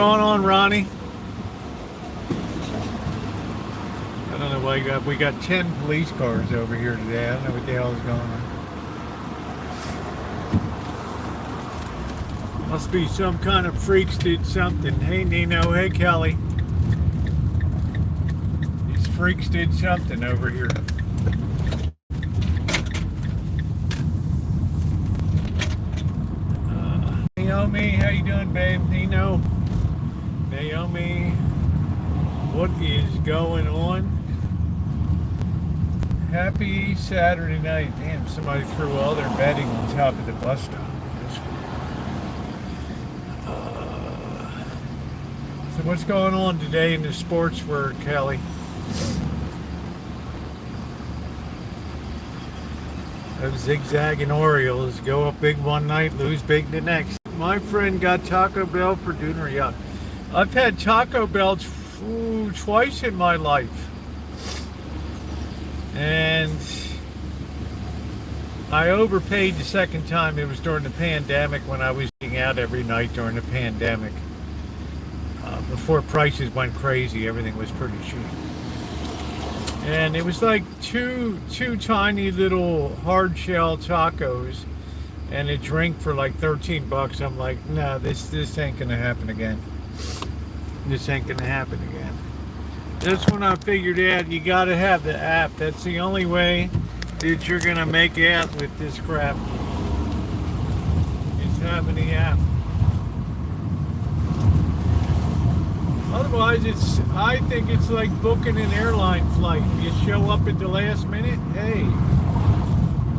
going on, Ronnie? I don't know why we got 10 police cars over here today. I don't know what the hell is going on. Must be some kind of freaks did something. Hey, Nino. Hey, Kelly. These freaks did something over here. Naomi, how you doing, babe? Nino. Naomi. What is going on? Happy Saturday night. Damn, somebody threw all their bedding on top of the bus stop. So what's going on today in the sports world, Kelly? Those zigzagging Orioles go up big one night, lose big the next. My friend got Taco Bell for dinner. Yeah, I've had Taco Bell twice in my life, and I overpaid the second time. It was during the pandemic when I was eating out every night during the pandemic. Before prices went crazy, everything was pretty cheap. And it was like two tiny little hard shell tacos and a drink for like $13. I'm like, no, this ain't gonna happen again. This ain't gonna happen again. That's when I figured out you gotta have the app. That's the only way that you're gonna make out with this crap, is having the app. Otherwise, I think it's like booking an airline flight. You show up at the last minute. Hey,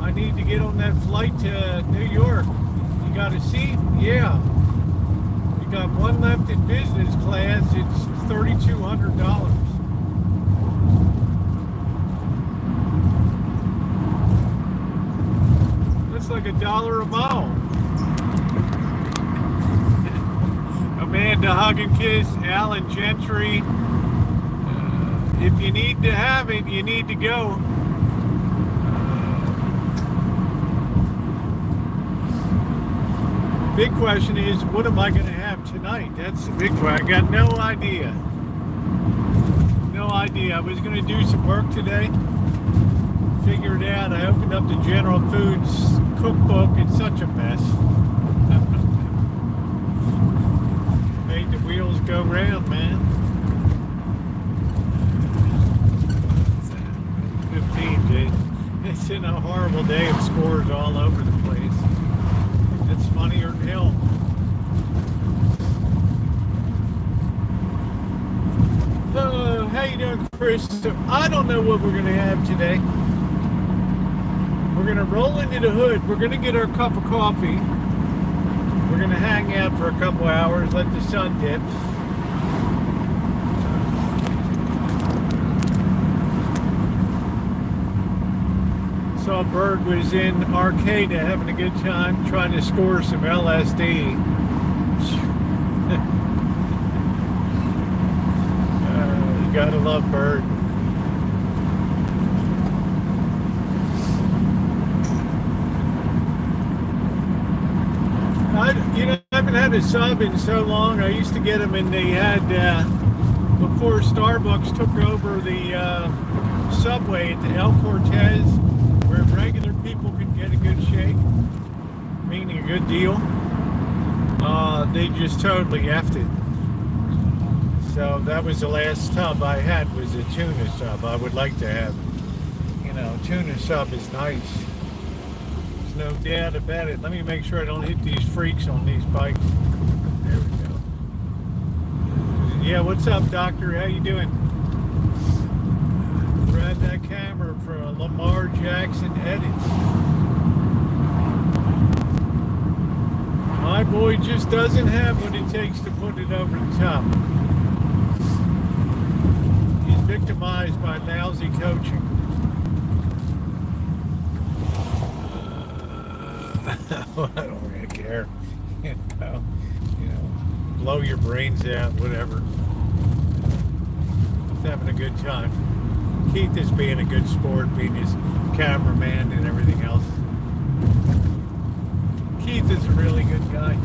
I need to get on that flight to New York. You got a seat? Yeah. You got one left in business class. It's $3,200. That's like $1 a mile. Amanda Hug and Kiss, Alan Gentry. If you need to have it, you need to go. Big question is, what am I going to have tonight? That's the big question. I got no idea. No idea. I was going to do some work today. Figured it out. I opened up the General Foods cookbook. It's such a mess. Made the wheels go round, man. 15, dude. It's been a horrible day of scores all over the place. It's funnier than hell. How you doing, Chris? So I don't know what we're going to have today. We're going to roll into the hood. We're going to get our cup of coffee. We're going to hang out for a couple hours, let the sun dip. Saw Bird was in Arcata having a good time, trying to score some LSD. You gotta love Bird. I haven't had a sub in so long. I used to get them, and they had before Starbucks took over the subway at the El Cortez, where regular people could get a good shake, meaning a good deal. They just totally effed it. So that was the last sub I had, was a tuna sub. I would like to have, tuna sub is nice. No doubt about it. Let me make sure I don't hit these freaks on these bikes. There we go. Yeah, what's up, doctor? How you doing? Grab that camera for a Lamar Jackson edits. My boy just doesn't have what it takes to put it over the top. He's victimized by lousy coaching. I don't really care. Blow your brains out, whatever. He's having a good time. Keith is being a good sport, being his cameraman and everything else. Keith is a really good guy.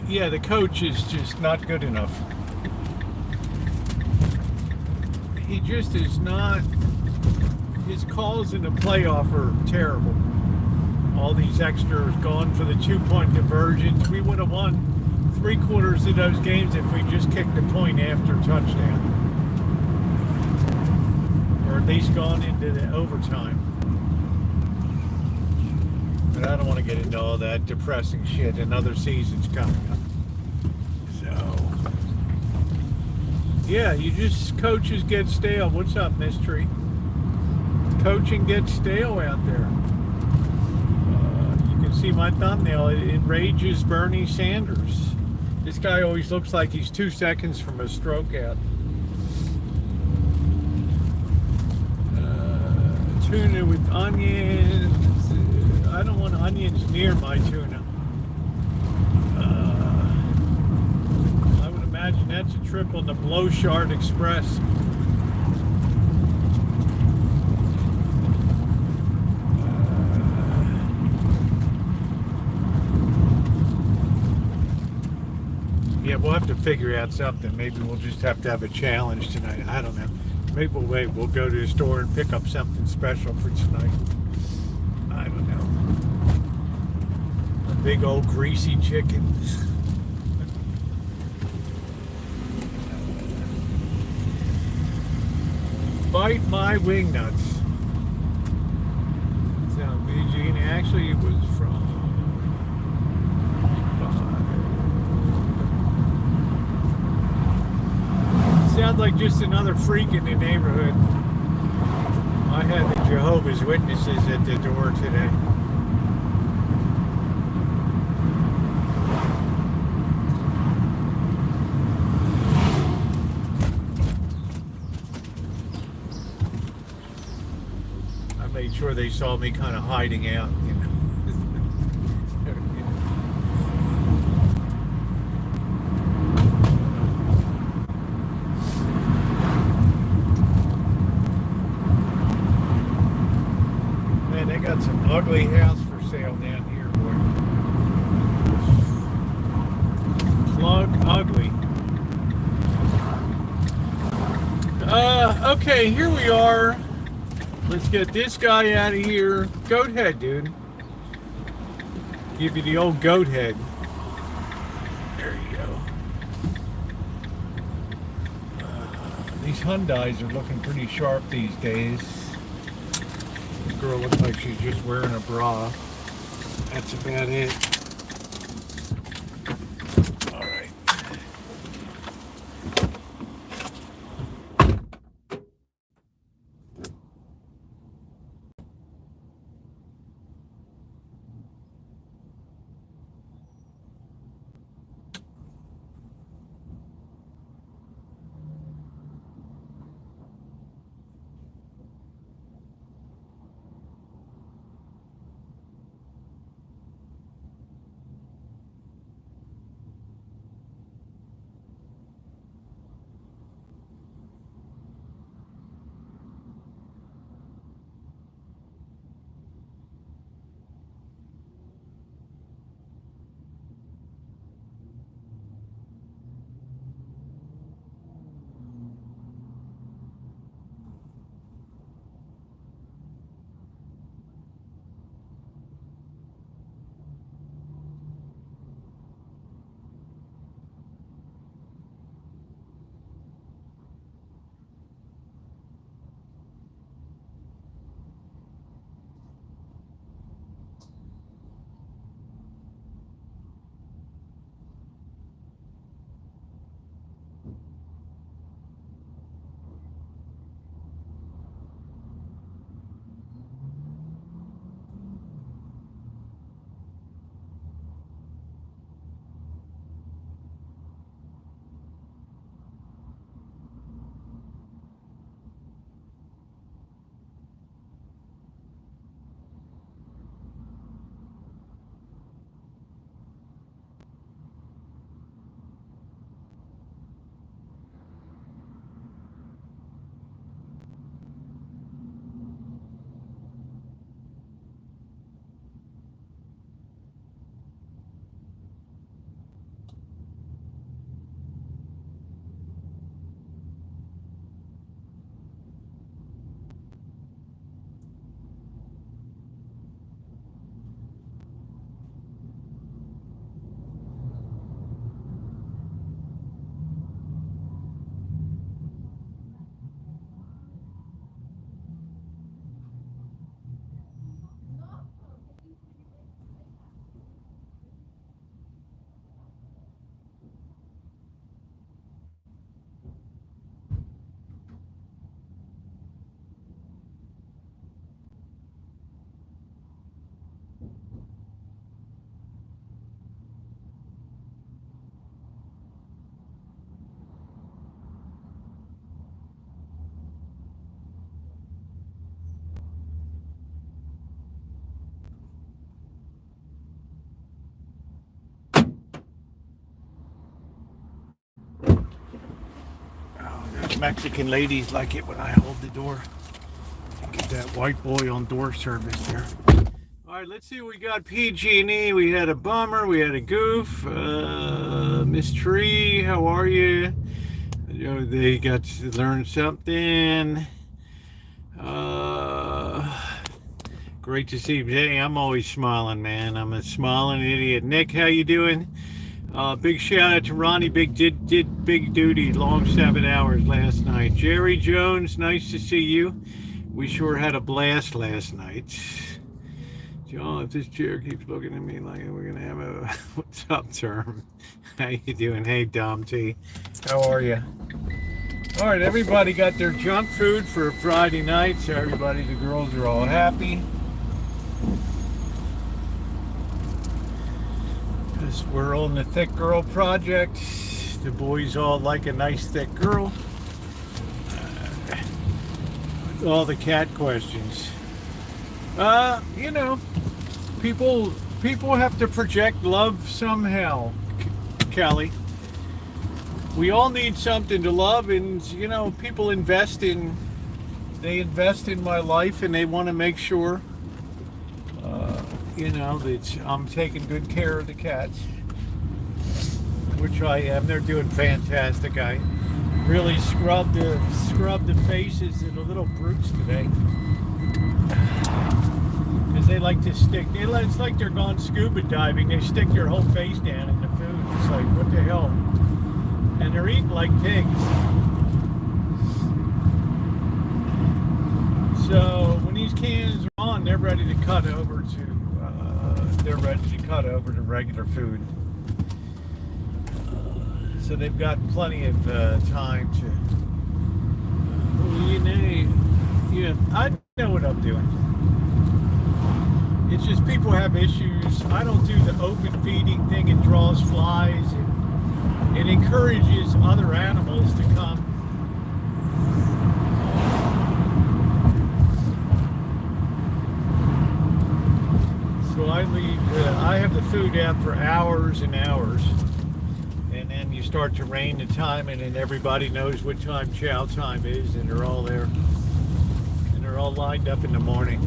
Yeah, the coach is just not good enough. He just is not. His calls in the playoff are terrible. All these extras gone for the 2-point conversions. We would have won 3/4 of those games if we just kicked the point after touchdown, or at least gone into the overtime. But I don't want to get into all that depressing shit. Another season's coming up. So, yeah, coaches get stale. What's up, Mystery? Coaching gets stale out there. You can see my thumbnail. It enrages Bernie Sanders. This guy always looks like he's 2 seconds from a stroke out. Tuna with onions. I don't want onions near my tuna. I would imagine that's a trip on the Blowshard Express. Yeah, we'll have to figure out something. Maybe we'll just have to have a challenge tonight. I don't know. Maybe we'll go to the store and pick up something special for tonight. I don't know. A big old greasy chicken. Bite my wing nuts. So, Eugene, actually it was from sounds like just another freak in the neighborhood. I had the Jehovah's Witnesses at the door today. I made sure they saw me kind of hiding out, you know. Got some ugly house for sale down here, boy. Plug ugly. Okay, here we are. Let's get this guy out of here. Goat head, dude. Give you the old goat head. There you go. These Hyundais are looking pretty sharp these days. Girl looks like she's just wearing a bra. That's about it. All right. Mexican ladies like it when I hold the door. Get that white boy on door service there. All right, let's see what we got. PG&E, we had a bummer, we had a goof. Miss Tree, how are you? They got to learn something. Great to see you. Hey, I'm always smiling, man. I'm a smiling idiot. Nick, how you doing? Big shout out to Ronnie. Did big duty, long 7 hours last night. Jerry Jones, nice to see you. We sure had a blast last night. John, if this chair keeps looking at me like we're gonna have a what's up, term? How you doing? Hey, Dom T. How are you? All right, everybody got their junk food for Friday night, so everybody, the girls are all happy. Because we're on the thick girl project. The boys all like a nice thick girl. All the cat questions. You know, people have to project love somehow, Kelly. We all need something to love, and you know, people invest in my life, and they want to make sure, you know, that I'm taking good care of the cats, which I am. They're doing fantastic. I really scrubbed the faces of the little brutes today. Because they like to stick, it's like they're going scuba diving. They stick their whole face down in the food. It's like, what the hell? And they're eating like pigs. So when these cans are on, they're ready to cut over to regular food. So they've got plenty of time to. You know, yeah, I know what I'm doing. It's just people have issues. I don't do the open feeding thing. It draws flies. It encourages other animals to come. So I leave. I have the food out for hours and hours, and then you start to rein the time, and then everybody knows what time chow time is, and they're all there, and they're all lined up in the morning.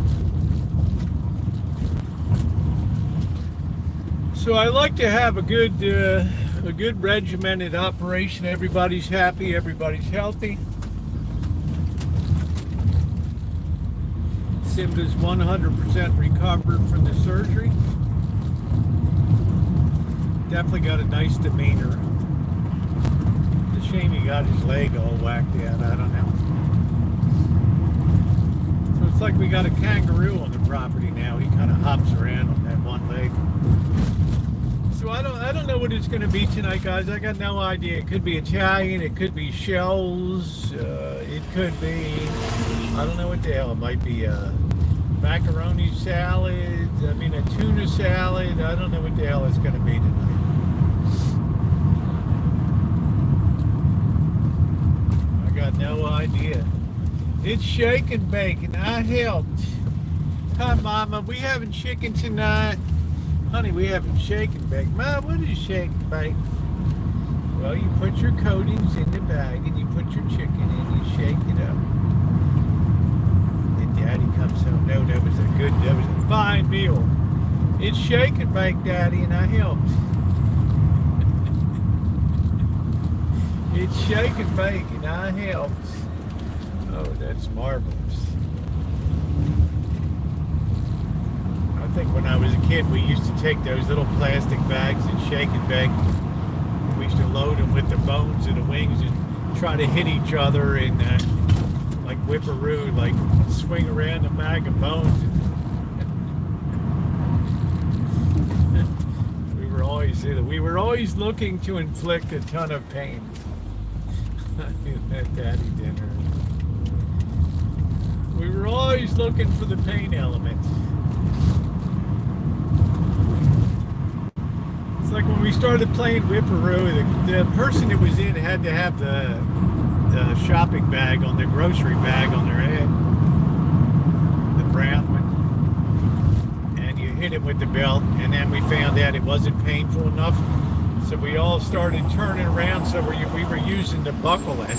So I like to have a good regimented operation. Everybody's happy, everybody's healthy. Simba's 100% recovered from the surgery. Definitely got a nice demeanor. It's a shame he got his leg all whacked out. I don't know. So it's like we got a kangaroo on the property now. He kind of hops around on that one leg. So I don't know what it's going to be tonight, guys. I got no idea. It could be Italian. It could be shells. It could be, I don't know what the hell. It might be macaroni salad. I mean, a tuna salad. I don't know what the hell it's going to be tonight. I got no idea. It's shake and bake, and I helped. Hi, Mama. We having chicken tonight. Honey, we having shake and bake. Mom, what is shake and bake? Well, you put your coatings in the bag and you put your chicken in, you shake it up. Then Daddy comes home. No, that was a fine meal. It's shake and bake, Daddy, and I helped. It's shake and bake, and I helped. Oh, that's marvelous. I think when I was a kid, we used to take those little plastic bags and shake and bake. We used to load them with the bones and the wings and try to hit each other and like whipperoo, like swing around a bag of bones. we were always looking to inflict a ton of pain. That Daddy dinner. We were always looking for the pain element. It's like when we started playing Whipperoo, the person that was in had to have the shopping bag on the grocery bag on their head, the brown one, and you hit it with the belt, and then we found out it wasn't painful enough, so we all started turning around, so we were using the buckle end.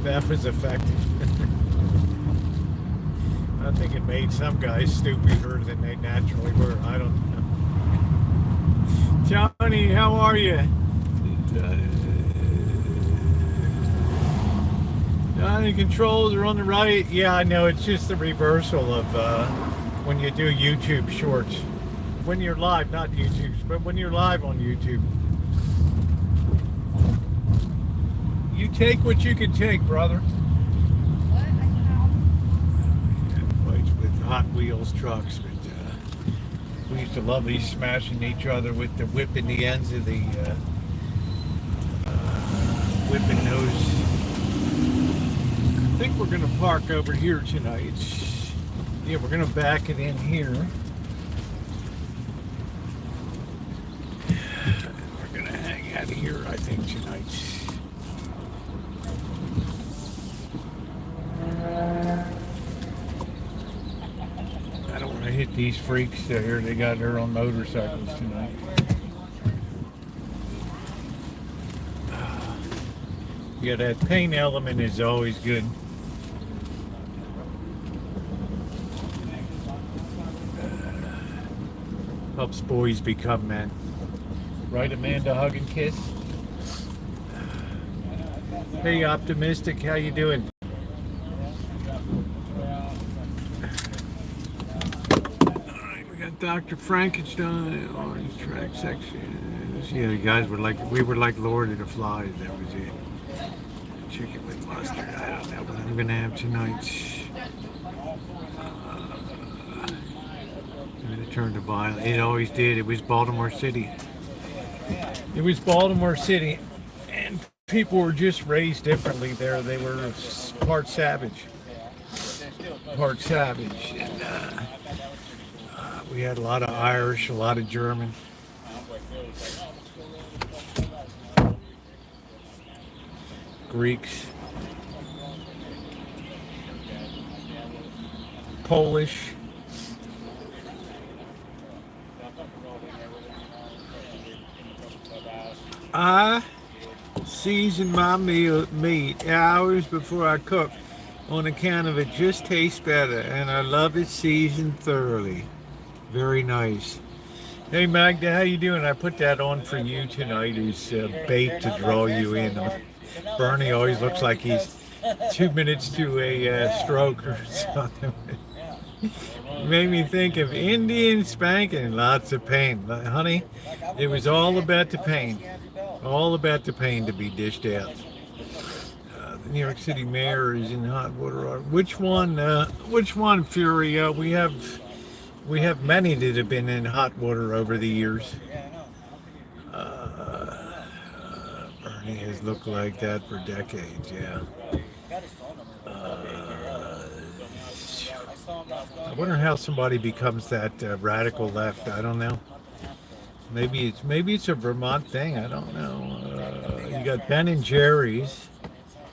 That was effective. I think it made some guys stupider than they naturally were. I don't know. Johnny, how are you? Johnny, controls are on the right. Yeah, I know. It's just the reversal of when you do YouTube shorts. When you're live, not YouTube, but when you're live on YouTube. You take what you can take, brother. With Hot Wheels trucks, but we used to love these smashing each other with the whipping the ends of the whipping those. I think we're gonna park over here tonight. Yeah, we're gonna back it in here. We're gonna hang out here, I think, tonight. I don't want to hit these freaks here. They got their own motorcycles tonight. Yeah, that paint element is always good. Helps boys become men. Right, Amanda? Hug and kiss. Hey, Optimistic, how you doing? Dr. Frankenstein, orange track sections. Yeah, you guys were like, we were like Lord of the Flies. That was it. Chicken with mustard. I don't know what I'm gonna have tonight. I'm gonna turn to violent. It always did. It was Baltimore City. It was Baltimore City, and people were just raised differently there. They were part savage, and. We had a lot of Irish, a lot of German. Greeks. Polish. I season my meat hours before I cook on account of it just tastes better, and I love it seasoned thoroughly. Very nice. Hey Magda, how you doing? I put that on for you tonight as bait to draw you in. Bernie always looks like he's 2 minutes to a stroke or something. Made me think of Indian spanking, lots of pain. Honey, it was all about the pain. All about the pain to be dished out. The New York City mayor is in hot water. Which one, Fury? We have many that have been in hot water over the years. Bernie has looked like that for decades, yeah. I wonder how somebody becomes that radical left. I don't know. Maybe it's a Vermont thing. I don't know. You got Ben and Jerry's,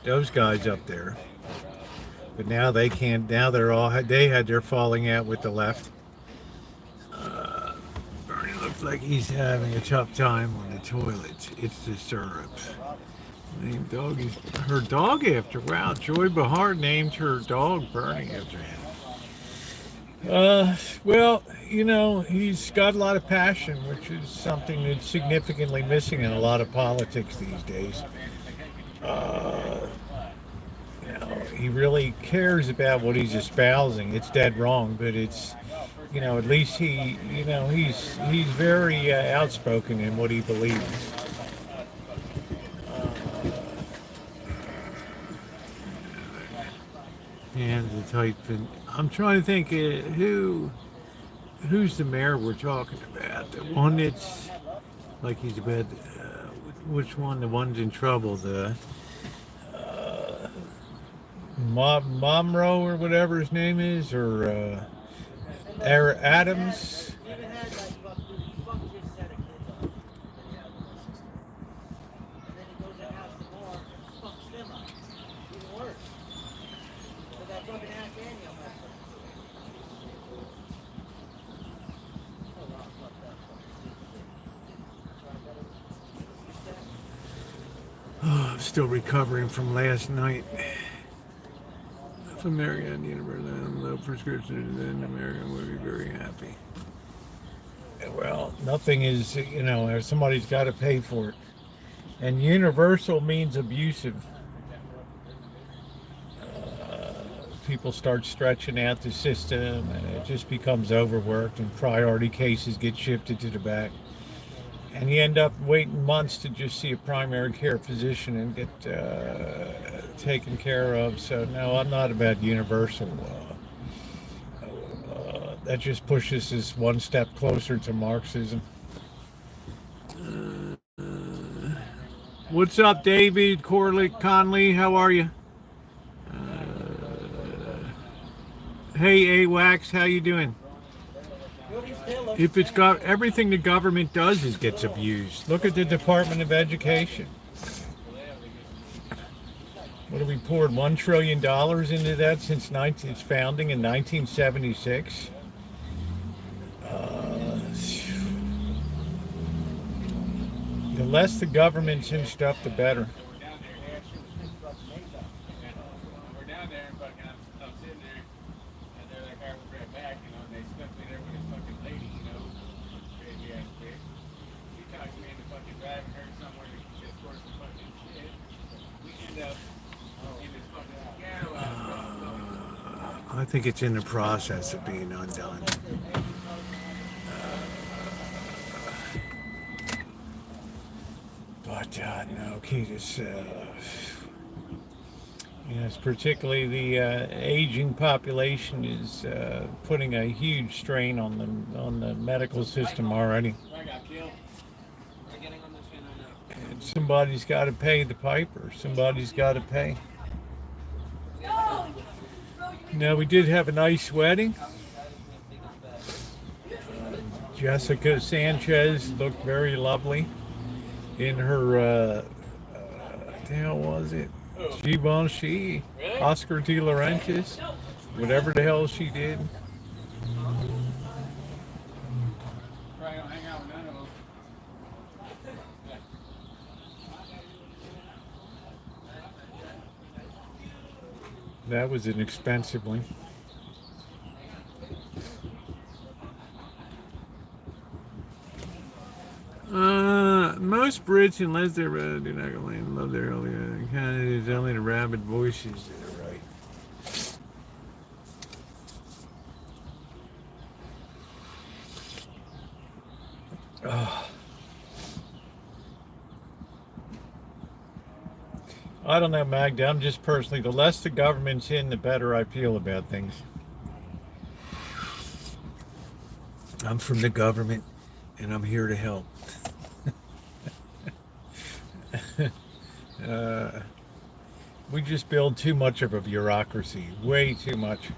those guys up there. But now they can't. Now they had their falling out with the left. Bernie looks like he's having a tough time on the toilet. It's the syrups. Named dog is her dog after. Wow, Joy Behar named her dog Bernie after him. Well, you know, he's got a lot of passion, which is something that's significantly missing in a lot of politics these days. You know, he really cares about what he's espousing. It's dead wrong, but it's, you know, at least he's very outspoken in what he believes. And the type, and I'm trying to think who's the mayor we're talking about. The one that's like he's about which one? The one's in trouble. The Momro or whatever his name is, or Adams. still recovering from last night. If America had universal low prescription, then America would be very happy. Well, nothing is, somebody's got to pay for it. And universal means abusive. People start stretching out the system, and it just becomes overworked, and priority cases get shifted to the back. And you end up waiting months to just see a primary care physician and get taken care of. So, no, I'm not about universal. That just pushes us one step closer to Marxism. What's up, David Conley? How are you? Hey, AWACS, how you doing? If it's got everything the government does gets abused. Look at the Department of Education. What have we poured $1 trillion into that since its founding in 1976? The less the government's in stuff, the better. I think it's in the process of being undone. No, yes, particularly the aging population is putting a huge strain on the medical system already. And somebody's got to pay the piper. Somebody's got to pay. Now, we did have a nice wedding. Jessica Sanchez looked very lovely in her, the hell was it? Givenchy, Oscar de la Renta's, whatever the hell she did. That was an expensive one. Most Brits, unless they're do not complain, love their only candidates, only the rabid voices that are right. I don't know, Magda. I'm just personally, the less the government's in, the better I feel about things. I'm from the government, and I'm here to help. We just build too much of a bureaucracy, way too much.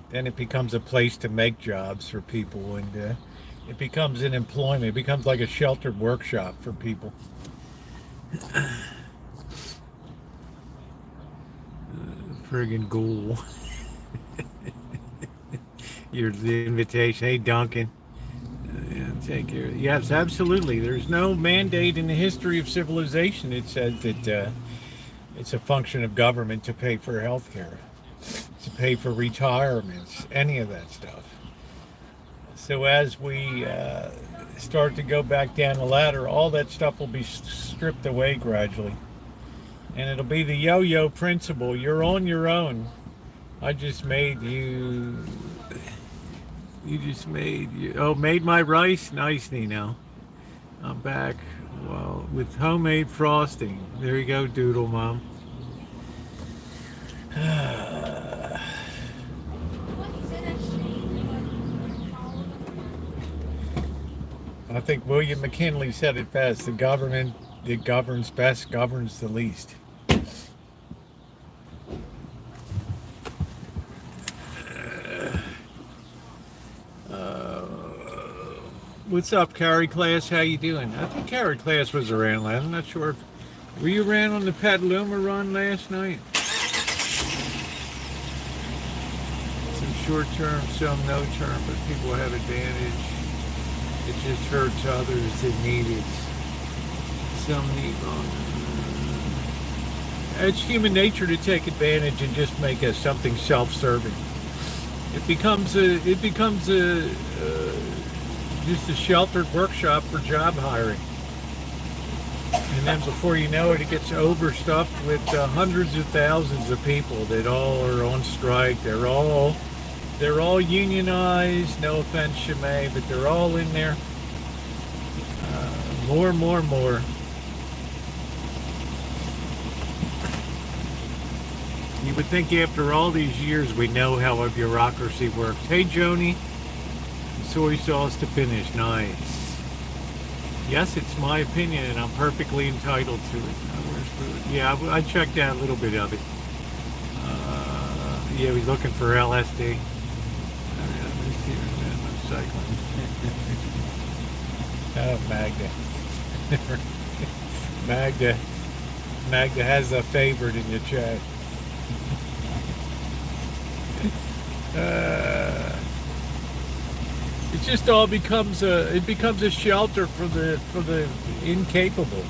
Then it becomes a place to make jobs for people, and it becomes an employment. It becomes like a sheltered workshop for people. Friggin' ghoul. Here's the invitation. Hey, Duncan. Take care. Yes, absolutely. There's no mandate in the history of civilization that says that it's a function of government to pay for health care, to pay for retirements, any of that stuff. So as we start to go back down the ladder, all that stuff will be stripped away gradually. And it'll be the yo-yo principle. You're on your own. I just made you... You just made my rice? Nice, Nino. I'm back. Well, with homemade frosting. There you go, Doodle Mom. I think William McKinley said it best. The government that governs best governs the least. What's up, Carrie Class? How you doing? I think Carrie Class was around last. I'm not sure. Were you around on the Petaluma run last night? Some short term, some no term, but people have advantage. It just hurts others that need it. Some need it's human nature to take advantage and just make us something self-serving. It becomes just a sheltered workshop for job hiring. And then before you know it, it gets overstuffed with hundreds of thousands of people that all are on strike. They're all unionized. No offense, Shimei, but they're all in there. More. You would think after all these years we know how a bureaucracy works. Hey, Joni, soy sauce to finish. Nice. Yes, it's my opinion, and I'm perfectly entitled to it. Where's food? Yeah, I checked out a little bit of it. Yeah, we're looking for LSD. Oh, Magda. Magda has a favorite in the chat. It just all becomes a shelter for the incapable,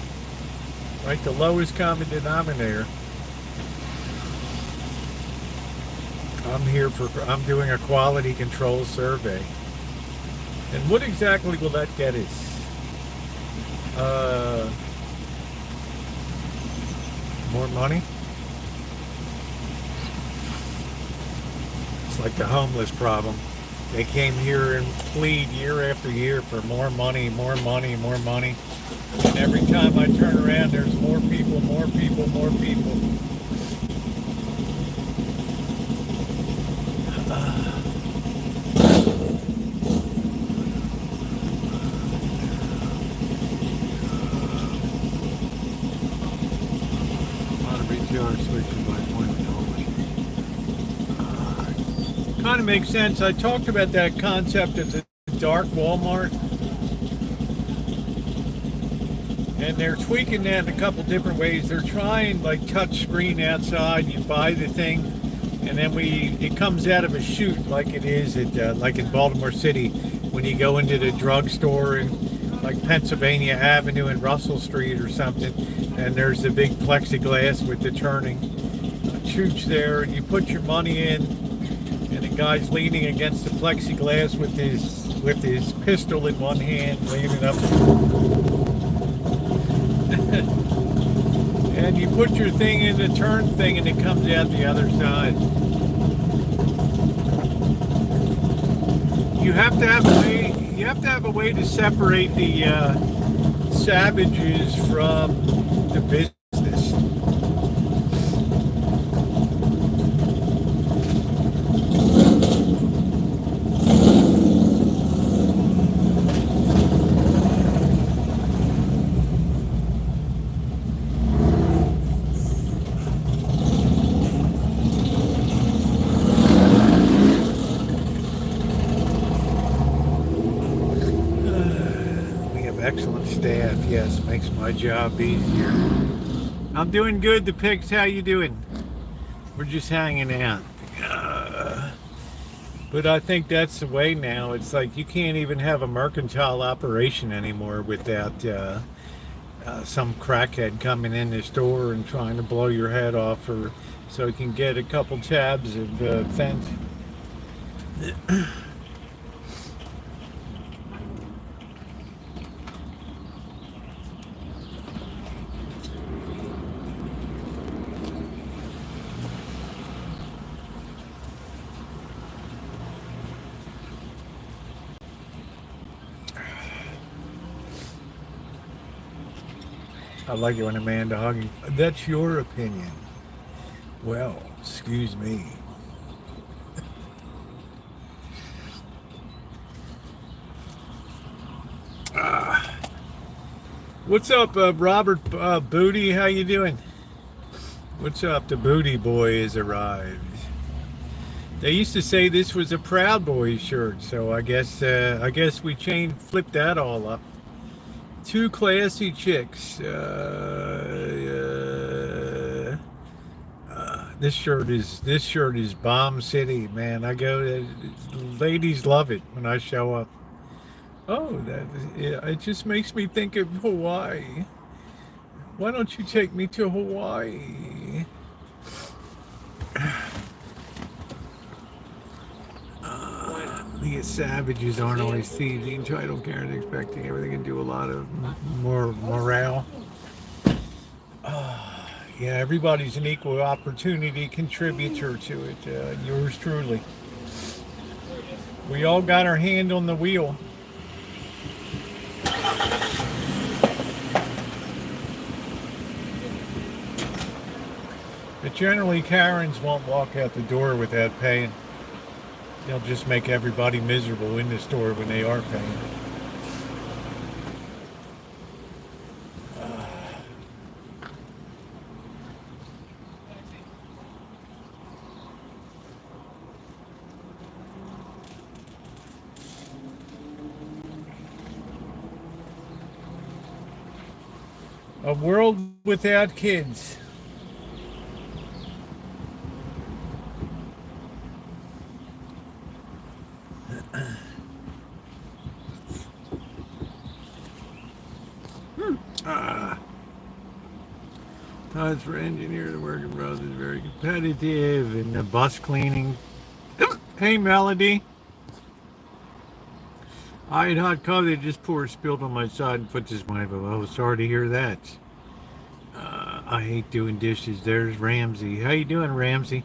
right? The lowest common denominator. I'm doing a quality control survey, and what exactly will that get us? More money? It's like the homeless problem. They came here and plead year after year for more money, more money, more money. And every time I turn around, there's more people, more people, more people. Kind of makes sense. I talked about that concept of the dark Walmart, and they're tweaking that in a couple different ways. They're trying like touch screen outside. You buy the thing, and then it comes out of a chute like it is at like in Baltimore City when you go into the drugstore in like Pennsylvania Avenue and Russell Street or something, and there's the big plexiglass with the turning chutes there, and you put your money in. And the guy's leaning against the plexiglass with his pistol in one hand, leaning up. And you put your thing in the turn thing, and it comes out the other side. You have to have a way. You have to have a way to separate the savages from the business. Excellent staff, yes, makes my job easier. I'm doing good. The pigs, how you doing? We're just hanging out. But I think that's the way now. It's like you can't even have a mercantile operation anymore without some crackhead coming in the store and trying to blow your head off, or so you can get a couple tabs of fence. I like it when Amanda hugging. That's your opinion. Well, excuse me. What's up, Robert Booty? How you doing? What's up? The Booty Boy has arrived. They used to say this was a Proud Boys shirt, so I guess we flipped that all up. Two classy chicks. This shirt is Bomb City, man. Ladies love it when I show up. Oh, yeah, it just makes me think of Hawaii. Why don't you take me to Hawaii? These savages aren't always thieves. I don't care and expecting everything and do a lot of more morale. Yeah, everybody's an equal opportunity contributor to it. Yours truly. We all got our hand on the wheel. But generally, Karens won't walk out the door without paying. They'll just make everybody miserable in the store when they are paying. A world without kids. Times for engineer to work abroad is very competitive, and the bus cleaning. Hey, Melody. I had hot coffee that just poured spilled on my side and put this my. Oh, sorry to hear that. I hate doing dishes. There's Ramsey. How you doing, Ramsey?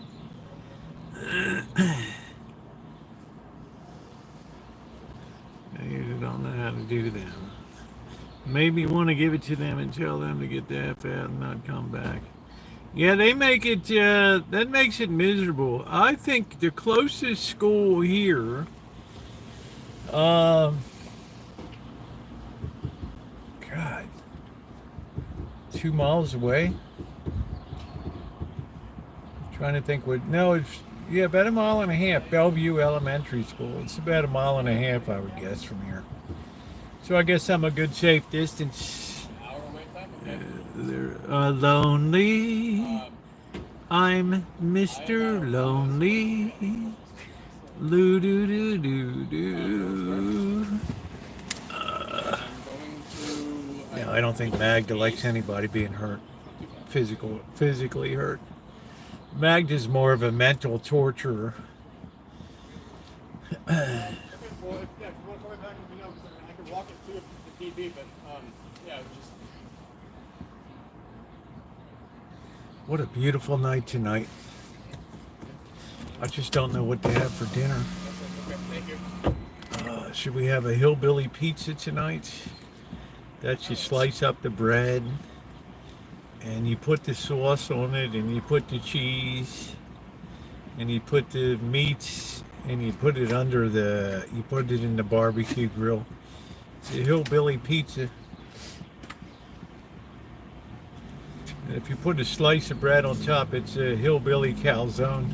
I usually don't know how to do that. Maybe want to give it to them and tell them to get the F out and not come back. Yeah, they make it, that makes it miserable. I think the closest school here, God, 2 miles away. Trying to think what, no, it's, yeah, about a mile and a half. Bellevue Elementary School. It's about a mile and a half, I would guess, from here. So I guess I'm a good safe distance. They're lonely. I'm Mr. Lonely. Loo doo doo doo doo. No, I don't think Magda likes anybody being hurt, physically hurt. Magda's more of a mental torturer. What a beautiful night tonight. I just don't know what to have for dinner. Should we have a hillbilly pizza tonight? That you slice up the bread and you put the sauce on it and you put the cheese and you put the meats and you put it you put it in the barbecue grill. It's a hillbilly pizza. If you put a slice of bread on top, it's a hillbilly calzone.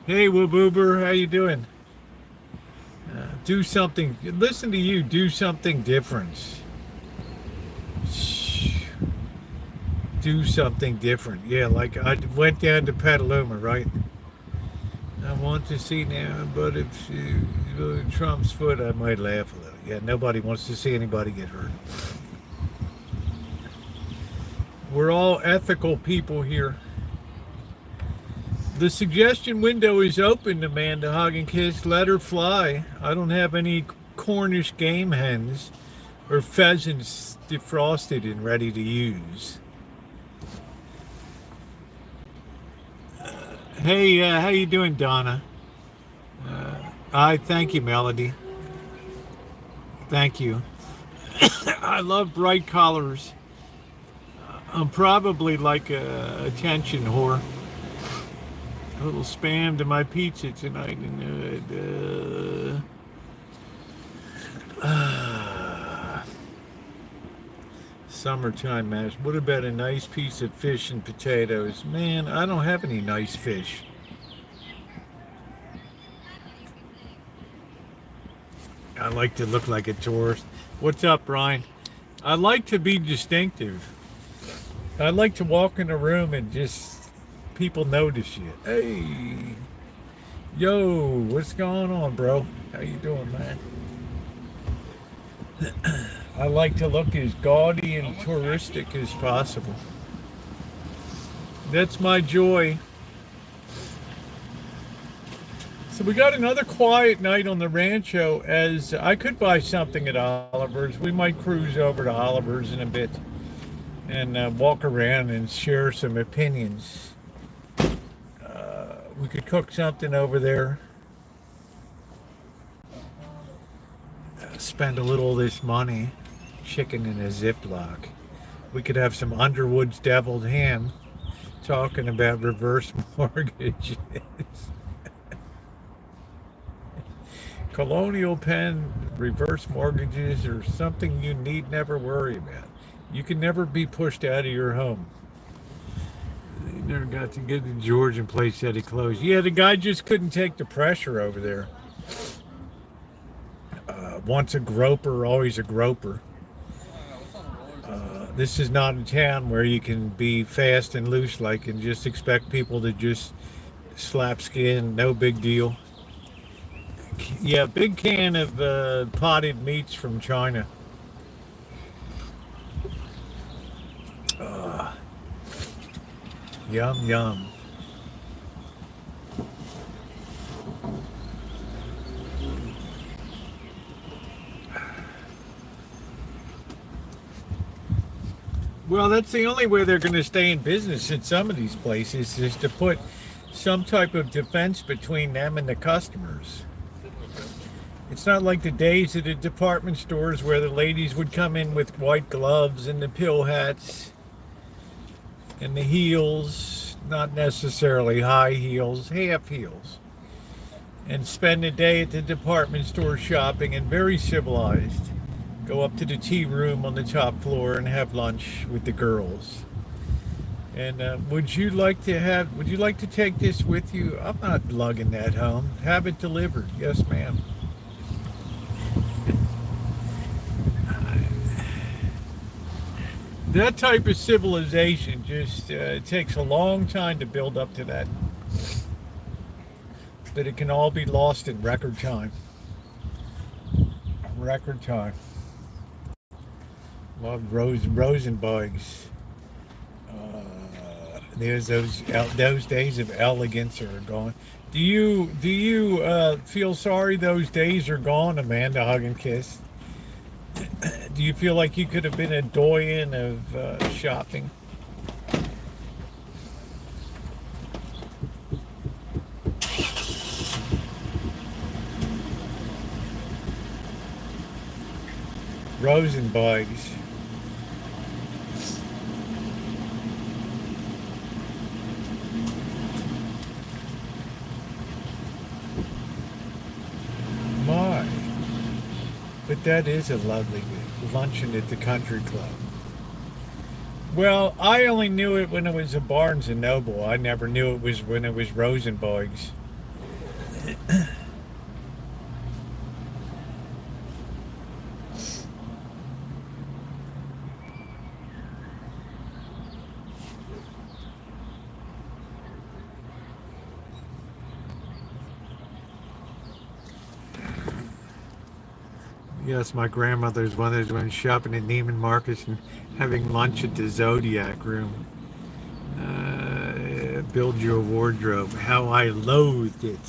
Hey, Waboober, how you doing? Do something. Listen to you. Do something different. Do something different. Yeah, like I went down to Petaluma, right? I want to see now, but if Trump's foot, I might laugh a little. Yeah, nobody wants to see anybody get hurt. We're all ethical people here. The suggestion window is open, Amanda Hug and Kiss. Let her fly. I don't have any Cornish game hens or pheasants defrosted and ready to use. Hey, how you doing, Donna? I thank you, Melody. Thank you. I love bright colors. I'm probably like a attention whore. A little spam to my pizza tonight, and summertime mash. What about a nice piece of fish and potatoes? Man, I don't have any nice fish. I like to look like a tourist. What's up, Brian? I like to be distinctive. I like to walk in a room and just people notice you. Hey, Yo, what's going on, bro? How you doing, man? I like to look as gaudy and touristic as possible. That's my joy. So we got another quiet night on the Rancho, as I could buy something at Oliver's. We might cruise over to Oliver's in a bit and walk around and share some opinions. We could cook something over there, spend a little of this money, chicken in a Ziploc. We could have some Underwood's deviled ham, talking about reverse mortgages. Colonial Penn reverse mortgages are something you need never worry about. You can never be pushed out of your home. They never got to get the Georgian place that he closed. Yeah, the guy just couldn't take the pressure over there. Once a groper, always a groper. This is not a town where you can be fast and loose like and just expect people to just slap skin, no big deal. Yeah, big can of potted meats from China. Yum, yum. Well, that's the only way they're going to stay in business in some of these places, is to put some type of defense between them and the customers. It's not like the days of the department stores where the ladies would come in with white gloves and the pill hats and the heels, not necessarily high heels, half heels, and spend the day at the department store shopping and very civilized. Go up to the tea room on the top floor and have lunch with the girls. And would you like to take this with you? I'm not lugging that home. Have it delivered. Yes, ma'am. That type of civilization just takes a long time to build up to that. But it can all be lost in record time. Record time. Love Rosenbugs. There's those days of elegance are gone. Do you feel sorry those days are gone, Amanda? Hug and kiss. Do you feel like you could have been a doyen of shopping? Rosenbugs. My. But that is a lovely luncheon at the country club. Well, I only knew it when it was a Barnes and Noble. I never knew it was when it was Rosenbugs. Yes, my grandmother's one of those went shopping at Neiman Marcus and having lunch at the Zodiac room. Build your wardrobe. How I loathed it.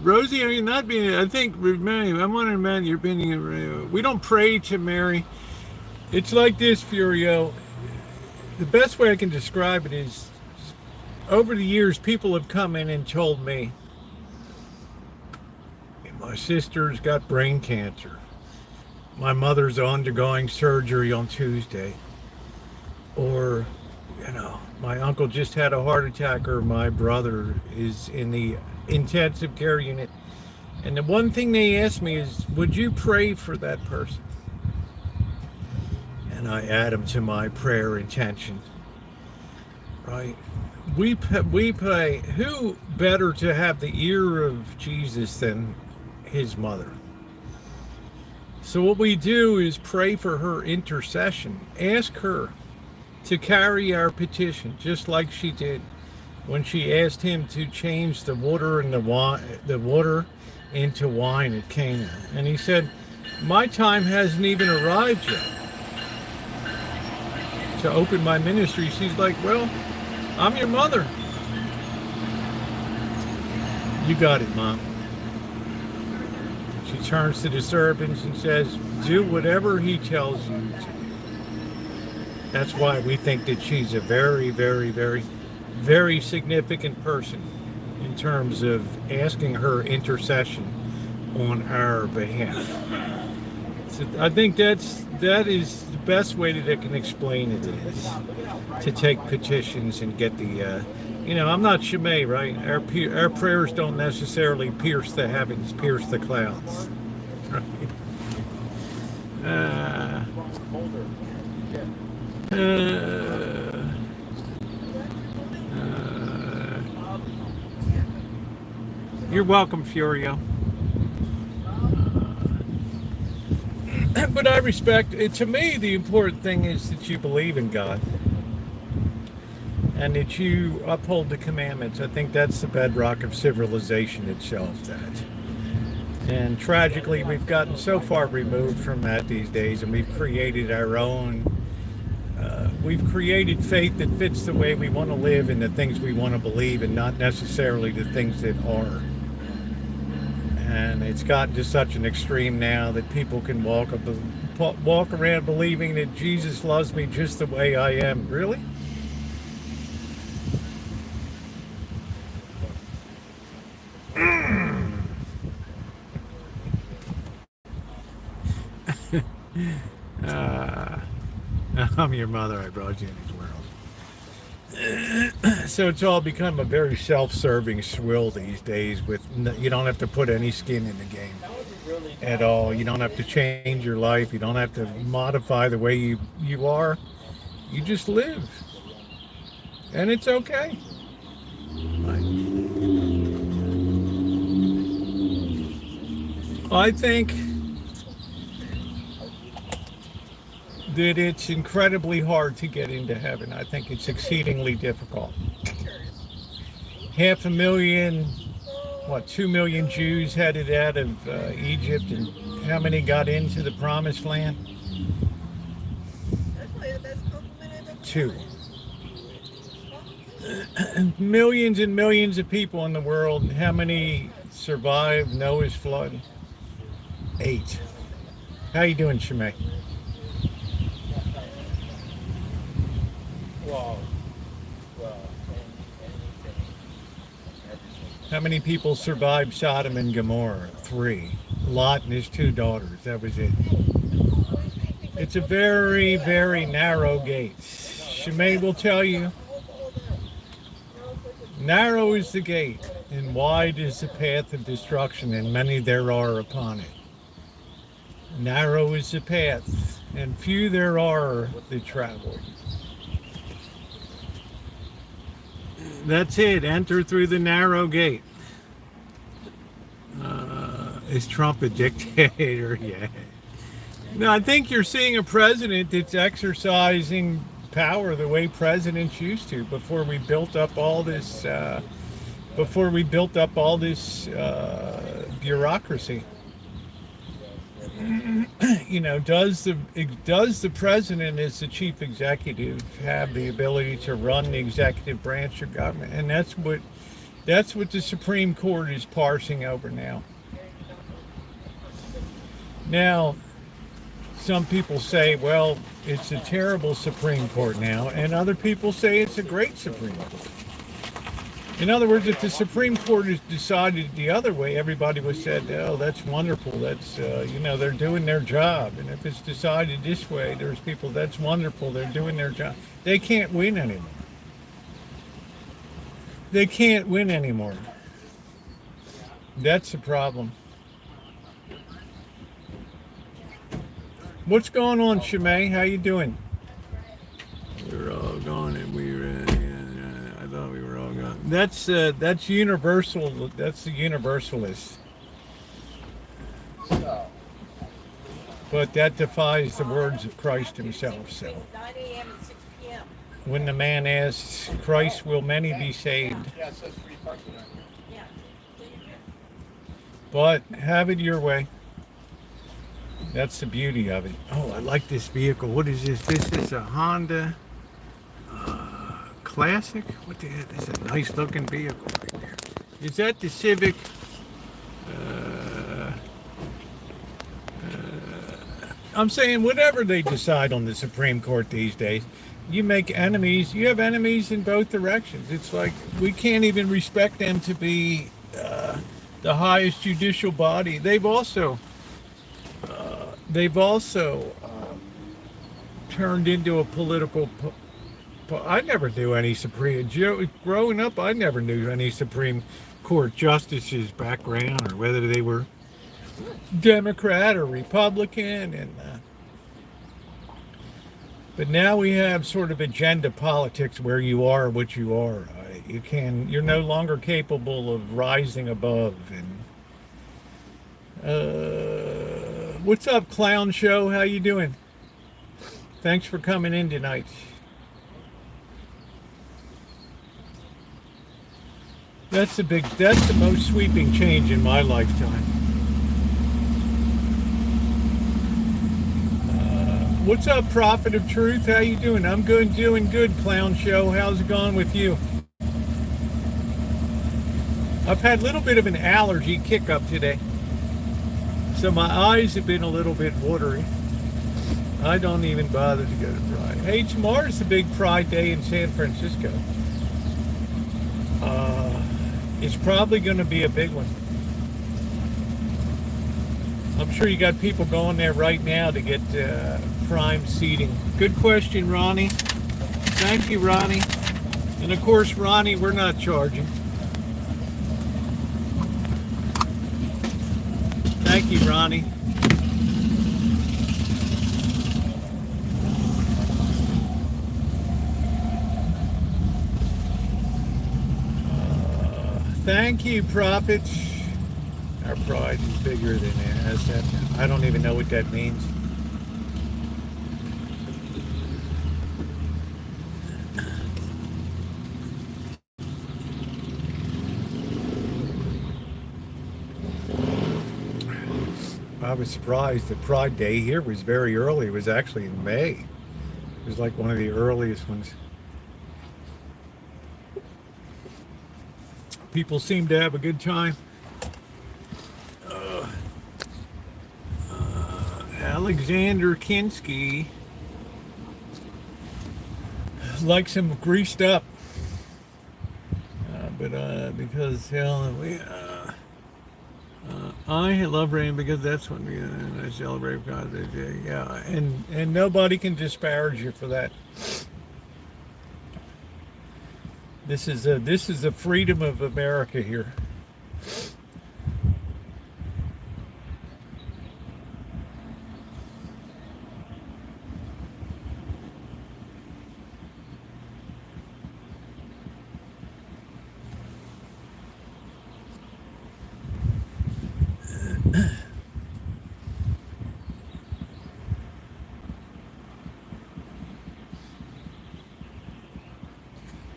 Rosie, are you not being? I think Mary. I'm wondering, man, you're being. We don't pray to Mary. It's like this, Furio. The best way I can describe it is, over the years, people have come in and told me, my sister's got brain cancer. My mother's undergoing surgery on Tuesday. Or, my uncle just had a heart attack, or my brother is in the intensive care unit. And the one thing they asked me is, would you pray for that person? And I add them to my prayer intention. Right? We pray. Who better to have the ear of Jesus than his mother? So what we do is pray for her intercession. Ask her to carry our petition, just like she did when she asked him to change the water and the water into wine at Cana. And he said, my time hasn't even arrived yet to open my ministry. She's like, well, I'm your mother. You got it, Mom. She turns to the servants and says, do whatever he tells you to do. That's why we think that she's a very, very, very, very significant person in terms of asking her intercession on our behalf. So I think that is the best way that I can explain it is to take petitions and get the, I'm not Shimei, right? Our prayers don't necessarily pierce the heavens, pierce the clouds. Right? You're welcome, Furio. But I respect it. To me, the important thing is that you believe in God and that you uphold the commandments. I think that's the bedrock of civilization itself. And tragically, we've gotten so far removed from that these days, and we've created our own. We've created faith that fits the way we want to live and the things we want to believe, and not necessarily the things that are. And it's gotten to such an extreme now that people can walk around believing that Jesus loves me just the way I am. Really? I'm your mother. I brought you in this world. So it's all become a very self-serving swill these days. You don't have to put any skin in the game at all. You don't have to change your life. You don't have to modify the way you are. You just live, and it's okay. I think that it's incredibly hard to get into heaven. I think it's exceedingly difficult. 500,000, 2 million Jews headed out of Egypt, and how many got into the promised land? 2. Millions and millions of people in the world, and how many survived Noah's flood? 8. How you doing, Shimei? How many people survived Sodom and Gomorrah? 3. Lot and his 2 daughters. That was it. It's a very, very narrow gate. Shimei will tell you, narrow is the gate, and wide is the path of destruction, and many there are upon it. Narrow is the path, and few there are that travel it. That's it. Enter through the narrow gate. Is Trump a dictator? Yeah. No, I think you're seeing a president that's exercising power the way presidents used to before we built up all this. Bureaucracy. Does the president as the chief executive have the ability to run the executive branch of government? And that's what the Supreme Court is parsing over now. Now, some people say, well, it's a terrible Supreme Court now, and other people say it's a great Supreme Court. In other words, if the Supreme Court has decided the other way, everybody would have said, oh, that's wonderful. That's, they're doing their job. And if it's decided this way, there's people, that's wonderful. They're doing their job. They can't win anymore. They can't win anymore. That's the problem. What's going on, Shimei? How you doing? We're all gone, and I thought we were all gone. That's universal. That's the universalist. But that defies the words of Christ himself. So, when the man asks, Christ, will many be saved? But have it your way. That's the beauty of it. Oh, I like this vehicle. What is this? This is a Honda Classic. What the heck? This is a nice looking vehicle right there. Is that the Civic? I'm saying whatever they decide on the Supreme Court these days, you make enemies. You have enemies in both directions. It's like we can't even respect them to be the highest judicial body. They've also turned into a political. I never knew any Supreme. Growing up, I never knew any Supreme Court justices' background or whether they were Democrat or Republican, and but now we have sort of agenda politics where you are what you are. You're no longer capable of rising above. And what's up, Clown Show? How you doing? Thanks for coming in tonight. That's the most sweeping change in my lifetime. What's up, Prophet of Truth? How you doing? I'm good, doing good, Clown Show. How's it going with you? I've had a little bit of an allergy kick up today, so my eyes have been a little bit watery. I don't even bother to go to Pride. Hey, tomorrow's the big Pride Day in San Francisco. It's probably going to be a big one. I'm sure you got people going there right now to get prime seating. Good question, Ronnie. Thank you, Ronnie. And of course, Ronnie, we're not charging. Thank you, Ronnie. Thank you, Prophet. Our pride is bigger than that. I don't even know what that means. I was surprised that Pride Day here was very early. It was actually in May. It was like one of the earliest ones. People seem to have a good time. Alexander Kinski likes him greased up, because I love rain because that's when I celebrate God. Yeah, and nobody can disparage you for that. This is the freedom of America here.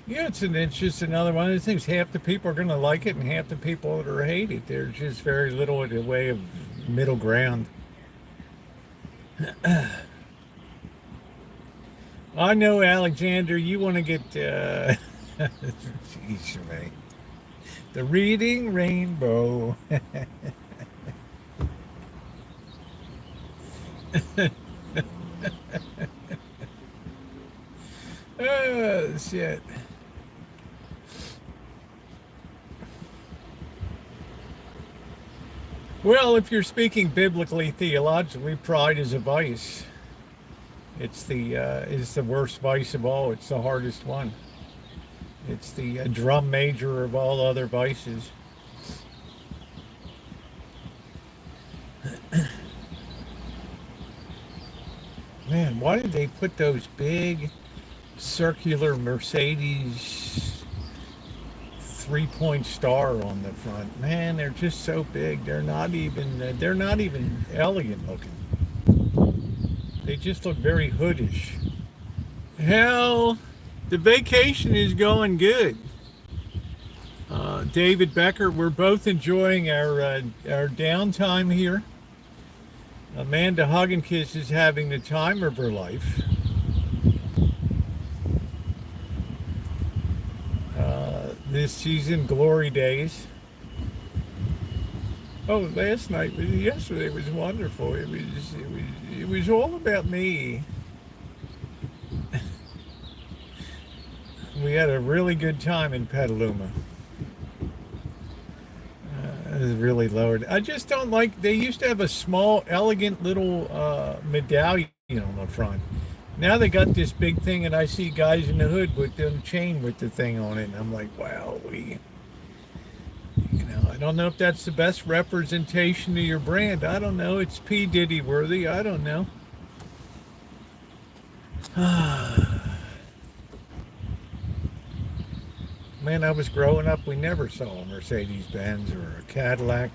Yeah, it's just another one of the things. Half the people are going to like it, and half the people are hate it. There's just very little in the way of middle ground. I know, Alexander, you want to get jeez, man. The reading rainbow. Oh, shit. Well, if you're speaking biblically, theologically, pride is a vice. It's the worst vice of all. It's the hardest one. It's the drum major of all other vices. Man, why did they put those big circular Mercedes 3-point star on the front? Man, they're just so big. They're not even elegant looking. They just look very hoodish. Hell The vacation is going good. David Becker, we're both enjoying our downtime here. Amanda Hugginkiss is having the time of her life. This season, glory days. Oh, yesterday was wonderful. It was all about me. We had a really good time in Petaluma. It was really lowered. I just don't like. They used to have a small, elegant little medallion on the front. Now they got this big thing, and I see guys in the hood with them chain with the thing on it, and I'm like, wow, I don't know if that's the best representation of your brand. I don't know. It's P Diddy worthy. I don't know. Man, I was growing up, we never saw a Mercedes Benz or a Cadillac.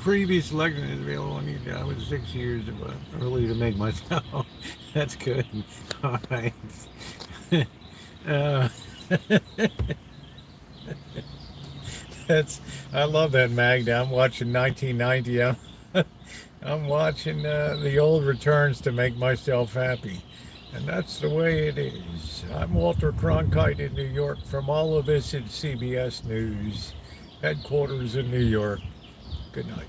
Previous election is available on you. I was 6 years early to make myself. That's good. All right. Uh, I love that Magda. I'm watching 1990. I'm watching the old returns to make myself happy. And that's the way it is. I'm Walter Cronkite in New York. From all of us at CBS News, headquarters in New York. Good night.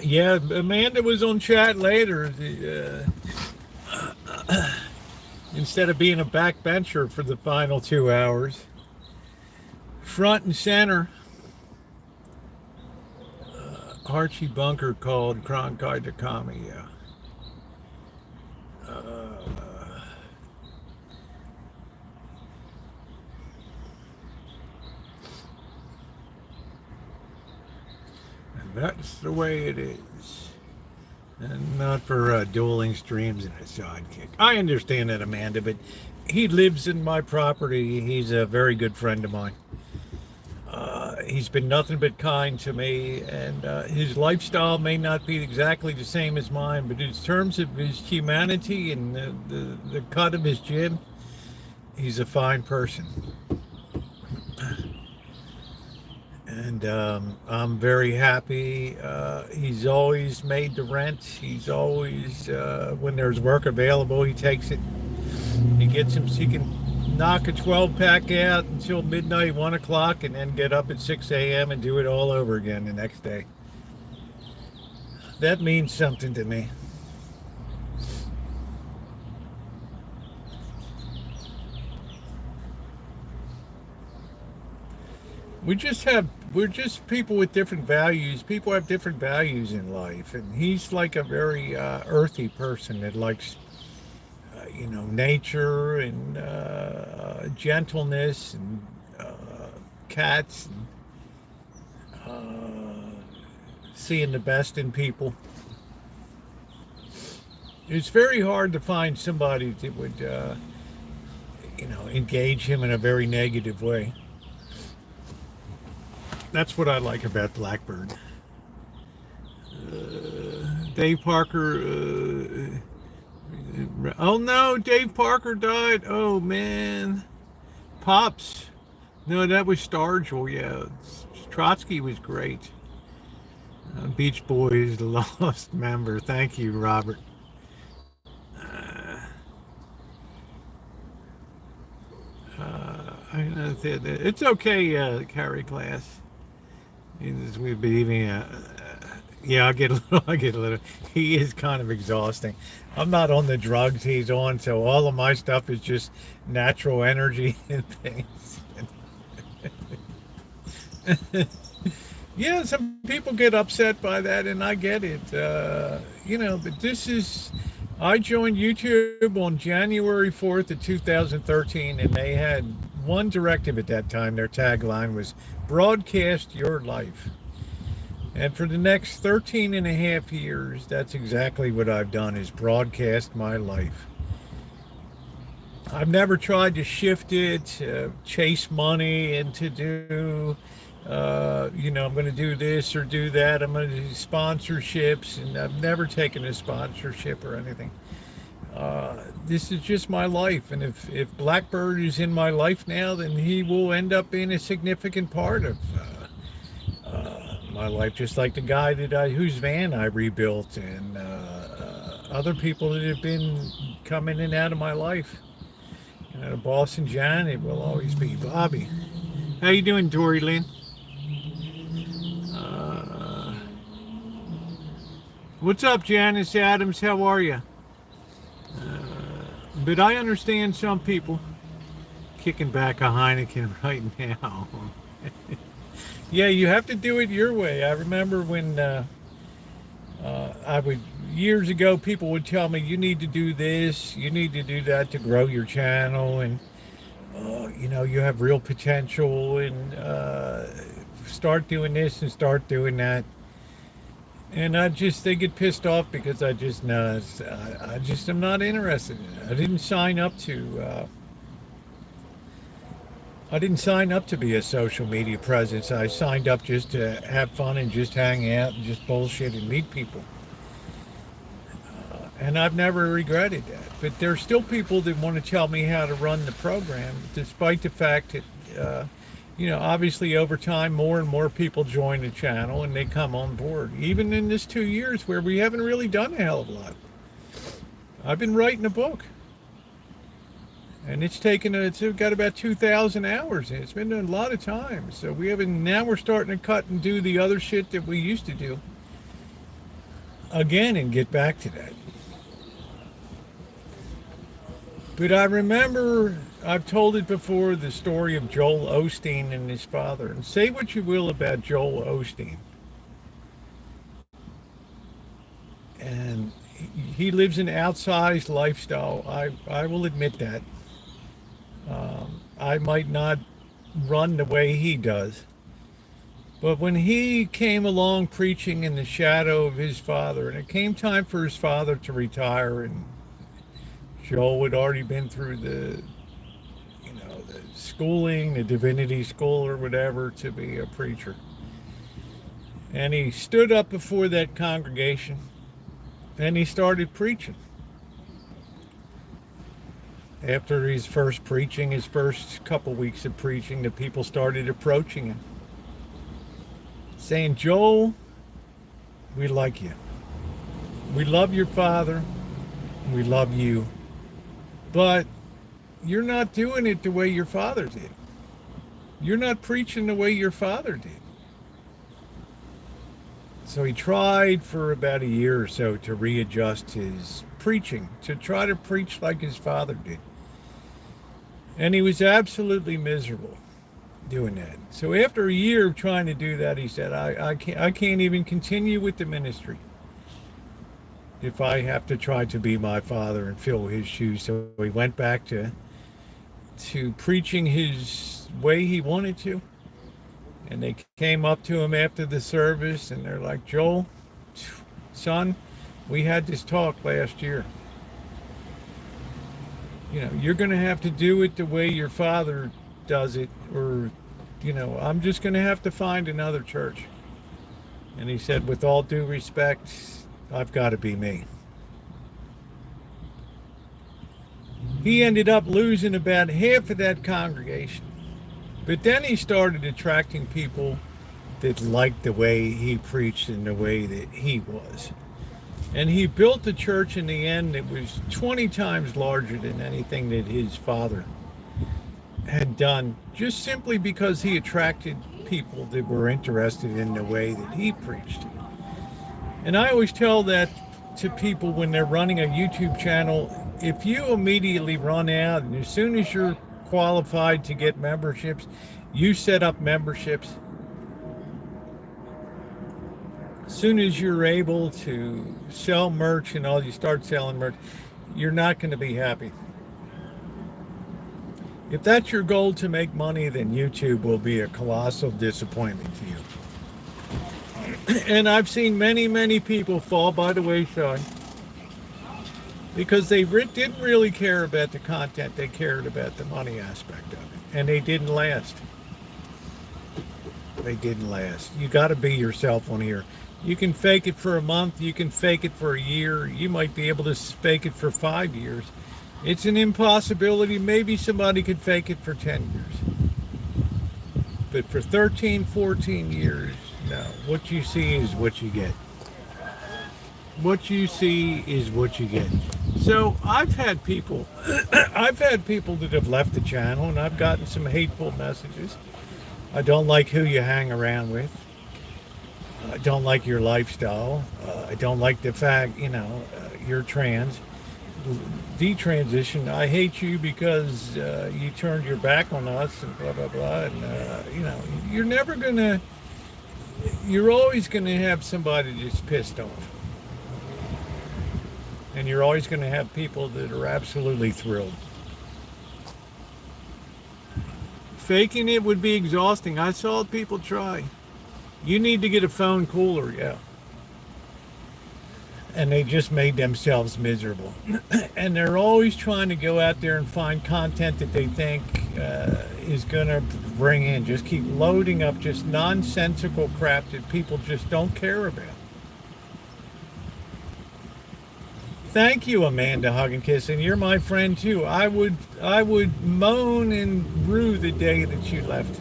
Yeah, Amanda was on chat later. Instead of being a backbencher for the final 2 hours, front and center. Archie Bunker called Cronkite to commie. Yeah. And that's the way it is. And not for dueling streams and a sidekick. I understand that, Amanda, but he lives in my property. He's a very good friend of mine. He's been nothing but kind to me, and his lifestyle may not be exactly the same as mine, but in terms of his humanity and the cut of his jib, he's a fine person. And I'm very happy. He's always made the rent. He's always, when there's work available, he takes it. He can knock a 12-pack out until midnight, 1 o'clock, and then get up at 6 a.m. and do it all over again the next day. That means something to me. We're just people with different values. People have different values in life, and he's like a very earthy person that likes nature and gentleness and cats and seeing the best in people. It's very hard to find somebody that would engage him in a very negative way. That's what I like about Blackbird. Dave Parker. Oh no, Dave Parker died. Oh man. Pops. No, that was Stargell. Yeah. Trotsky was great. Beach Boys, the lost member. Thank you, Robert. It's okay, Carrie Class. We believing. Yeah, I get a little. I get a little. He is kind of exhausting. I'm not on the drugs he's on, so all of my stuff is just natural energy and things. Yeah, some people get upset by that, and I get it. But this is. I joined YouTube on January 4th of 2013, and they had one directive at that time. Their tagline was broadcast your life. And for the next 13 and a half years, that's exactly what I've done, is broadcast my life. I've never tried to shift it, chase money, and to do, I'm going to do this or do that. I'm going to do sponsorships, and I've never taken a sponsorship or anything. This is just my life, and if Blackbird is in my life now, then he will end up being a significant part of my life, just like the guy whose van I rebuilt, and other people that have been coming in and out of my life. Boston John, it will always be Bobby. How you doing, Dory Lynn? What's up, Janice Adams? How are you? But I understand some people kicking back a Heineken right now. Yeah, you have to do it your way. I remember when years ago, people would tell me, you need to do this, you need to do that to grow your channel, and you have real potential, and start doing this and start doing that. And they get pissed off because I just am not interested in it. I didn't sign up to be a social media presence. I signed up just to have fun and just hang out and just bullshit and meet people. And I've never regretted that. But there's still people that want to tell me how to run the program, despite the fact that, obviously over time, more and more people join the channel and they come on board. Even in this 2 years where we haven't really done a hell of a lot. I've been writing a book. And it's got about 2,000 hours. And it's been a lot of time. So now we're starting to cut and do the other shit that we used to do again and get back to that. But I remember, I've told it before, the story of Joel Osteen and his father. And say what you will about Joel Osteen. And he lives an outsized lifestyle. I will admit that. I might not run the way he does. But when he came along preaching in the shadow of his father, and it came time for his father to retire, and Joel had already been through the schooling, the divinity school or whatever, to be a preacher. And he stood up before that congregation and he started preaching. After his first couple weeks of preaching, the people started approaching him, saying, Joel, we like you. We love your father. We love you. But you're not doing it the way your father did. You're not preaching the way your father did. So he tried for about a year or so to readjust his preaching, to try to preach like his father did. And he was absolutely miserable doing that. So after a year of trying to do that, he said, I can't even continue with the ministry if I have to try to be my father and fill his shoes. So he went back to preaching his way he wanted to. And they came up to him after the service and they're like, Joel, son, we had this talk last year. You're going to have to do it the way your father does it, or, I'm just going to have to find another church. And he said, with all due respect, I've got to be me. He ended up losing about half of that congregation. But then he started attracting people that liked the way he preached and the way that he was. And he built the church in the end that was 20 times larger than anything that his father had done, just simply because he attracted people that were interested in the way that he preached. And I always tell that to people when they're running a YouTube channel. If you immediately run out, and as soon as you're qualified to get memberships, you set up memberships. As soon as you're able to sell merch and all, you start selling merch, you're not going to be happy. If that's your goal, to make money, then YouTube will be a colossal disappointment to you. And I've seen many people fall by the wayside because they didn't really care about the content. They cared about the money aspect of it. And they didn't last. They didn't last. You got to be yourself on here. You can fake it for a month. You can fake it for a year. You might be able to fake it for 5 years. It's an impossibility. Maybe somebody could fake it for 10 years. But for 13, 14 years, no. What you see is what you get. What you see is what you get. So I've had people that have left the channel, and I've gotten some hateful messages. I don't like who you hang around with. I don't like your lifestyle. I don't like the fact, you're trans. Detransition. I hate you because you turned your back on us and blah, blah, blah. And, you're always going to have somebody that's pissed off. And you're always going to have people that are absolutely thrilled. Faking it would be exhausting. I saw people try. You need to get a phone cooler, yeah. And they just made themselves miserable. And they're always trying to go out there and find content that they think is going to bring in. Just keep loading up just nonsensical crap that people just don't care about. Thank you, Amanda Hug and Kiss, and you're my friend too. I would moan and rue the day that you left.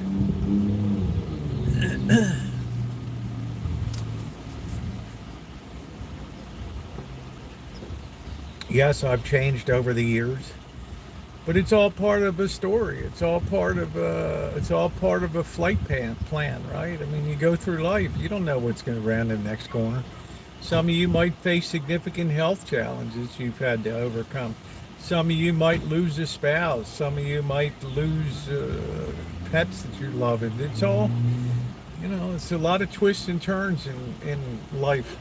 Yes, I've changed over the years, but it's all part of a story. It's all part of a flight plan, right? I mean, you go through life, you don't know what's going to round in the next corner. Some of you might face significant health challenges you've had to overcome. Some of you might lose a spouse. Some of you might lose pets that you love. And it's all, it's a lot of twists and turns in life.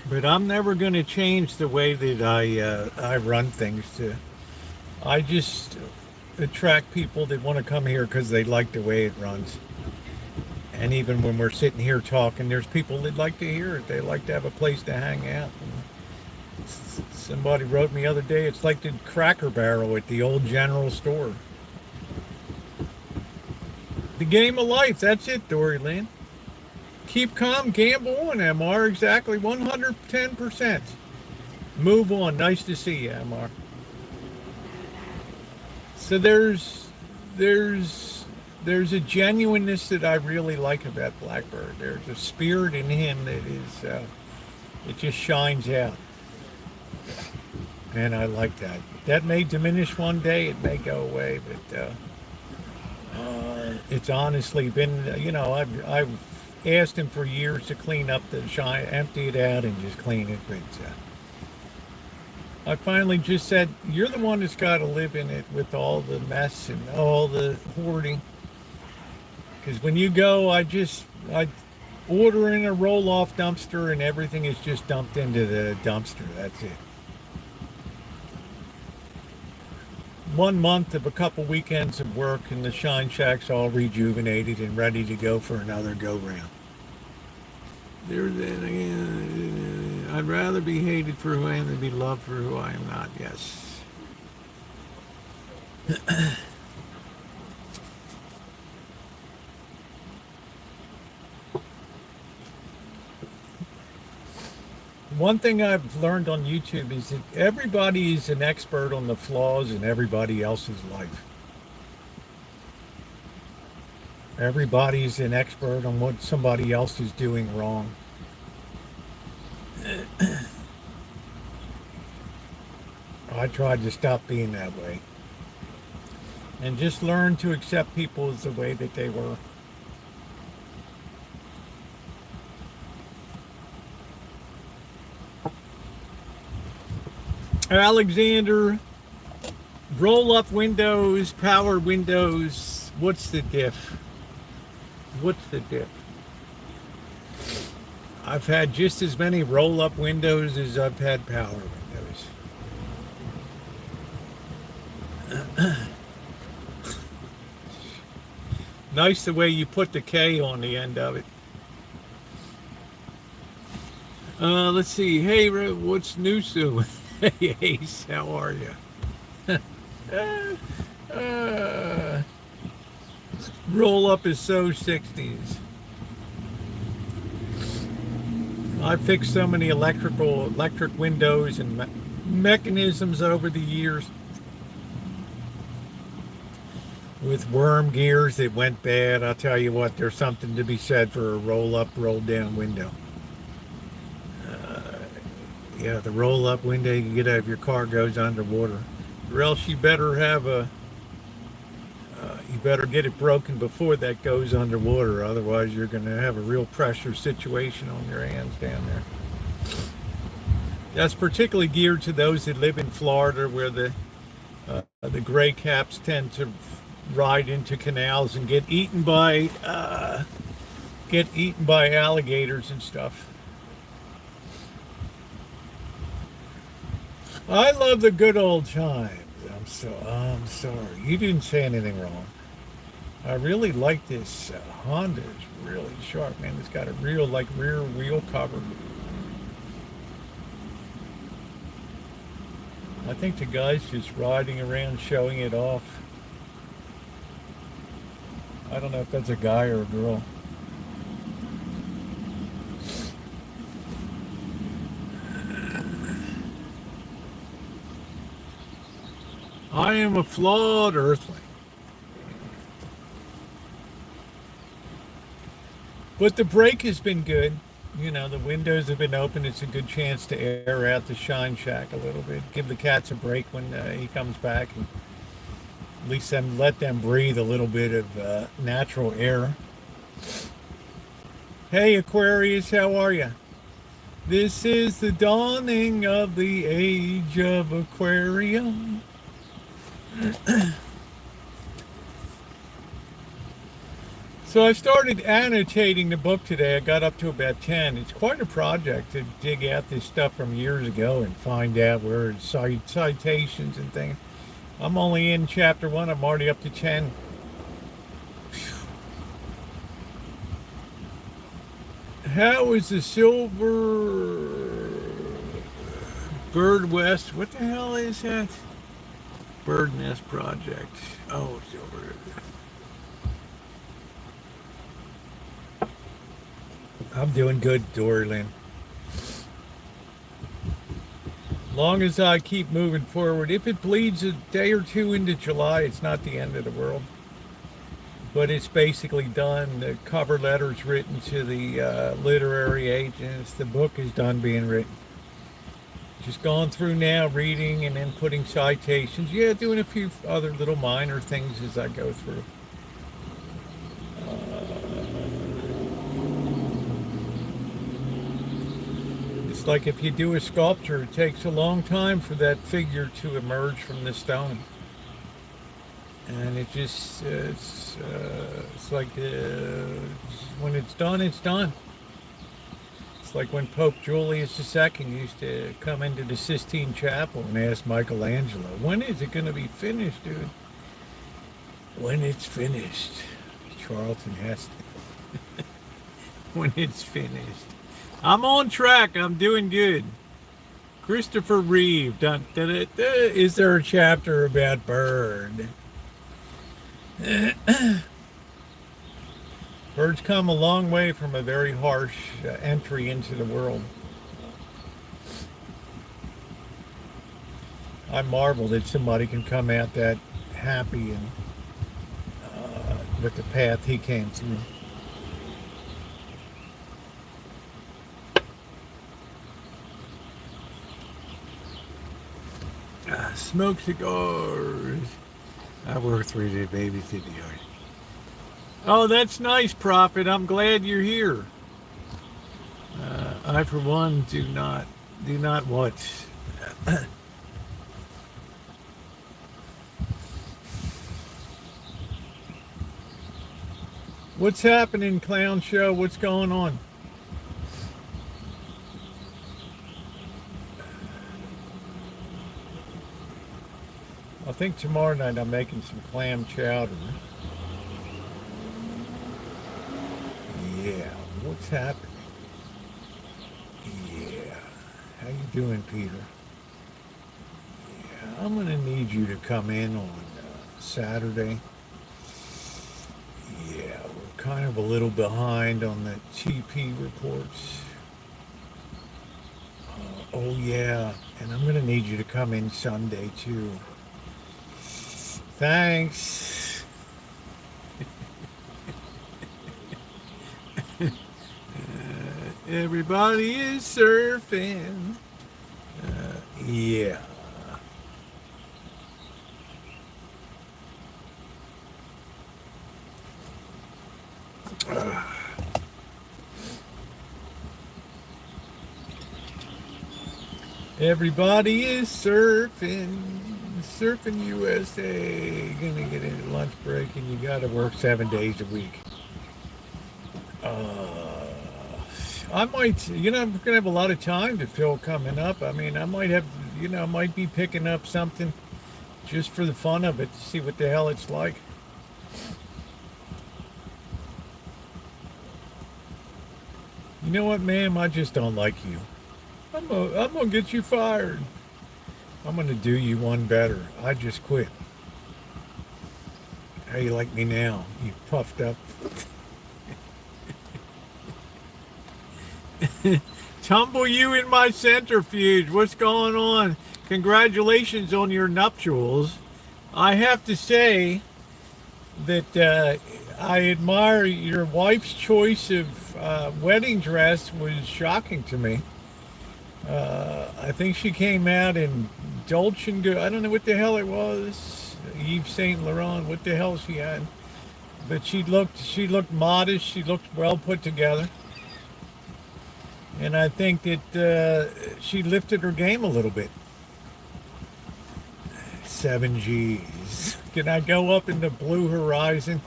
But I'm never going to change the way that I run things. I just attract people that want to come here because they like the way it runs. And even when we're sitting here talking, there's people that like to hear it. They like to have a place to hang out. Somebody wrote me the other day, it's like the Cracker Barrel at the old general store. The game of life, that's it, Dory Lynn. Keep calm, gamble on, MR, exactly 110%. Move on, nice to see you, MR. So there's a genuineness that I really like about Blackbird. There's a spirit in him that is, it just shines out. And I like that. That may diminish one day, it may go away, but it's honestly been, I've asked him for years to clean up the shine, empty it out and just clean it, but I finally just said, you're the one that's got to live in it with all the mess and all the hoarding. Because when you go, I order in a roll-off dumpster and everything is just dumped into the dumpster. That's it. 1 month of a couple weekends of work and the Shine Shack's all rejuvenated and ready to go for another go-round. I'd rather be hated for who I am than be loved for who I am not. Yes. One thing I've learned on YouTube is that everybody is an expert on the flaws in everybody else's life. Everybody's an expert on what somebody else is doing wrong. I tried to stop being that way and just learn to accept people as the way that they were. Alexander, roll up windows, power windows, what's the diff? What's the diff? I've had just as many roll up windows as I've had power windows. Nice the way you put the K on the end of it. Let's see. Hey, what's new, Sue? Hey, Ace, how are you? uh, roll up is so 60s. I fixed so many electric windows and mechanisms over the years with worm gears that went bad. I'll tell you what, there's something to be said for a roll up, roll down window. Yeah, the roll up window you get out of your car goes underwater, or else you better have you better get it broken before that goes underwater. Otherwise, you're going to have a real pressure situation on your hands down there. That's particularly geared to those that live in Florida, where the gray caps tend to ride into canals and get eaten by alligators and stuff. I love the good old times. I'm sorry. You didn't say anything wrong. I really like this Honda. It's really sharp, man. It's got a real rear wheel cover. I think the guy's just riding around showing it off. I don't know if that's a guy or a girl. I am a flawed earthling. But the break has been good. You know, the windows have been open. It's a good chance to air out the shine shack a little bit. Give the cats a break when he comes back, and at least let them breathe a little bit of natural air. Hey, Aquarius, how are you? This is the dawning of the age of Aquarium. So I started annotating the book today. I got up to about 10. It's quite a project to dig out this stuff from years ago and find out where it's citations and things. I'm only in chapter 1. I'm already up to 10. How is the silver bird west? What the hell is that? Bird nest project. Oh, silver. I'm doing good, Dorlin. Long as I keep moving forward. If it bleeds a day or two into July, it's not the end of the world. But it's basically done. The cover letter's written to the literary agents. The book is done being written. Just going through now, reading, and then putting citations. Yeah, doing a few other little minor things as I go through. It's like if you do a sculpture, it takes a long time for that figure to emerge from the stone. And it just, it's like when it's done, it's done. It's like when Pope Julius II used to come into the Sistine Chapel and ask Michelangelo, when is it going to be finished, dude? When it's finished. Charlton Heston. When it's finished. I'm on track. I'm doing good. Christopher Reeve. Dun, dun, dun, dun. Is there a chapter about bird? Birds come a long way from a very harsh entry into the world. I marvel that somebody can come out that happy and with the path he came through. Smoke cigars. I work 3-day babysitting yard. Oh, that's nice, Prophet. I'm glad you're here. I, for one, do not watch. What's happening, Clown Show? What's going on? I think tomorrow night I'm making some clam chowder. What's happening? Yeah. How you doing, Peter? Yeah, I'm gonna need you to come in on Saturday. Yeah, we're kind of a little behind on the TP reports. Oh yeah, and I'm gonna need you to come in Sunday too. Thanks. Everybody is surfing. Yeah. Everybody is surfing. Surfing USA. Gonna get into lunch break and you gotta work 7 days a week. I might, I'm gonna have a lot of time to fill coming up. I mean, I might have, I might be picking up something just for the fun of it to see what the hell it's like. You know what, ma'am? I just don't like you. I'm gonna get you fired. I'm gonna do you one better. I just quit. How you like me now? You puffed up. Tumble you in my centrifuge. What's going on? Congratulations on your nuptials. I have to say that I admire your wife's choice of wedding dress was shocking to me. I think she came out in Dolce & I don't know what the hell it was. Yves Saint Laurent. What the hell she had? But she looked modest. She looked well put together. And I think that she lifted her game a little bit. 7Gs. Can I go up in the blue horizon?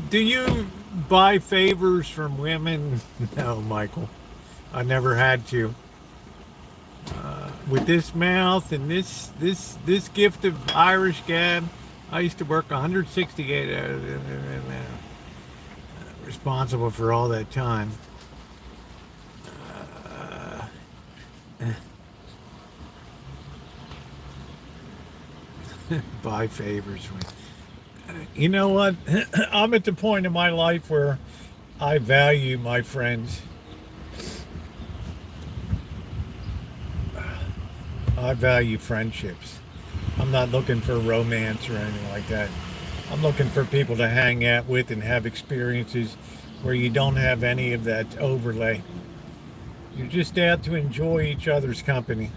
Do you buy favors from women? No, Michael. I never had to. With this mouth and this gift of Irish gab, I used to work 168 hours. Responsible for all that time. Buy favors. You know what? I'm at the point in my life where I value my friends. I value friendships. I'm not looking for romance or anything like that. I'm looking for people to hang out with and have experiences where you don't have any of that overlay. You're just out to enjoy each other's company.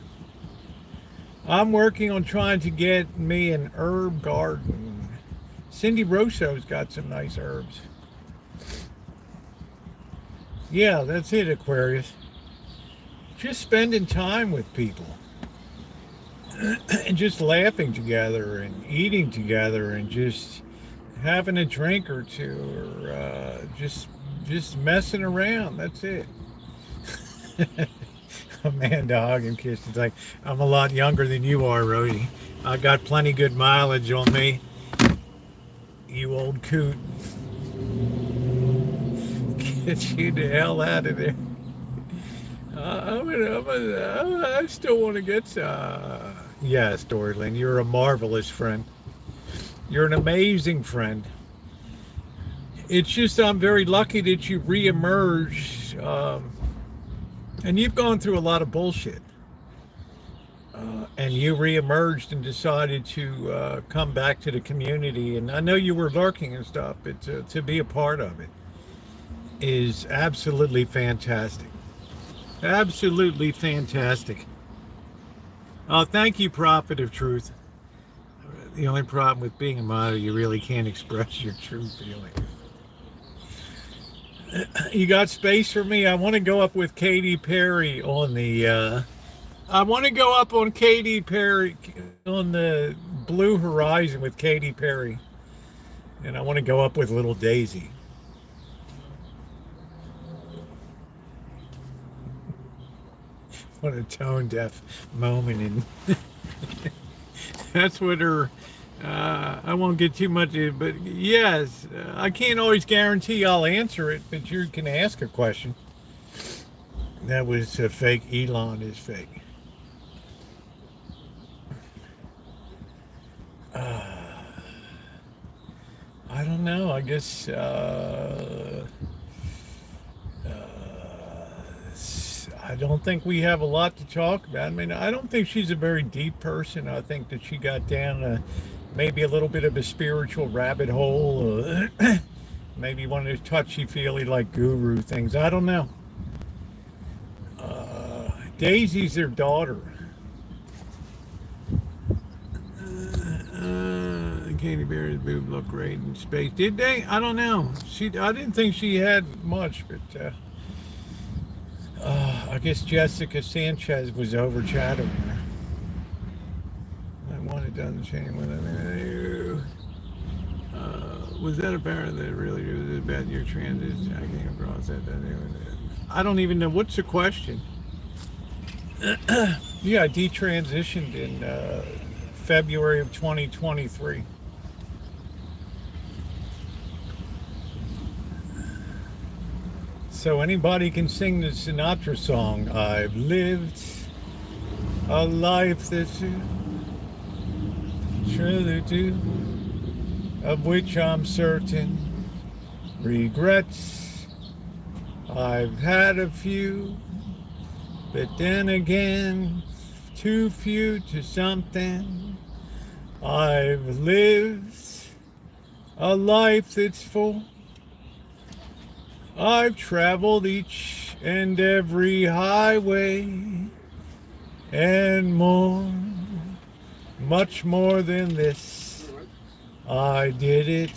I'm working on trying to get me an herb garden. Cindy Rosso's got some nice herbs. Yeah, that's it, Aquarius. Just spending time with people. And just laughing together and eating together and just having a drink or two or just messing around. That's it. Amanda Hoggenkist is like, I'm a lot younger than you are, Rosie. I got plenty good mileage on me. You old coot. Get you the hell out of there. I still want to get some. Yes, Dorlin, you're a marvelous friend. You're an amazing friend. It's just I'm very lucky that you reemerged, and you've gone through a lot of bullshit. And you reemerged and decided to come back to the community. And I know you were lurking and stuff, but to be a part of it is absolutely fantastic. Absolutely fantastic. Oh, thank you, Prophet of Truth. The only problem with being a model, you really can't express your true feelings. You got space for me? I want to go up with Katy Perry on the. I want to go up on Katy Perry on the blue horizon with Katy Perry, and I want to go up with Little Daisy. What a tone deaf moment, and that's what I won't get too much in, but yes, I can't always guarantee I'll answer it, but you can ask a question. That was fake. Elon is fake. I don't know. I guess I don't think we have a lot to talk about. I mean, I don't think she's a very deep person. I think that she got down maybe a little bit of a spiritual rabbit hole, maybe one of those touchy feely like guru things. I don't know. Daisy's their daughter. Katy Perry's boob looked great in space. Did they? I don't know. I didn't think she had much, but I guess Jessica Sanchez was overshadowing her. I wanted done shame with it. Was that apparent that really was about your transit? I came across that. I don't even know. What's the question? Yeah, I detransitioned in February of 2023. So anybody can sing the Sinatra song. I've lived a life that's truly due, of which I'm certain. Regrets, I've had a few, but then again, too few to something. I've lived a life that's full. I've traveled each and every highway and more, much more than this. I did it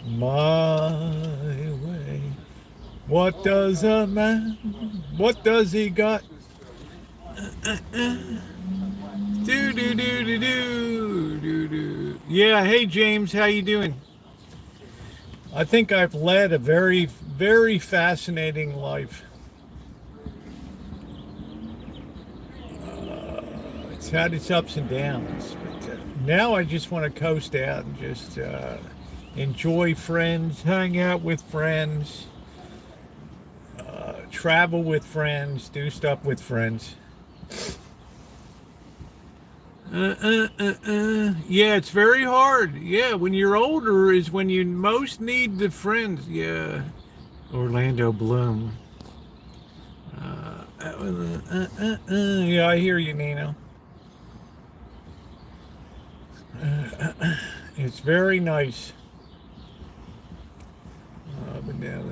my way. What does a man, what does he got? Do do do do do do do. Yeah, hey James, how you doing? I think I've led a very, very fascinating life. It's had its ups and downs, but now I just want to coast out and just enjoy friends, hang out with friends, travel with friends, do stuff with friends. Yeah, it's very hard. Yeah, when you're older is when you most need the friends. Yeah, Orlando Bloom. Yeah, I hear you, Nino. It's very nice. But now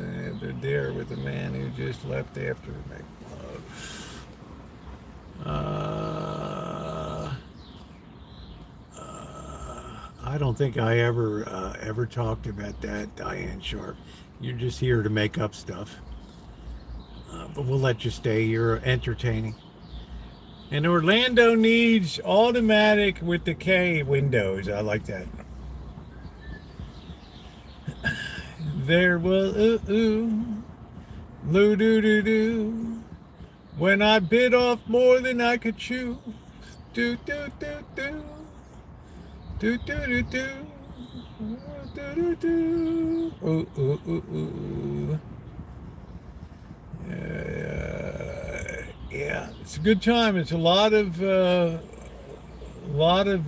they're there with a man who just left after making love. I don't think I ever talked about that, Diane Sharp. You're just here to make up stuff. But we'll let you stay. You're entertaining. And Orlando needs automatic with the K windows. I like that. There was loo doo doo doo. When I bit off more than I could chew. Do do do do. Do do do do. Do do do. Ooh ooh ooh ooh. Yeah, it's a good time. It's a lot of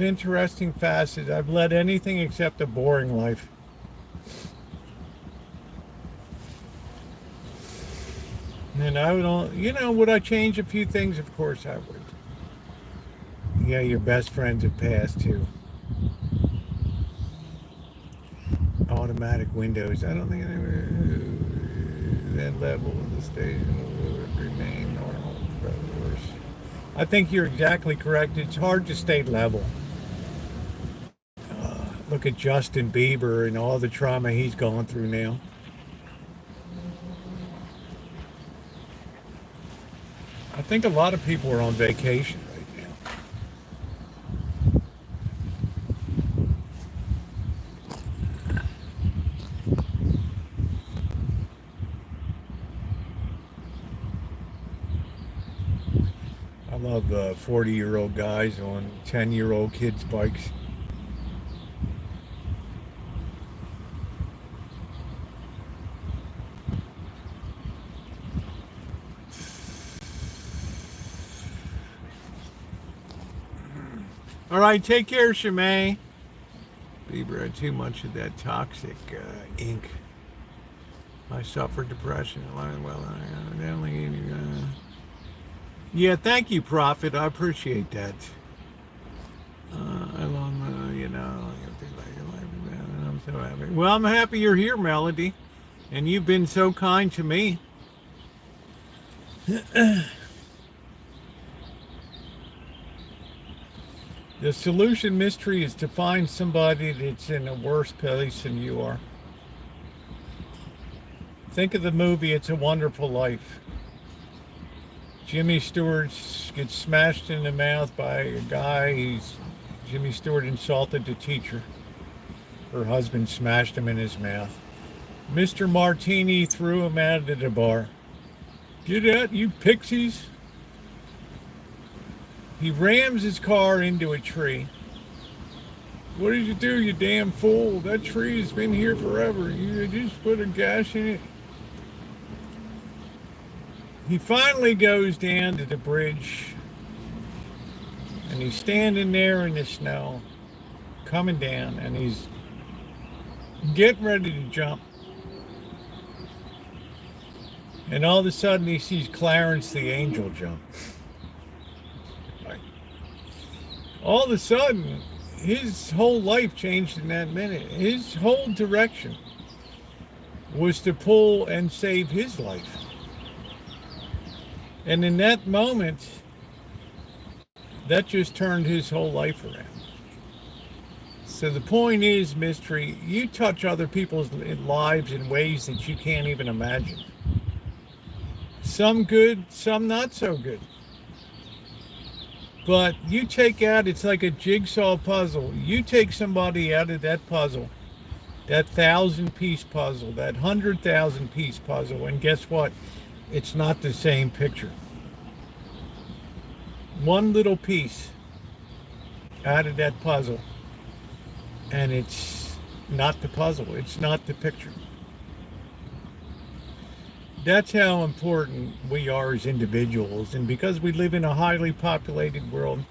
interesting facets. I've led anything except a boring life. And I would I change a few things? Of course I would. Yeah, your best friends have passed too. Automatic windows. I don't think that level of the station would remain normal. I think you're exactly correct. It's hard to stay level. Look at Justin Bieber and all the trauma he's going through now. I think a lot of people are on vacation right now. I love 40-year-old guys on 10-year-old kids' bikes. All right, take care, Shemay. Bieber had too much of that toxic ink. I suffered depression. Well, I definitely. Yeah, thank you, Prophet. I appreciate that. I love, I'm so happy. Well, I'm happy you're here, Melody, and you've been so kind to me. The solution mystery is to find somebody that's in a worse place than you are. Think of the movie It's a Wonderful Life. Jimmy Stewart gets smashed in the mouth by a guy. Jimmy Stewart insulted the teacher. Her husband smashed him in his mouth. Mr. Martini threw him out of the bar. Get out, you pixies. He rams his car into a tree. What did you do, you damn fool? That tree's been here forever. You just put a gash in it. He finally goes down to the bridge, and he's standing there in the snow, coming down, and he's getting ready to jump. And all of a sudden he sees Clarence the angel jump. All of a sudden, his whole life changed in that minute. His whole direction was to pull and save his life. And in that moment, that just turned his whole life around. So the point is, Mystery, you touch other people's lives in ways that you can't even imagine. Some good, some not so good. But you take out, it's like a jigsaw puzzle. You take somebody out of that puzzle, that 1,000-piece puzzle, that 100,000-piece puzzle, and guess what? It's not the same picture. One little piece out of that puzzle, and it's not the puzzle. It's not the picture. That's how important we are as individuals. And because we live in a highly populated world,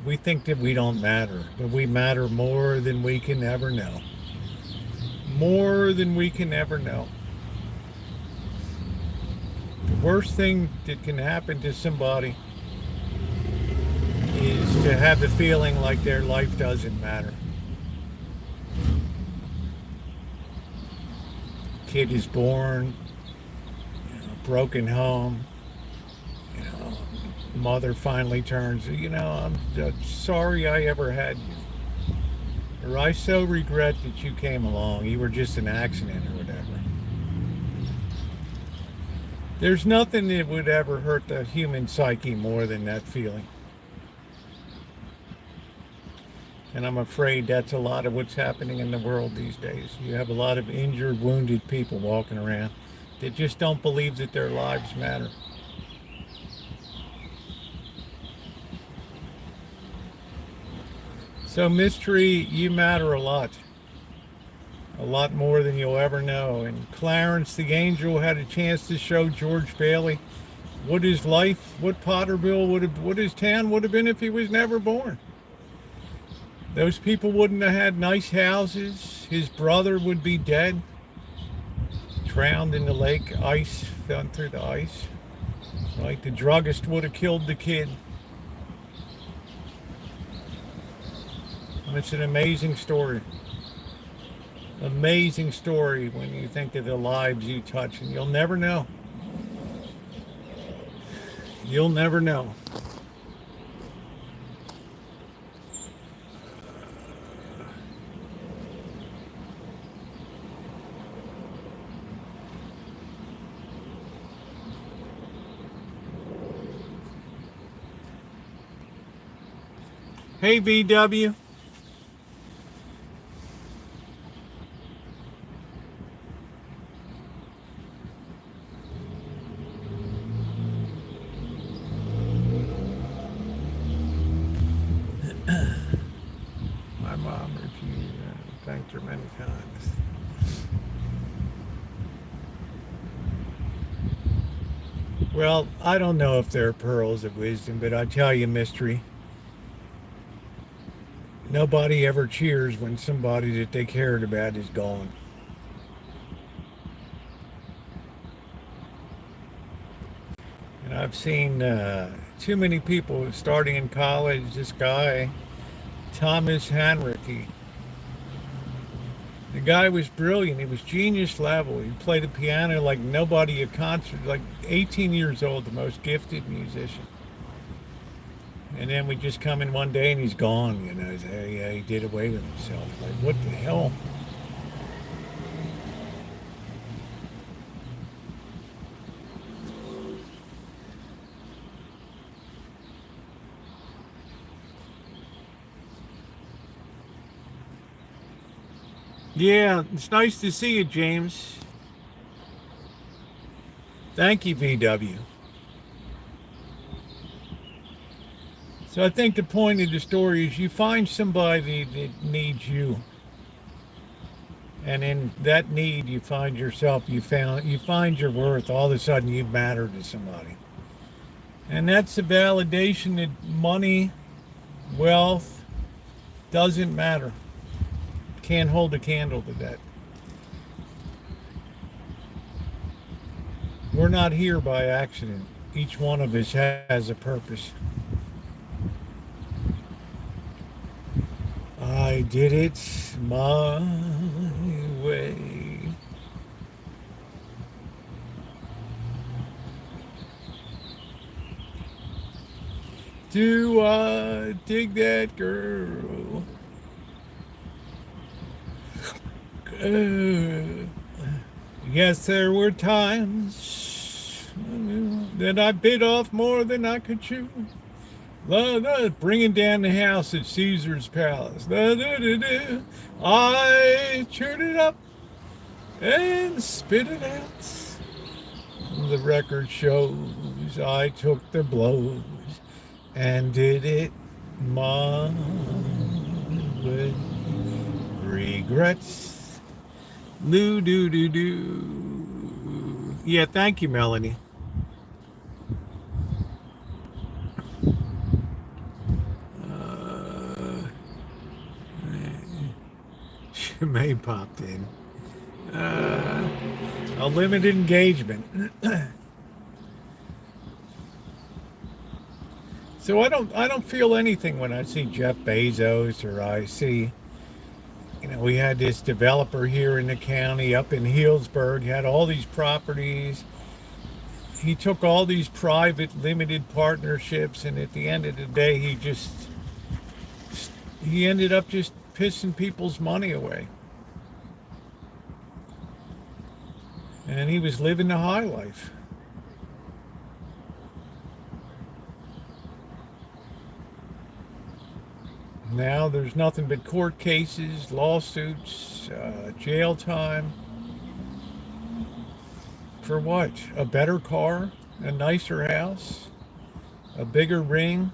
we think that we don't matter. But we matter more than we can ever know. More than we can ever know. The worst thing that can happen to somebody is to have the feeling like their life doesn't matter. Kid is born, broken home, mother finally turns, I'm sorry I ever had you. Or I so regret that you came along. You were just an accident or whatever. There's nothing that would ever hurt the human psyche more than that feeling. And I'm afraid that's a lot of what's happening in the world these days. You have a lot of injured, wounded people walking around that just don't believe that their lives matter. So, Mystery, you matter a lot more than you'll ever know. And Clarence the angel had a chance to show George Bailey what his life, what Potterville what his town would have been if he was never born. Those people wouldn't have had nice houses. His brother would be dead, drowned in the lake, ice, down through the ice. Like the druggist would have killed the kid. And it's an amazing story. Amazing story when you think of the lives you touch, and you'll never know. You'll never know. Hey, VW. My mom refused. Thanked her many times. Well, I don't know if they're pearls of wisdom, but I tell you, Mystery, Nobody ever cheers when somebody that they cared about is gone. And I've seen too many people starting in college. This guy, Thomas Hanricky, the guy was brilliant. He was genius level. He played the piano like nobody at concert, like 18 years old, the most gifted musician. And then we just come in one day and he's gone. You know, he did away with himself. Like, what the hell? Yeah, it's nice to see you, James. Thank you, VW. So I think the point of the story is you find somebody that needs you. And in that need you find yourself, you find your worth. All of a sudden you matter to somebody. And that's the validation that money, wealth doesn't matter. Can't hold a candle to that. We're not here by accident. Each one of us has a purpose. I did it my way. Do I dig that girl? Yes, there were times that I bit off more than I could chew. Bringing down the house at Caesar's Palace. I chewed it up and spit it out. The record shows I took the blows and did it my way. Regrets. Loo doo doo doo. Yeah, thank you, Melanie. May popped in. A limited engagement. So I don't feel anything when I see Jeff Bezos or I see, we had this developer here in the county up in Healdsburg, had all these properties. He took all these private limited partnerships, and at the end of the day he ended up just pissing people's money away. And he was living the high life. Now there's nothing but court cases, lawsuits, jail time. For what? A better car? A nicer house? A bigger ring?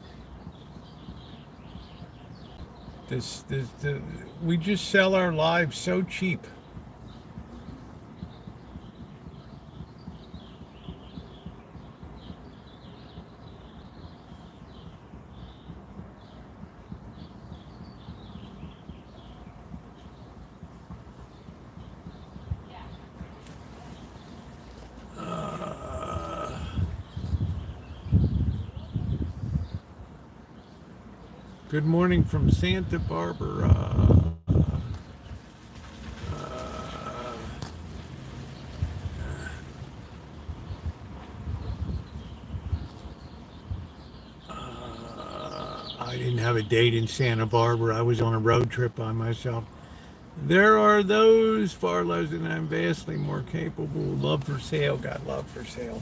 We just sell our lives so cheap. Good morning from Santa Barbara. I didn't have a date in Santa Barbara. I was on a road trip by myself. There are those far less than I'm vastly more capable. Love for sale, got love for sale.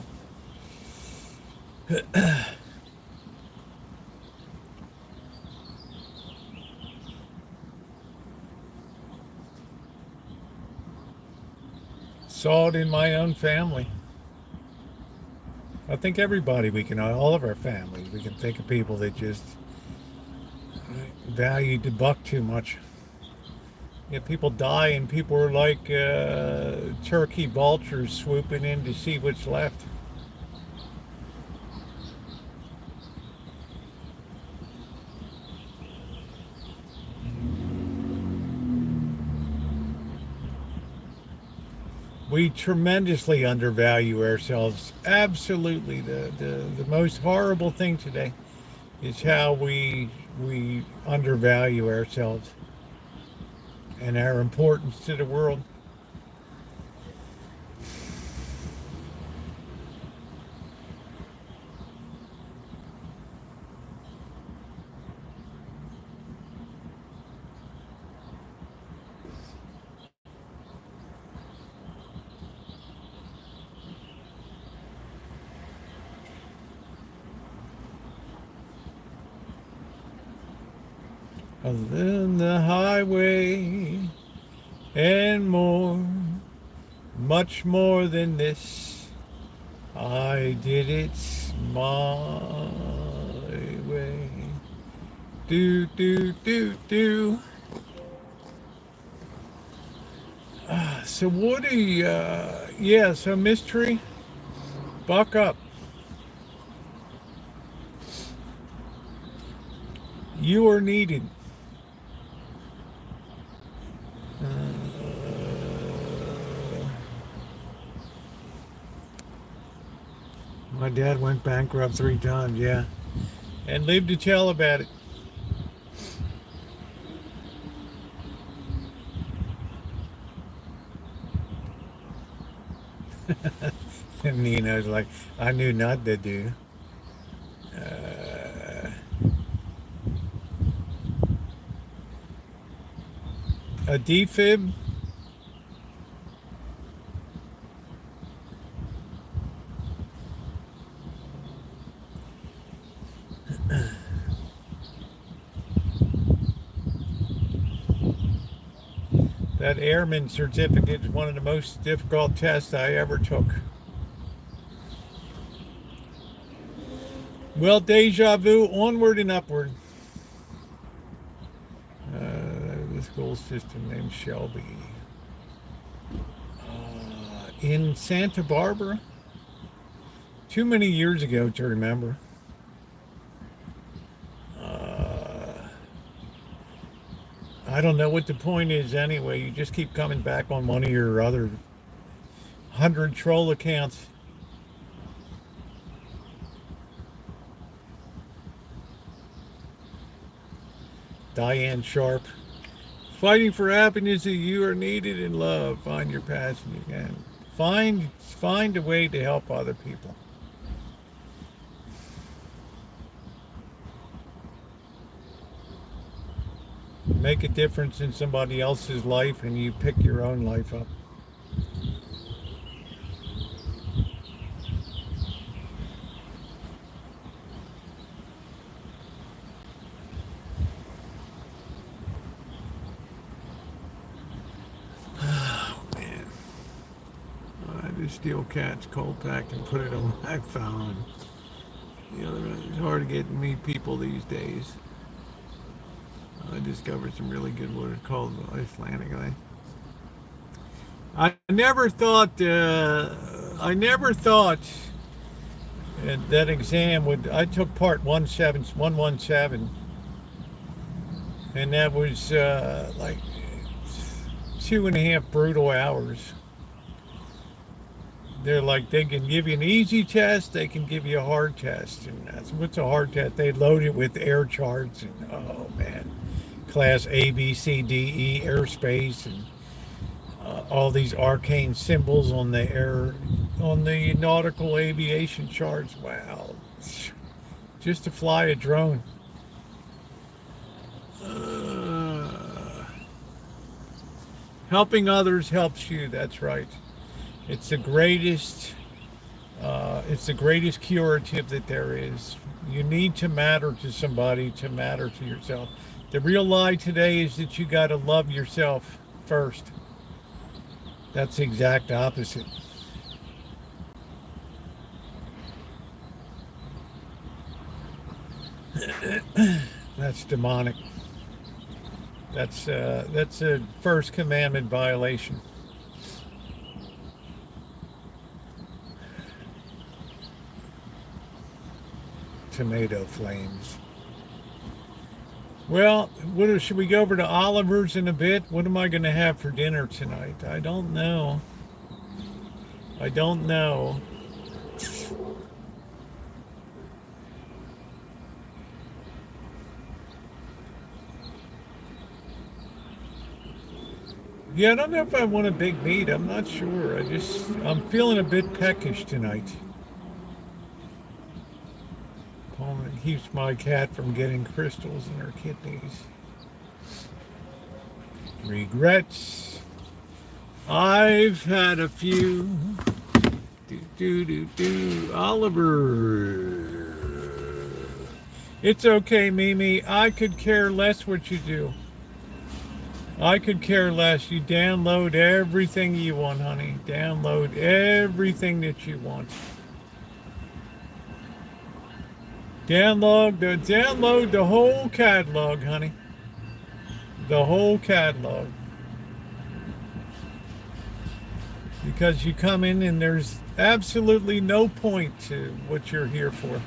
Saw it in my own family. I think everybody, all of our families, we can think of people that just valued the buck too much. People die and people are like turkey vultures swooping in to see what's left. We tremendously undervalue ourselves. Absolutely. The most horrible thing today is how we undervalue ourselves and our importance to the world. Other than the highway and more, much more than this, I did it my way. Do, do, do, do. So Woody, yeah, so Mystery, buck up. You are needed. My dad went bankrupt 3 times, yeah, and lived to tell about it. And Nina's like, I knew not to do. A defib. That airman certificate is one of the most difficult tests I ever took. Well, deja vu, onward and upward. The school system named Shelby. In Santa Barbara. Too many years ago to remember. I don't know what the point is anyway. You just keep coming back on one of your other 100 troll accounts. Diane Sharp. Fighting for happiness that you are needed in love. Find your passion again. Find a way to help other people. Make a difference in somebody else's life and you pick your own life up. Oh man. I just steal Cat's cold pack and put it on my phone. You know, it's hard to get to meet people these days. I discovered some really good what it's called Icelandic. I never thought that exam would. I took part 117, and that was like 2.5 brutal hours. They're like, they can give you an easy test, they can give you a hard test, and what's a hard test? They load it with air charts, and oh man, class A, B, C, D, E, airspace, and all these arcane symbols on the nautical aviation charts. Wow, just to fly a drone. Helping others helps you. That's right. It's the greatest. It's the greatest curative that there is. You need to matter to somebody to matter to yourself. The real lie today is that you got to love yourself first. That's the exact opposite. That's demonic. That's a first commandment violation. Tomato flames. Well, should we go over to Oliver's in a bit? What am I going to have for dinner tonight? I don't know. I don't know. Yeah, I don't know if I want a big meat. I'm not sure. I'm feeling a bit peckish tonight. It keeps my cat from getting crystals in her kidneys. Regrets. I've had a few. Oliver. It's okay, Mimi. I could care less what you do. I could care less. You download everything you want, honey. Download everything that you want. Download the whole catalog, honey. The whole catalog. Because you come in and there's absolutely no point to what you're here for.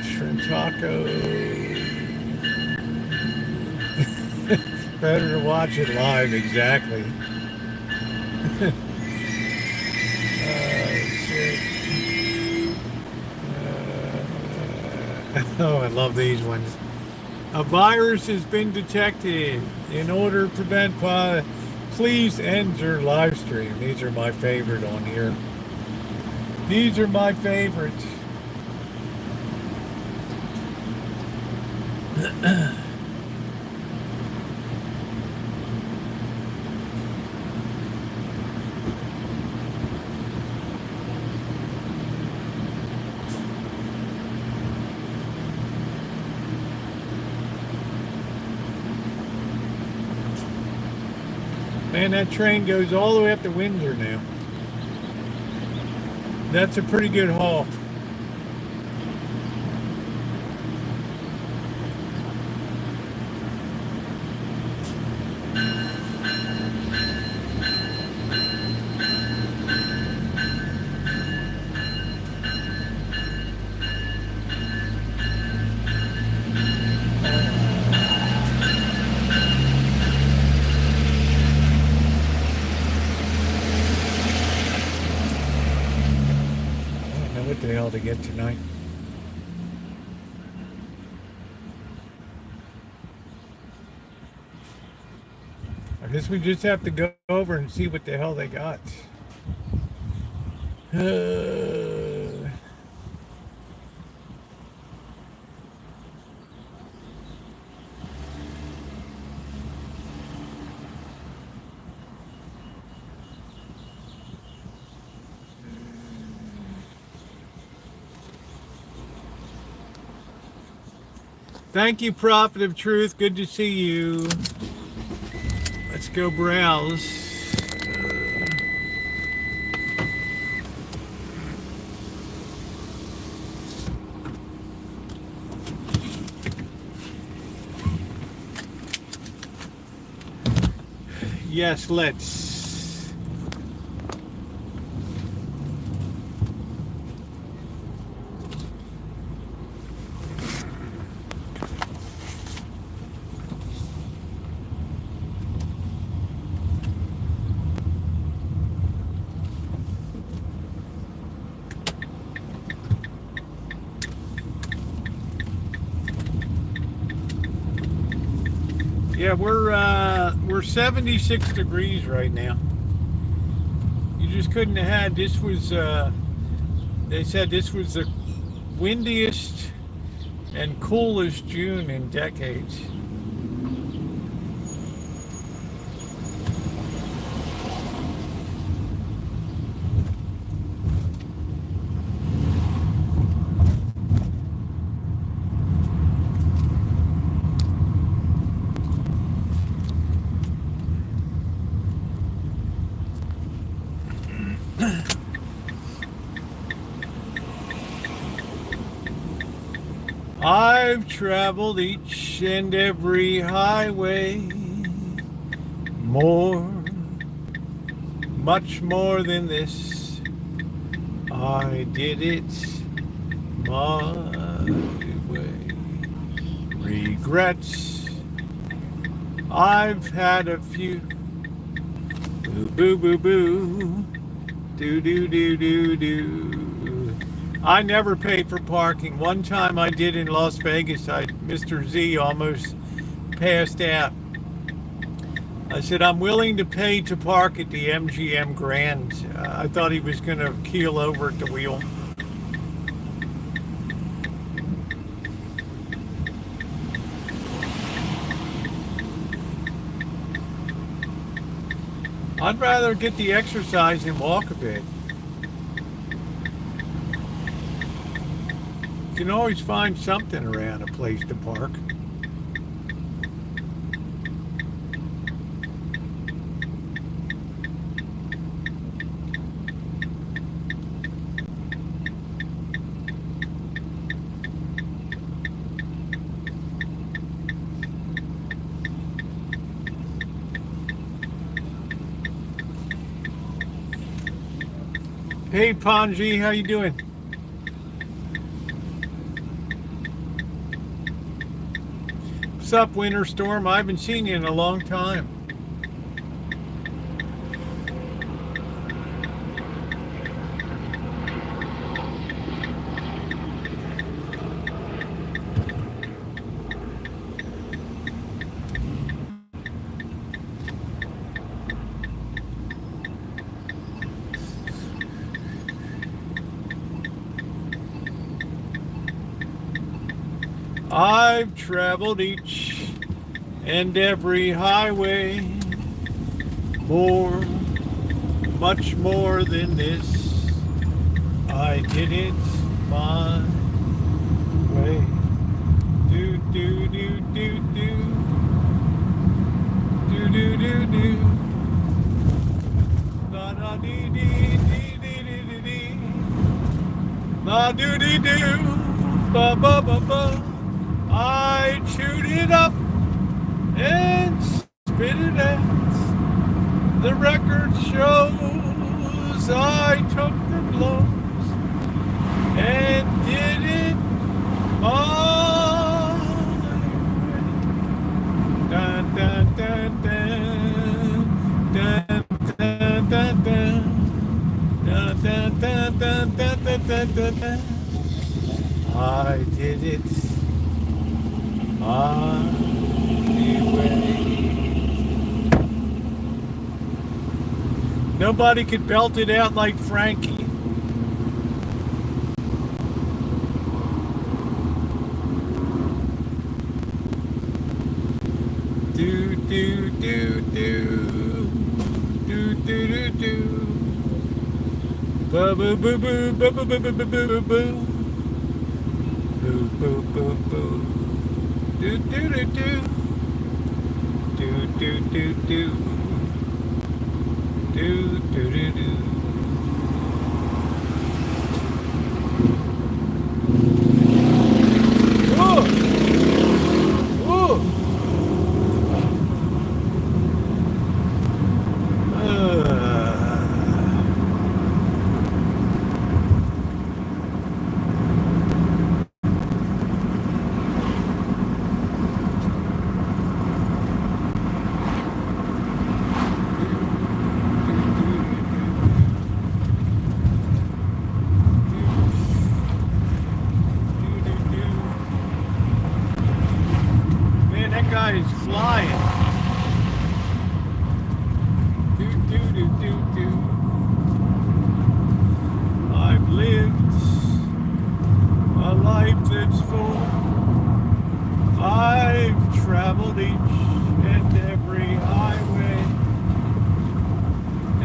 Shrimp taco. Better to watch it live, exactly. Shit. Oh, I love these ones. A virus has been detected. In order to prevent, please end your live stream. These are my favorite on here. These are my favorites. Man, that train goes all the way up to Windsor now. That's a pretty good haul. To get tonight. I guess we just have to go over and see what the hell they got. Thank you, Prophet of Truth. Good to see you. Let's go browse. Yes, let's. Yeah, we're 76 degrees right now. You just couldn't have had. This was. They said this was the windiest and coolest June in decades. I've traveled each and every highway, much more than this. I did it my regrets. I've had a few. Boo, boo, boo, boo. Do, do, do, do, do. I never paid for parking. One time I did in Las Vegas. Mr. Z almost passed out. I said, I'm willing to pay to park at the MGM Grand. I thought he was going to keel over at the wheel. I'd rather get the exercise and walk a bit. You can always find something around a place to park. Hey Ponji, how you doing? What's up, Winter Storm? I haven't seen you in a long time. I've traveled each and every highway, much more than this. I did it my way. Do do do do do do do do do. La da dee dee dee dee dee dee. La do dee do. Ba ba ba ba. I chewed it up and spit it out. The record shows I took the blows and did it my way. Dun, dun, dun, dun, dun, dun, dun, dun. Dun, dun, dun, dun, dun, dun, dun, dun. I did it. Nobody could belt it out like Frankie. Do do do do do do do do. Boo boo boo boo boo boo boo boo boo boo boo boo boo boo boo. Do do do do do do do do do do do do. Oh! Oh! Is flying. Do do do do do. I've lived a life that's full. I've traveled each and every highway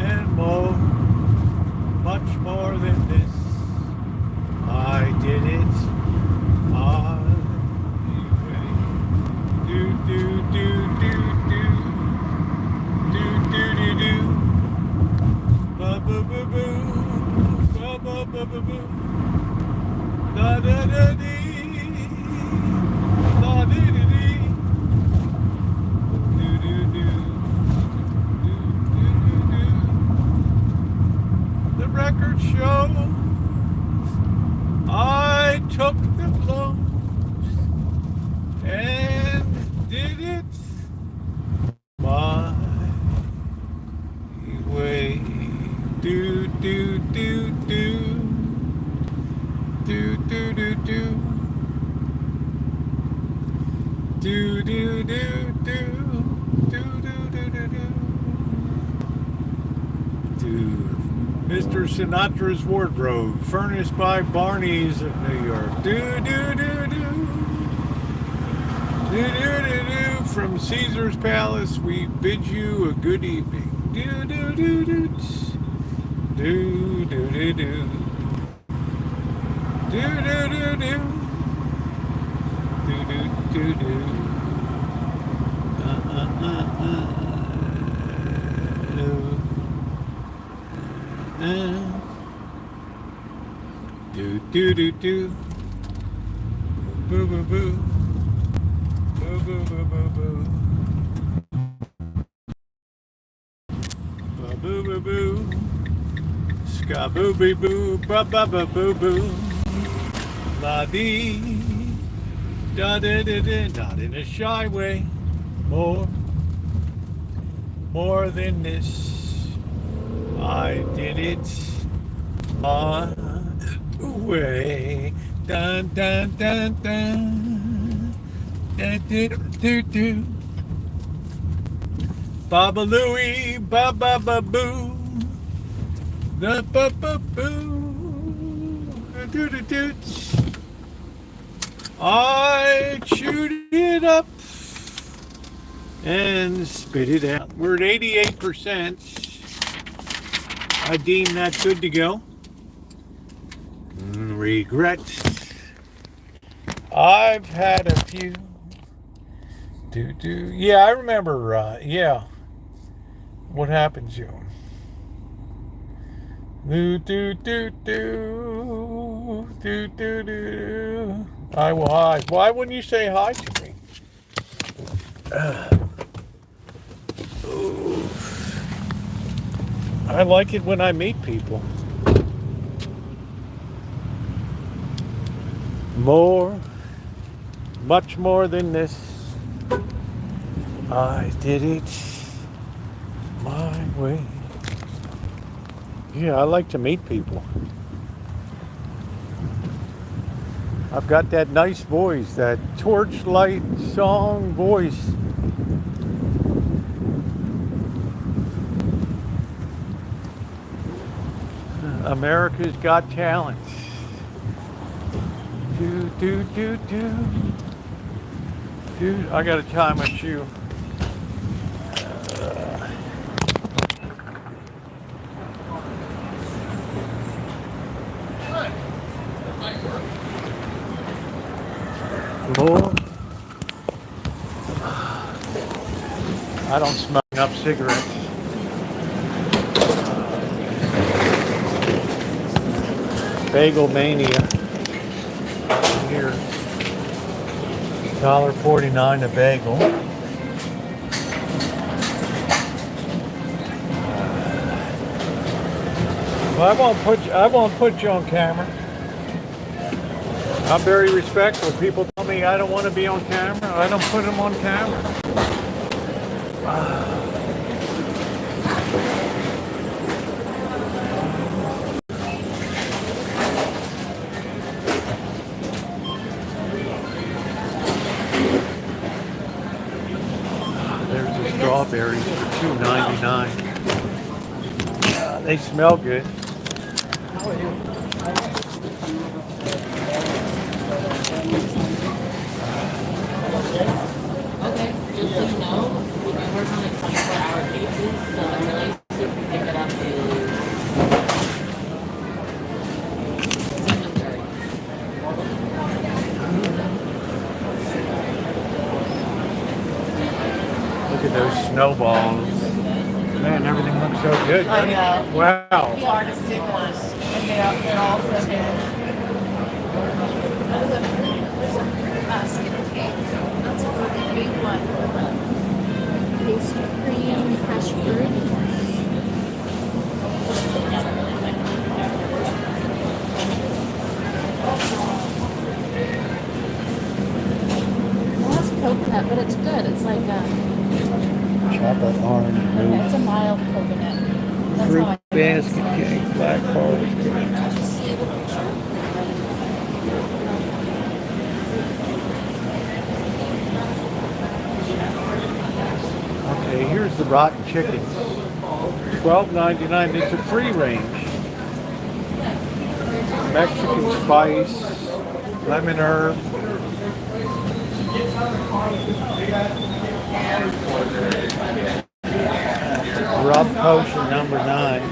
and more, much more than this. I did it. Do do do do do do do do do. Ba ba ba boo, ba ba ba ba boo. Da da da dee, da dee dee dee. Do do do do do do do. The record shows I took the blows and do do do do. Do do do do do do do do do. Mr. Sinatra's wardrobe, furnished by Barney's of New York. Do do do do do do do do. From Caesar's Palace, we bid you a good evening. Do do do do do do do do do do do do. Do do do do. Do do do do. Boo boo boo. Boo boo boo boo boo. Ba boo boo boo. Ska boo boo boo. Ba ba ba boo boo. La dee. Da da da da. Not in a shy way. More than this. I did it my way. Dun dun dun dun. Dun dun dun dun. Baba Louie, ba ba ba boo. The ba ba boo. Do do do. I chewed it up and spit it out. We're at 88%. I deem that good to go. Regret. I've had a few. Yeah, I remember. Yeah. What happened, June? I will hide. Why wouldn't you say hi to me? I like it when I meet people. Much more than this. I did it my way. Yeah, I like to meet people. I've got that nice voice, that torchlight song voice. America's Got Talent. Dude, I gotta tie my shoe. Lord, I don't smoke enough cigarettes. Bagel mania here. $1.49 a bagel. Well, I won't put you on camera. I'm very respectful. People tell me I don't want to be on camera. I don't put them on camera. There's the strawberries for $2.99. They smell good. How are you? Okay, just so you know, we do work on like 24-hour cases, so the earliest we can pick it up is 7:30. Look at those snowballs. Man, everything looks so good. I know. Wow. The artistic ones, and they're all so good. There's a basket of cakes. That's a really big one. Pastry cream, fresh fruit. Well, it's coconut, but it's good. It's like a Chocolate orange mousse. it's a mild coconut. That's Fruit how I basket cake, black forest cake. Did you see the picture? rotten chickens. $12.99. It's a free range. Mexican spice, lemon herb. Rub potion number 9.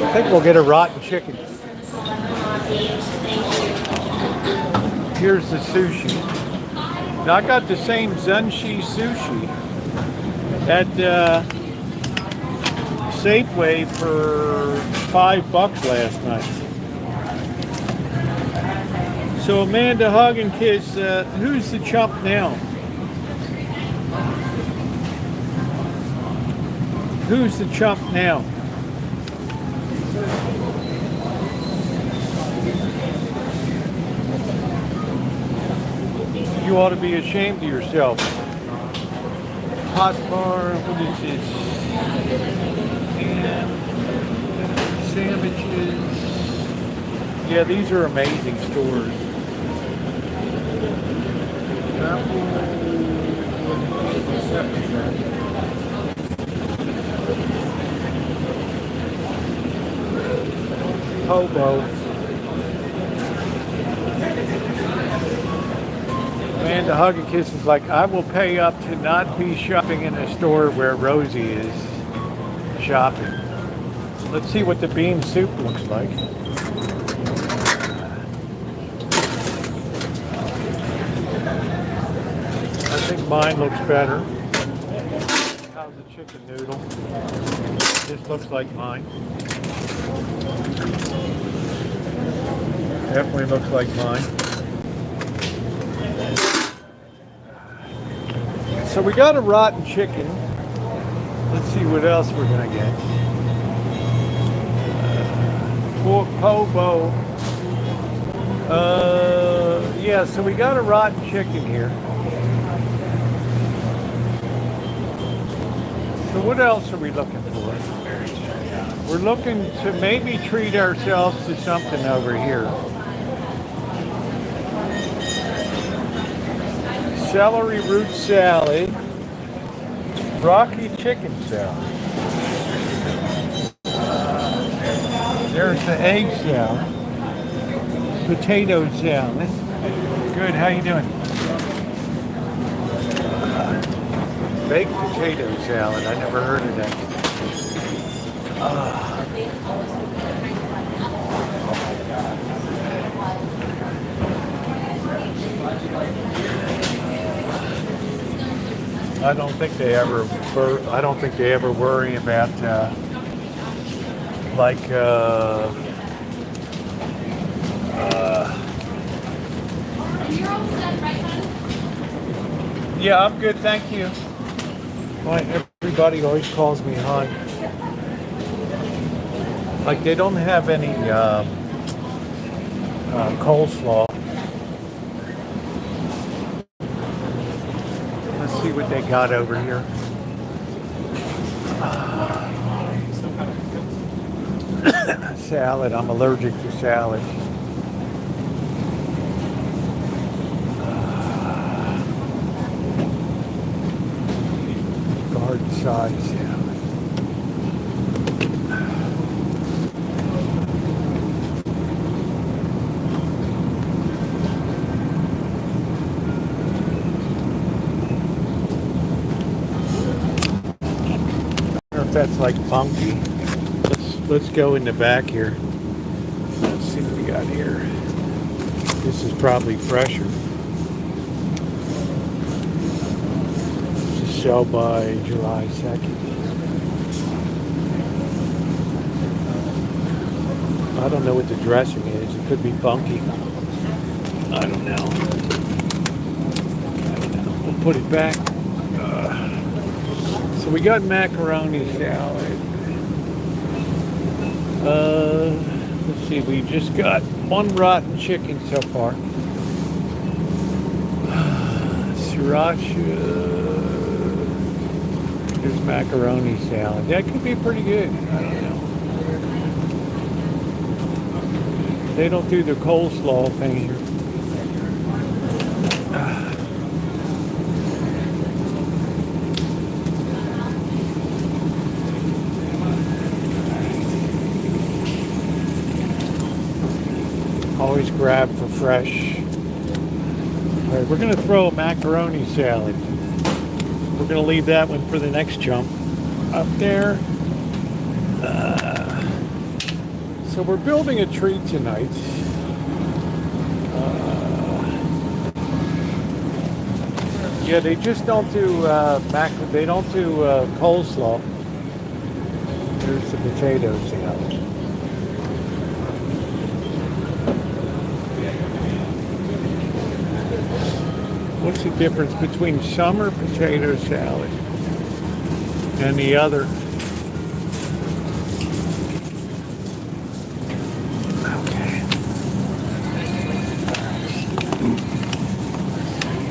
I think we'll get a rotten chicken. Here's the sushi. Now I got the same Zunshi sushi at Safeway for $5 last night. So Amanda Hug and Kiss, who's the chump now? Who's the chump now? You ought to be ashamed of yourself. Hot bar, what is this? And sandwiches. Yeah, these are amazing stores. Hobo. And the Hug and Kiss is like, I will pay up to not be shopping in a store where Rosie is shopping. Let's see what the bean soup looks like. I think mine looks better. How's the chicken noodle? This looks like mine. Definitely looks like mine. So we got a rotten chicken. Let's see what else we're gonna get. Pork hobo. Yeah, so we got a rotten chicken here. So what else are we looking for? We're looking to maybe treat ourselves to something over here. Celery root salad, Rocky chicken salad. There's the egg salad, potato salad. Good, how you doing? Baked potato salad, I never heard of that. I don't think they ever worry about yeah, I'm good, thank you. Everybody always calls me hon. Like they don't have any coleslaw. Let's see what they got over here. Salad. I'm allergic to salad. Garden side salad. That's like funky. Let's go in the back here. Let's see what we got here. This is probably fresher. This is sell by July 2nd. I don't know what the dressing is. It could be funky. I don't know. We'll put it back. So we got macaroni salad. Let's see, we just got one rotten chicken so far. Sriracha. There's macaroni salad. That could be pretty good. I don't know. They don't do the coleslaw thing here. Always grab for fresh. All right, we're going to throw a macaroni salad. We're going to leave that one for the next jump. Up there. So we're building a tree tonight. Yeah, they just don't do they don't do coleslaw. There's the potato salad. What's the difference between summer potato salad and the other? Okay.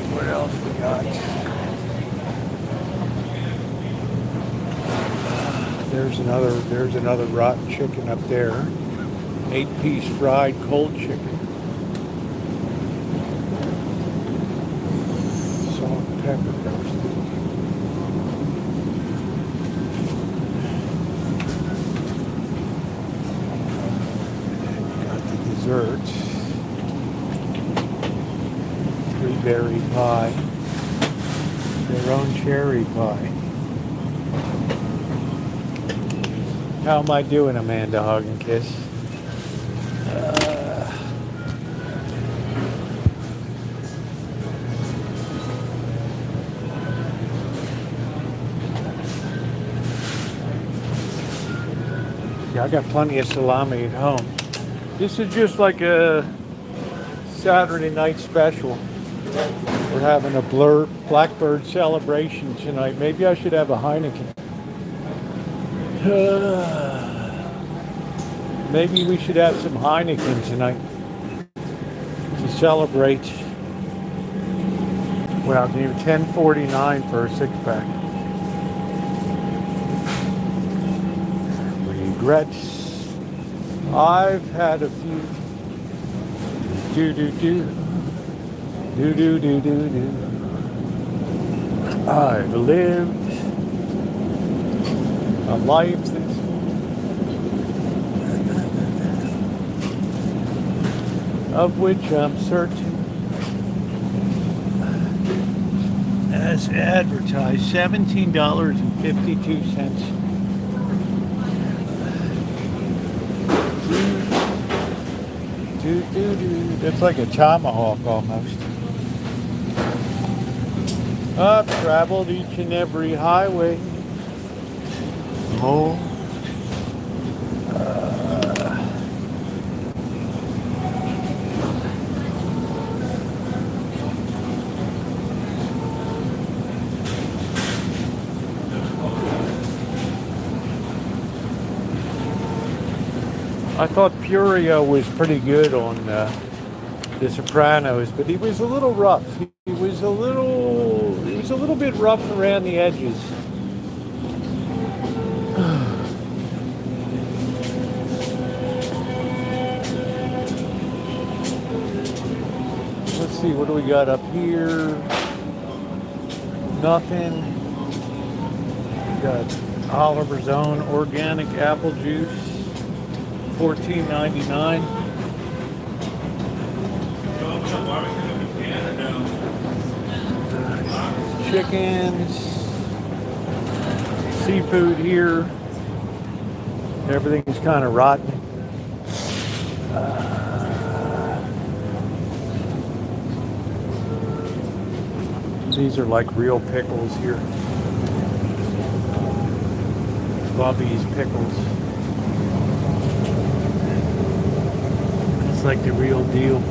What else we got? There's another rotten chicken up there. 8-piece fried cold chicken. Pepper roasted. Got the desserts. 3-berry pie. Their own cherry pie. How am I doing, Amanda Hug and Kiss? Yeah, I got plenty of salami at home. This is just like a Saturday night special. We're having a Blackbird celebration tonight. Maybe I should have a Heineken. Maybe we should have some Heineken tonight to celebrate. Well, $10.49 for a 6-pack. Regrets. I've had a few. Do. I've lived a life that's of which I'm certain, as advertised, $17.52. That's like a tomahawk almost. I've traveled each and every highway. Oh. I thought Furio was pretty good on The Sopranos, but he was a little rough. He was a little bit rough around the edges. Let's see, what do we got up here? Nothing. We got Oliver's Own organic apple juice. $14.99. Chickens, seafood here. Everything's kind of rotten. These are like real pickles here. Bubby's pickles. It's like the real deal.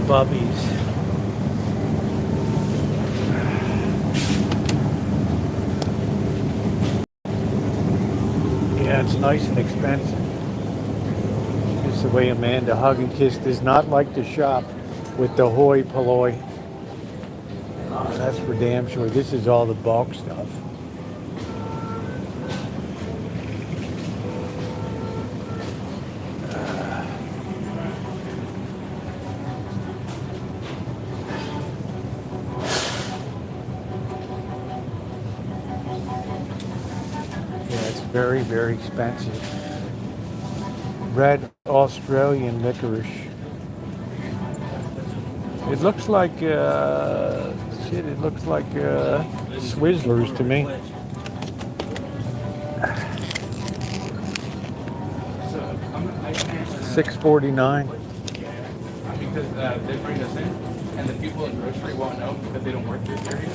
Bubby's. Yeah, it's nice and expensive. Just the way Amanda Hug and Kiss does not like to shop with the hoi polloi. Oh, that's for damn sure. This is all the bulk stuff. Very, very expensive. Red Australian licorice. It looks like, shit, it looks like Swizzlers to me. $6.49. Because they bring us in, and the people in the grocery won't know because they don't work here, period.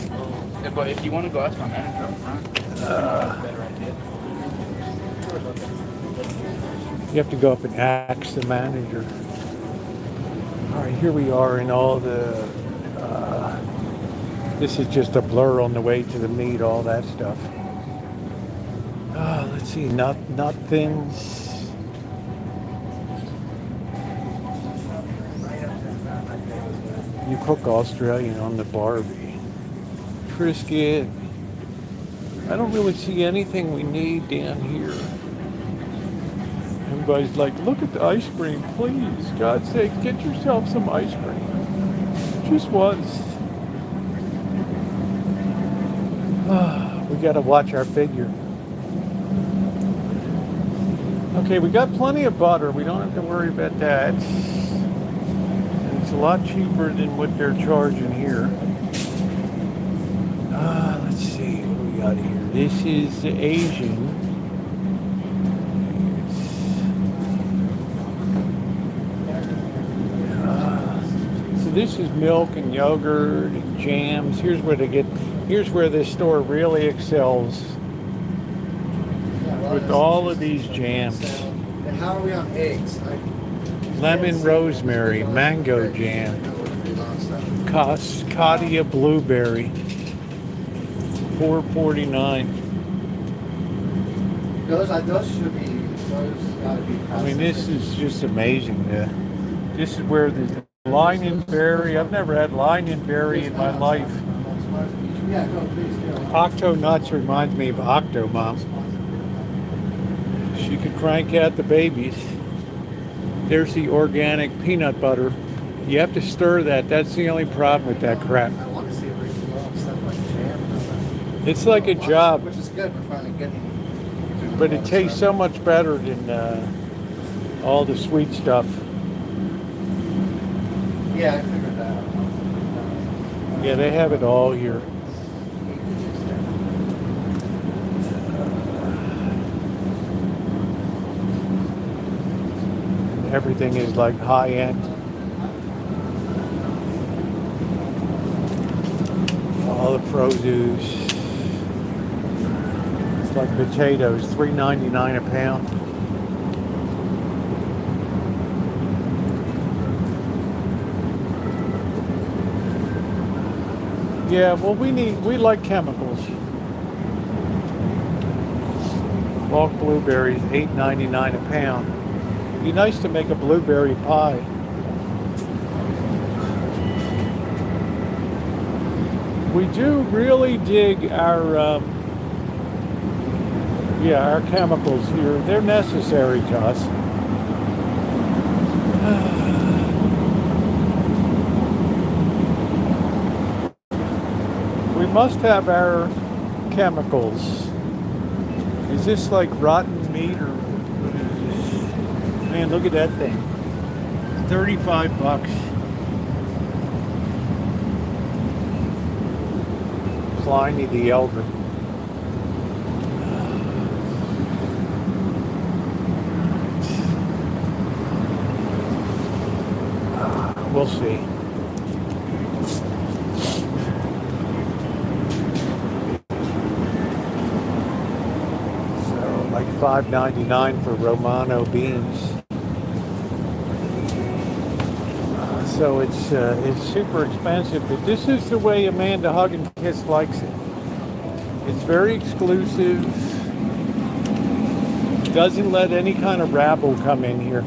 Yeah, but if you want to go ask my manager up front, better idea. You have to go up and ask the manager. All right, here we are in all the, this is just a blur on the way to the meat, all that stuff. Let's see, nothings. You cook Australian on the Barbie. Triscuit. I don't really see anything we need down here. Everybody's like, look at the ice cream, please. God's sake, get yourself some ice cream. Just once. We gotta watch our figure. Okay, we got plenty of butter. We don't have to worry about that. It's a lot cheaper than what they're charging here. Let's see, what do we got here? This is Asian. So this is milk and yogurt and jams. Here's where this store really excels with all of these jams. And how are we on eggs? Lemon rosemary, mango jam, Cascadia blueberry, $4.49. Those should be, those gotta be. I mean, this is just amazing. This is where the lion berry, I've never had lion berry in my life. Yeah, go, please, go. Octo nuts reminds me of Octo Mom. She could crank out the babies. There's the organic peanut butter. You have to stir that. That's the only problem with that crap. I want to see it really well, stuff like jam. It's like a job, Which is good, we're finally getting. but it tastes so much better than all the sweet stuff. Yeah, I figured that out. Yeah, they have it all here. Everything is like high end. All the produce. It's like potatoes, $3.99 a pound. Yeah, well, we like chemicals. Bulk blueberries, $8.99 a pound. Be nice to make a blueberry pie. We do really dig our our chemicals here. They're necessary to us. We must have our chemicals. Is this like rotten meat or? Man, look at that thing. 35 bucks. Pliny the Elder. We'll see. So, like $5.99 for Romano beans. So it's super expensive, but this is the way Amanda Hug and Kiss likes it. It's very exclusive. Doesn't let any kind of rabble come in here.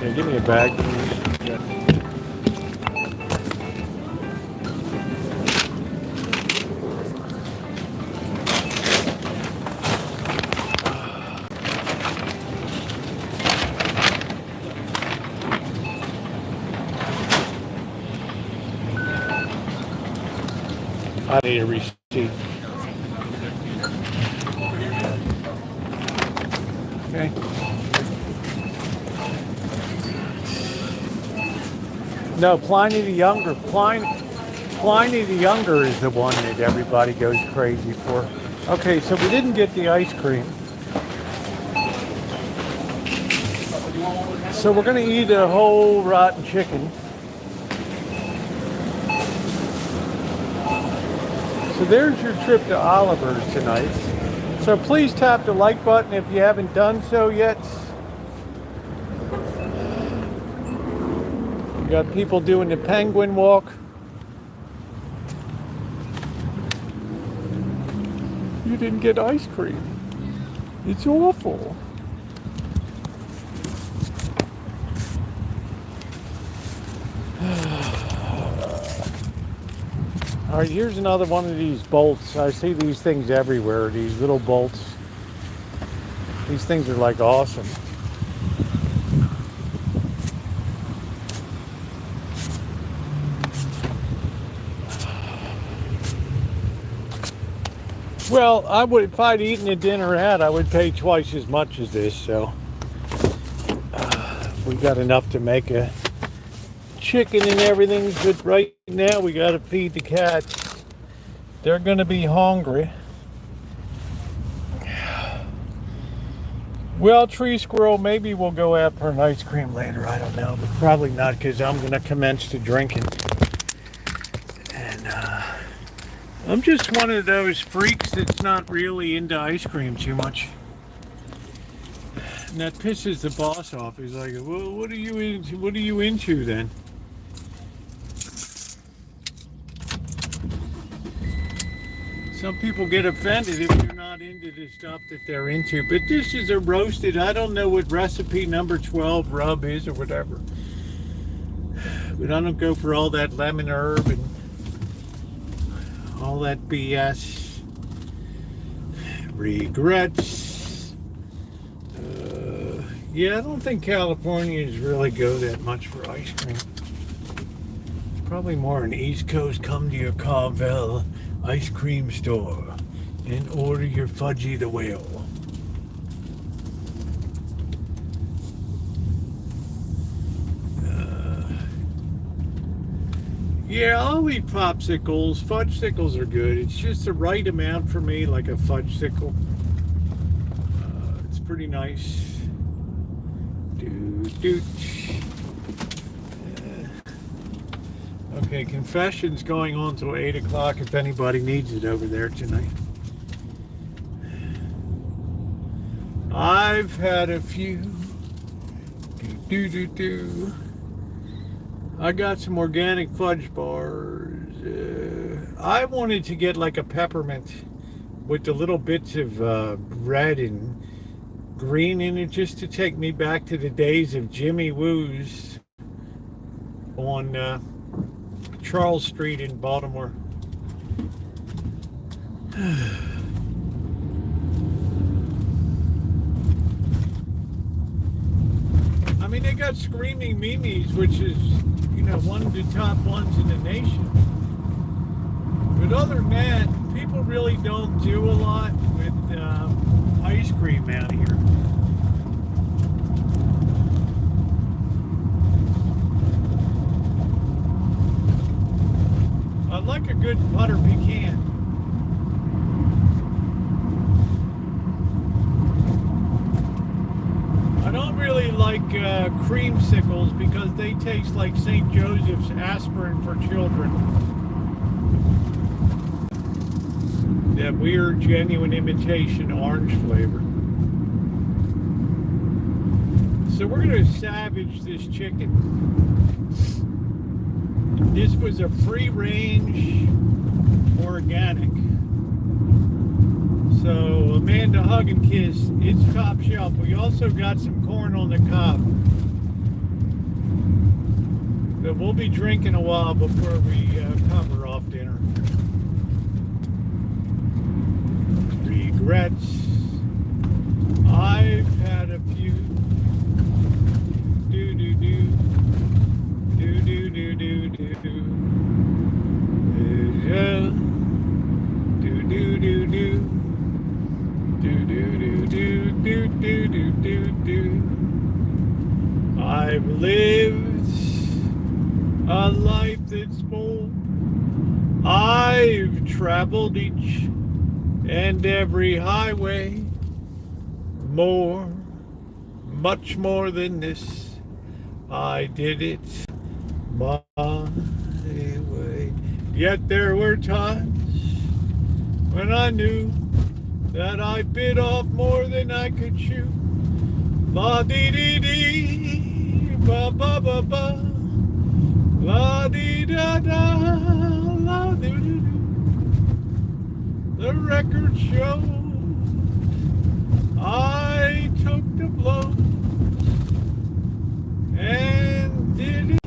Yeah, give me a bag, please. Yeah. I need a receipt. Okay. No, Pliny the Younger. Pliny the Younger is the one that everybody goes crazy for. Okay, so we didn't get the ice cream. So we're gonna eat a whole rotten chicken. So there's your trip to Oliver's tonight. So please tap the like button if you haven't done so yet. We got people doing the penguin walk. You didn't get ice cream. It's awful. All right, here's another one of these bolts. I see these things everywhere, these little bolts. These things are like awesome. Well, I would, if I'd eaten a dinner at, I would pay twice as much as this, so we got enough to make a chicken and everything, but right now we got to feed the cats. They're going to be hungry. Well, Tree Squirrel, maybe we'll go out for an ice cream later. I don't know, but probably not, because I'm going to commence to drinking. And I'm just one of those freaks that's not really into ice cream too much. And that pisses the boss off. He's like, well, what are you into? What are you into then? Some people get offended if you're not into the stuff that they're into. But this is a roasted, I don't know what recipe number 12 rub is or whatever. But I don't go for all that lemon herb and all that BS. Regrets. Yeah, I don't think Californians really go that much for ice cream. It's probably more an East Coast, come to your Carvel ice cream store and order your Fudgy the Whale. Yeah, I'll eat popsicles. Fudgesicles are good. It's just the right amount for me, like a fudgesicle. It's pretty nice. Okay, confessions going on till 8 o'clock if anybody needs it over there tonight. I've had a few. I got some organic fudge bars. I wanted to get like a peppermint with the little bits of red and green in it, just to take me back to the days of Jimmy Woo's on Charles Street in Baltimore. I mean, they got Screaming Mimi's, which is, you know, one of the top ones in the nation. But other than that, people really don't do a lot with ice cream out here. I like a good butter pecan. I don't really like creamsicles because they taste like St. Joseph's aspirin for children. That weird, genuine imitation orange flavor. So we're going to savage this chicken. This was a free-range organic. So Amanda Hug and Kiss, it's top shelf. We also got some corn on the cob. But we'll be drinking a while before we cover off dinner. Regrets. I've had a few. a life that's full. I've traveled each and every highway, more, much more than this. I did it my way. Yet there were times when I knew that I bit off more than I could chew. La dee dee dee, ba ba ba ba, la dee da da, la doo doo doo. The record shows I took the blow and did it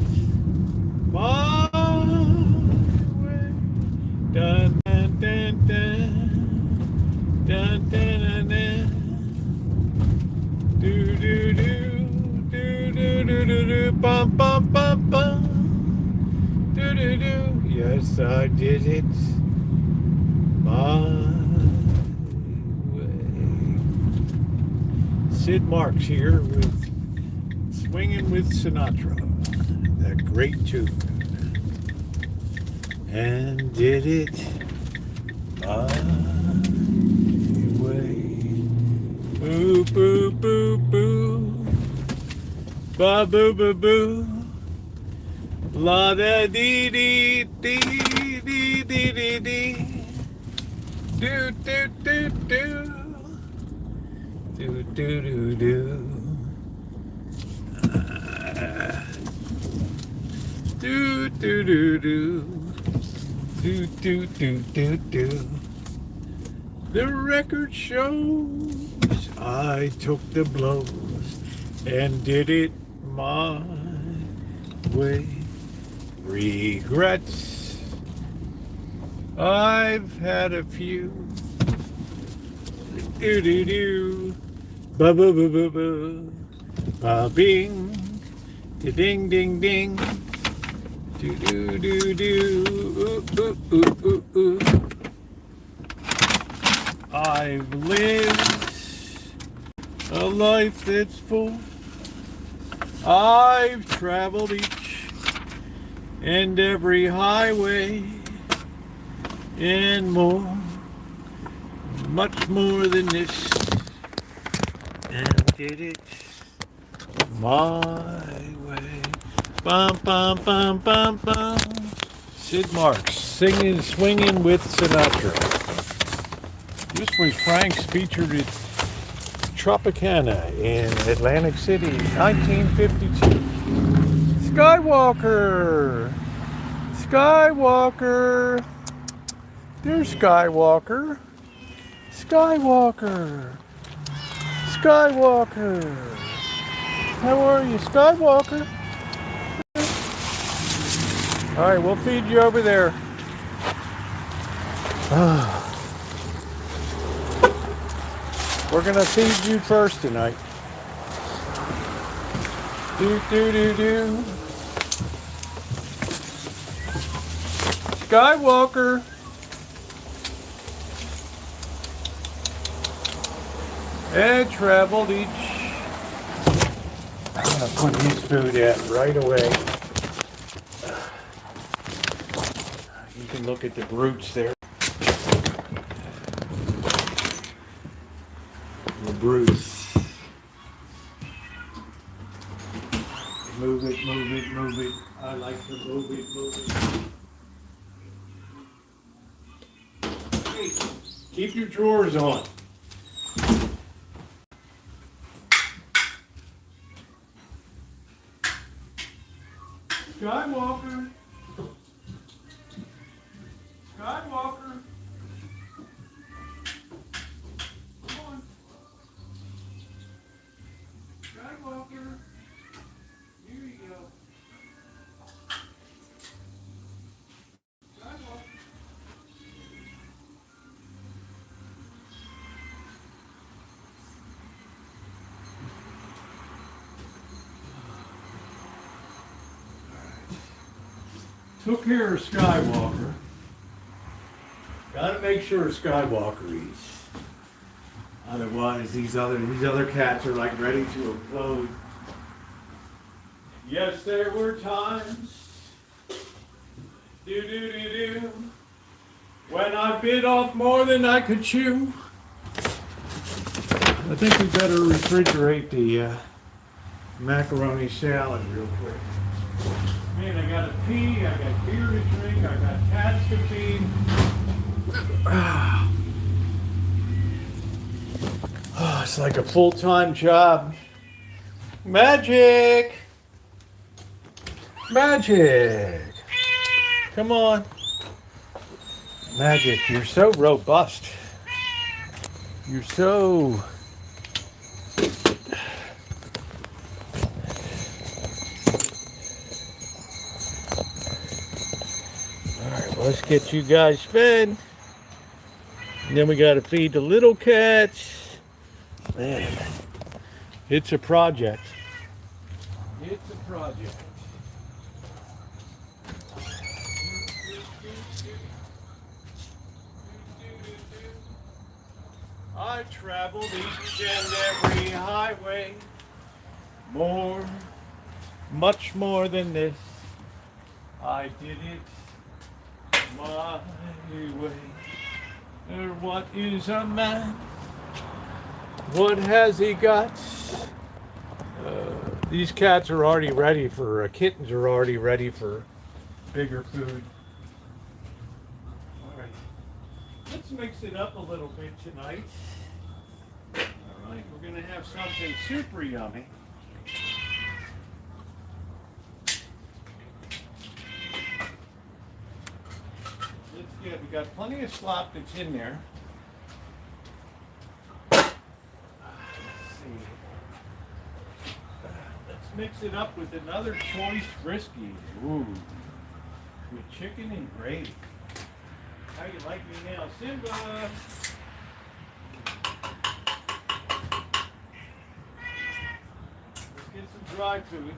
my way. Dun dun dun dun, dun dun dun dun. Do do do do do do do do, bum bum bum bum. Do do do. Yes, I did it my way. Sid Marks here with Swinging with Sinatra, that great tune, and did it my way. Boo boo boo boo, ba boo boo boo, la da dee dee dee dee dee dee dee. Do do do do, do do do do, do do do do, do do do do do. The record shows I took the blows and did it my way. Regrets, I've had a few. Do do do, ba ba ba ba ba, ba bing, da ding ding ding, do do do do, ooh ooh ooh ooh ooh. I've lived a life that's full. I've traveled each and every highway and more, much more than this, and did it my way. Bum bum bum bum bum. Sid Marks singing, swinging with Sinatra. This was Frank's featured at Tropicana in Atlantic City, 1952. Skywalker! Skywalker! There's Skywalker! Skywalker! Skywalker! How are you, Skywalker? All right, we'll feed you over there. We're gonna feed you first tonight. Do do do do. Skywalker. And traveled each. I'm gonna put his food out right away. You can look at the brutes there. The brutes. Move it, move it, move it. I like to move it, move it. Hey, keep your drawers on. Skywalker. Skywalker. Come on. Skywalker. Here you go. Skywalker. Took care of Skywalker. Gotta make sure Skywalker eats. Otherwise, these other cats are like ready to implode. Yes, there were times Do do do do. When I bit off more than I could chew. I think we better refrigerate the macaroni salad real quick. Man, I gotta pee, I got beer to drink, I got cats to feed. Oh, it's like a full-time job. Magic! Magic! Come on. Magic, you're so robust. You're so... Alright, let's get you guys fed. And then we gotta feed the little cats. Man, it's a project. It's a project. I traveled each and every highway, much more than this. I did it my way. What is a man? What has he got? These cats are already ready for, kittens are already ready for bigger food. All right, let's mix it up a little bit tonight. All right, we're gonna have something super yummy. We got plenty of slop that's in there. Let's see. Let's mix it up with another choice brisket. Ooh, with chicken and gravy. How you like me now, Simba? Let's get some dry food.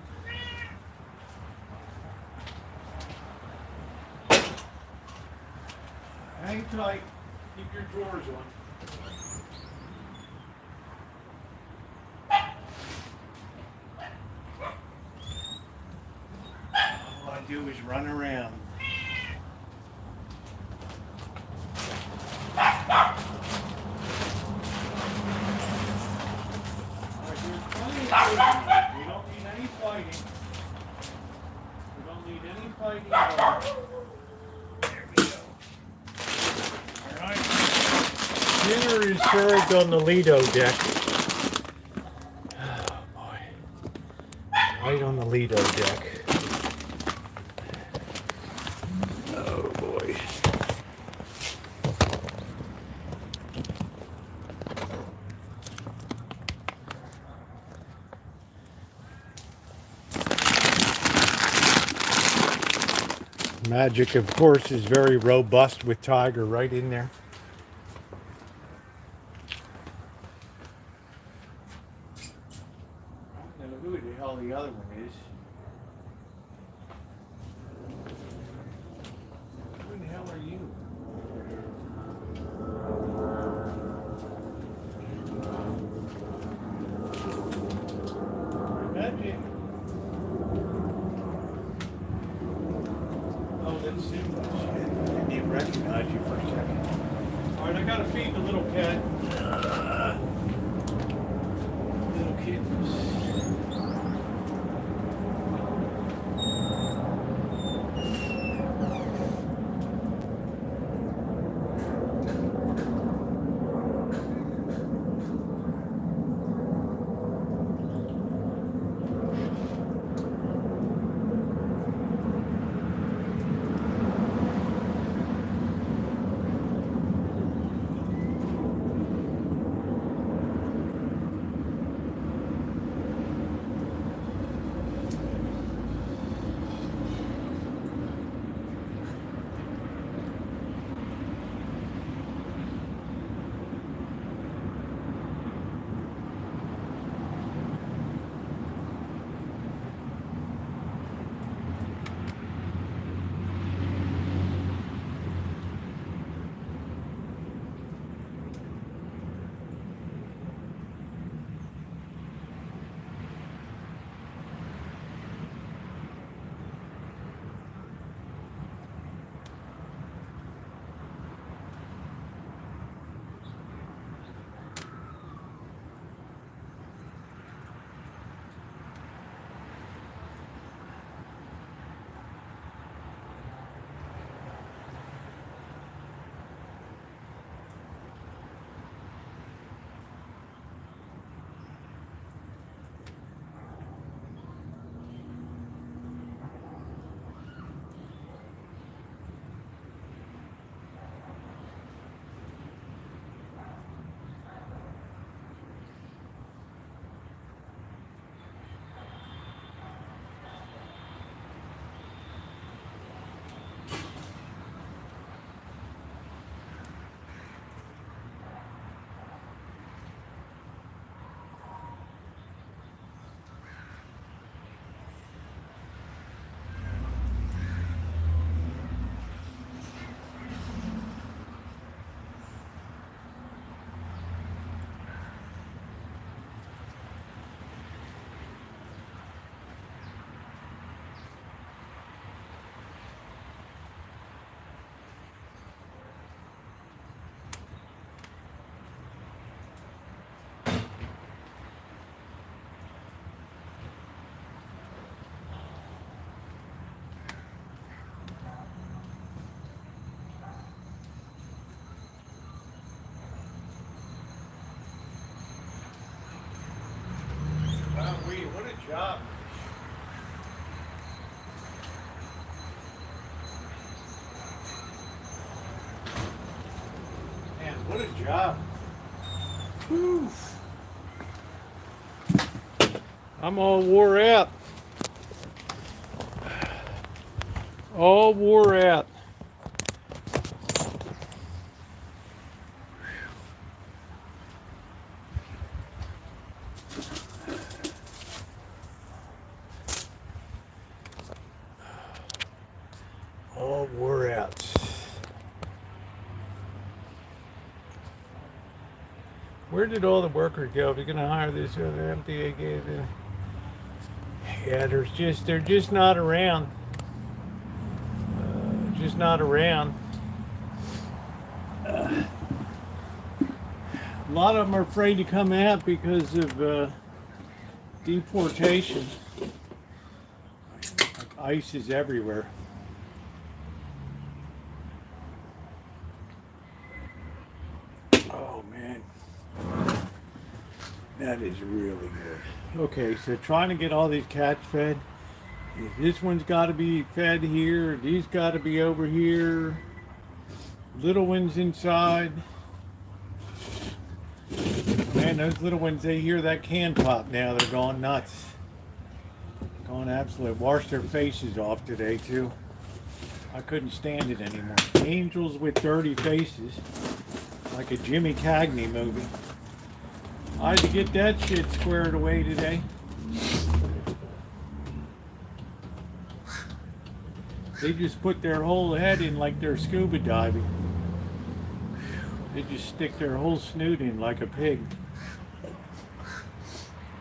Hang tight. Keep your drawers on. All I do is run around. Alright, there's plenty of food. We don't need any fighting. We don't need any fighting at all. Dinner is served on the Lido deck. Oh boy. Right on the Lido deck. Oh boy. Magic, of course, is very robust with Tiger right in there. Who the hell the other one is? Who the hell are you? Magic. Oh, that's Simba. Shit, I didn't even recognize you for a second. All right, I gotta feed the little cat. Little kittens. job. Man, what a job. Whew. I'm all wore out. All wore out. All wore out. Where did all the workers go? If you're gonna hire this other MTA guy, yeah, they're just not around. Just not around. A lot of them are afraid to come out because of deportation. Like ice is everywhere. Oh man, that is really good. Okay, so trying to get all these cats fed. This one's got to be fed here. These got to be over here. Little ones inside. Man, those little ones, they hear that can pop now. They're going nuts. Going absolute. Washed their faces off today, too. I couldn't stand it anymore. Angels with dirty faces. Like a Jimmy Cagney movie. I had to get that shit squared away today. They just put their whole head in like they're scuba diving. They just stick their whole snoot in like a pig.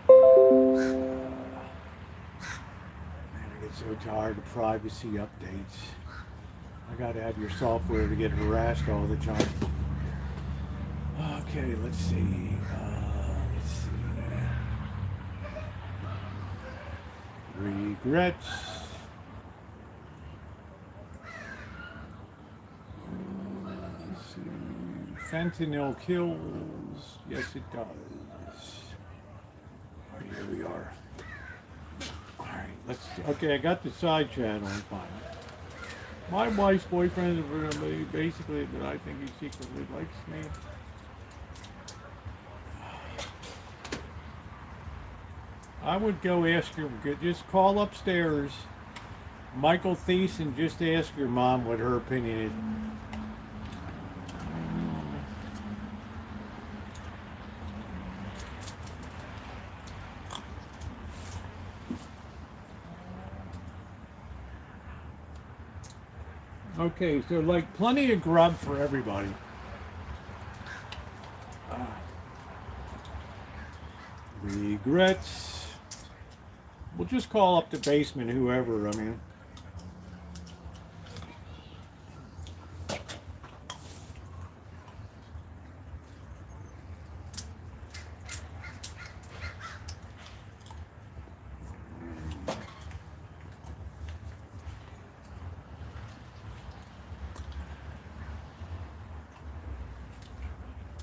Man, I get so tired of privacy updates. I gotta have your software to get harassed all the time. Okay, let's see. Regrets. Fentanyl kills. Yes, it does. Oh, here we are. All right, let's. Okay, I got the side channel on fine. My wife's boyfriend is basically, but I think he secretly likes me. I would go ask her. Just call upstairs, Michael Thies, and just ask your mom what her opinion is. Okay, so like plenty of grub for everybody. Regrets. We'll just call up the basement, whoever, I mean.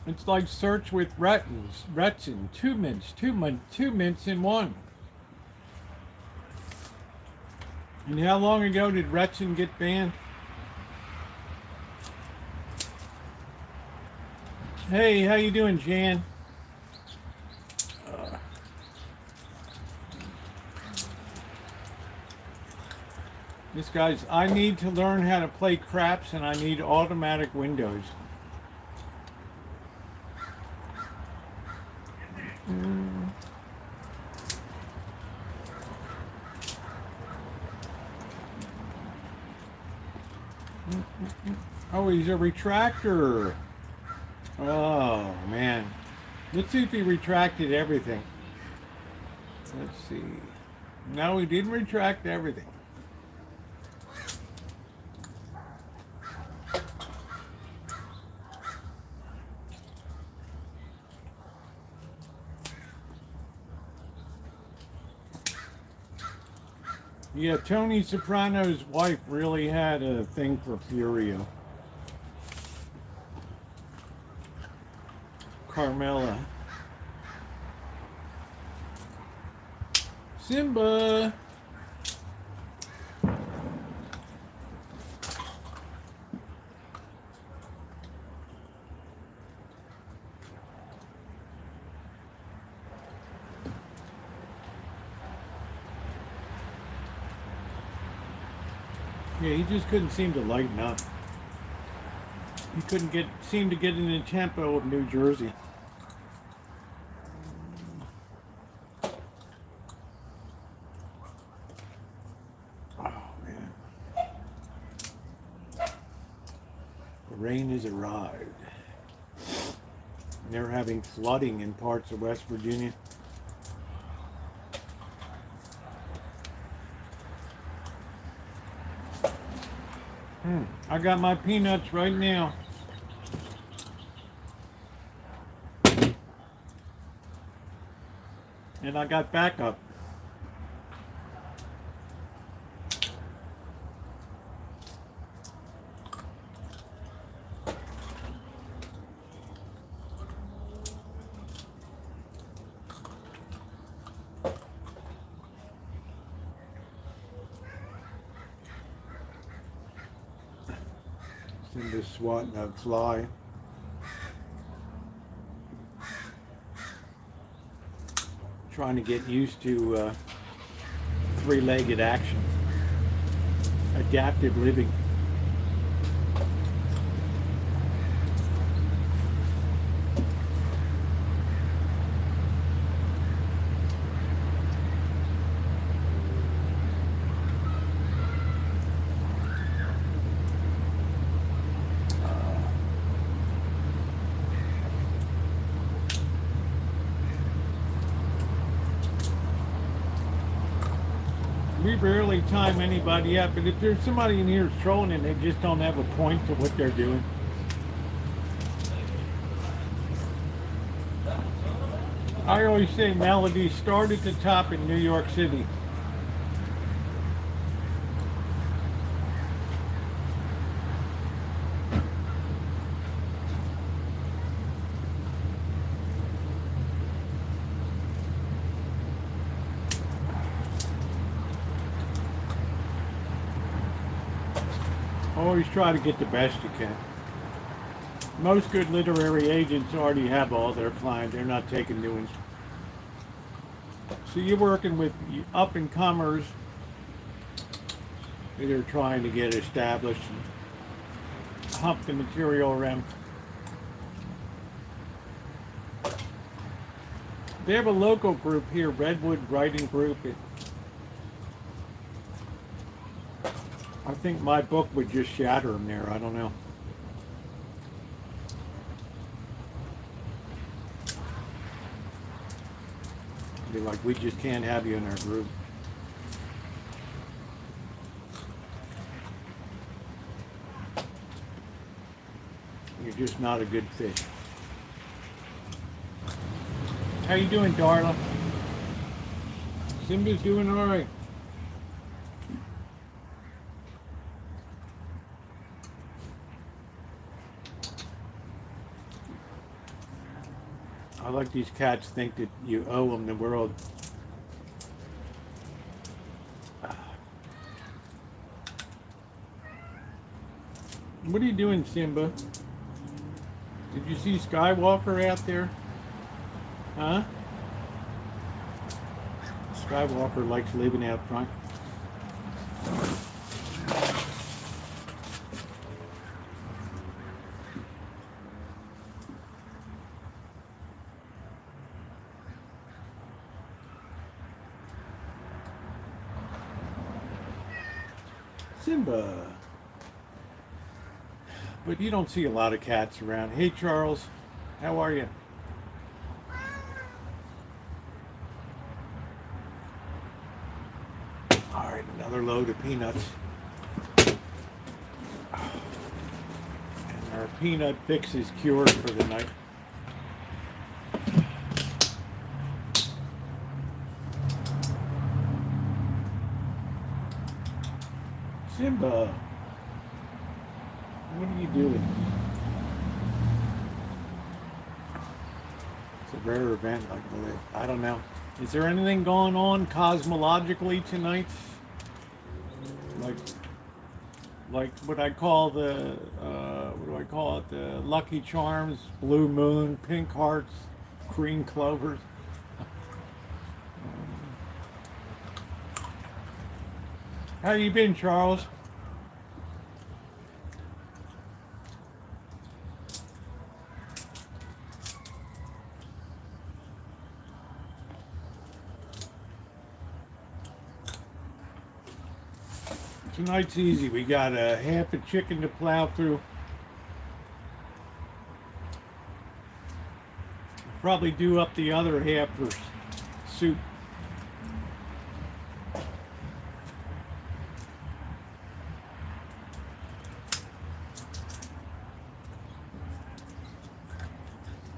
It's like search with Retsin, two mints in one. And how long ago did Retsin get banned? Hey, how you doing, Jan? This guy's, I need to learn how to play craps and I need automatic windows. Oh, he's a retractor. Oh, man. Let's see if he retracted everything. Let's see. No, he didn't retract everything. Yeah, Tony Soprano's wife really had a thing for Furio. Carmela. Simba. Yeah, he just couldn't seem to lighten up. He couldn't seem to get in the tempo of New Jersey. Oh man. The rain has arrived. And they're having flooding in parts of West Virginia. I got my peanuts right now. And I got backup. Cinder's swatting a fly. Trying to get used to three-legged action. Adaptive living. We rarely time anybody up, but if there's somebody in here trolling and they just don't have a point to what they're doing. I always say melodies start at the top in New York City. Always try to get the best you can. Most good literary agents already have all their clients. They're not taking new ones. So you're working with up and comers that are trying to get established and hump the material around. They have a local group here, Redwood Writing Group. I think my book would just shatter them there. I don't know. Be like, we just can't have you in our group. You're just not a good fit. How you doing, Darla? Simba's doing all right. I like these cats think that you owe them the world. What are you doing, Simba? Did you see Skywalker out there? Huh? Skywalker likes living out front. Simba. But you don't see a lot of cats around. Hey, Charles. How are you? All right, another load of peanuts. And our peanut fix is cured for the night. Simba, what are you doing? It's a rare event, like I don't know. Is there anything going on cosmologically tonight? Like, like what I call the, what do I call it? The Lucky Charms, Blue Moon, Pink Hearts, Green Clovers. How you been, Charles? Tonight's easy. We got a half a chicken to plow through. Probably do up the other half for soup.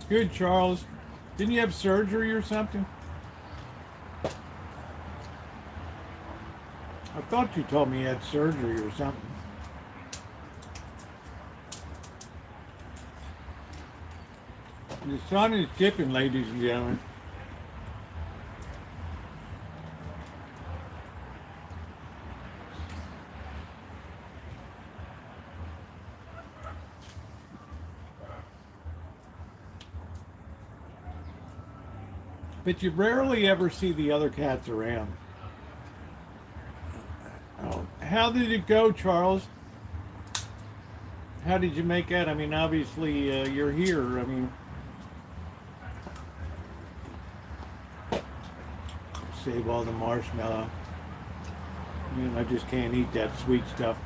Good, Charles. Didn't you have surgery or something? I thought you told me you had surgery or something. The sun is dipping, ladies and gentlemen. But you rarely ever see the other cats around. Oh, how did it go, Charles? How did you make that? I mean, obviously, you're here. I mean, save all the marshmallow. I mean, I just can't eat that sweet stuff.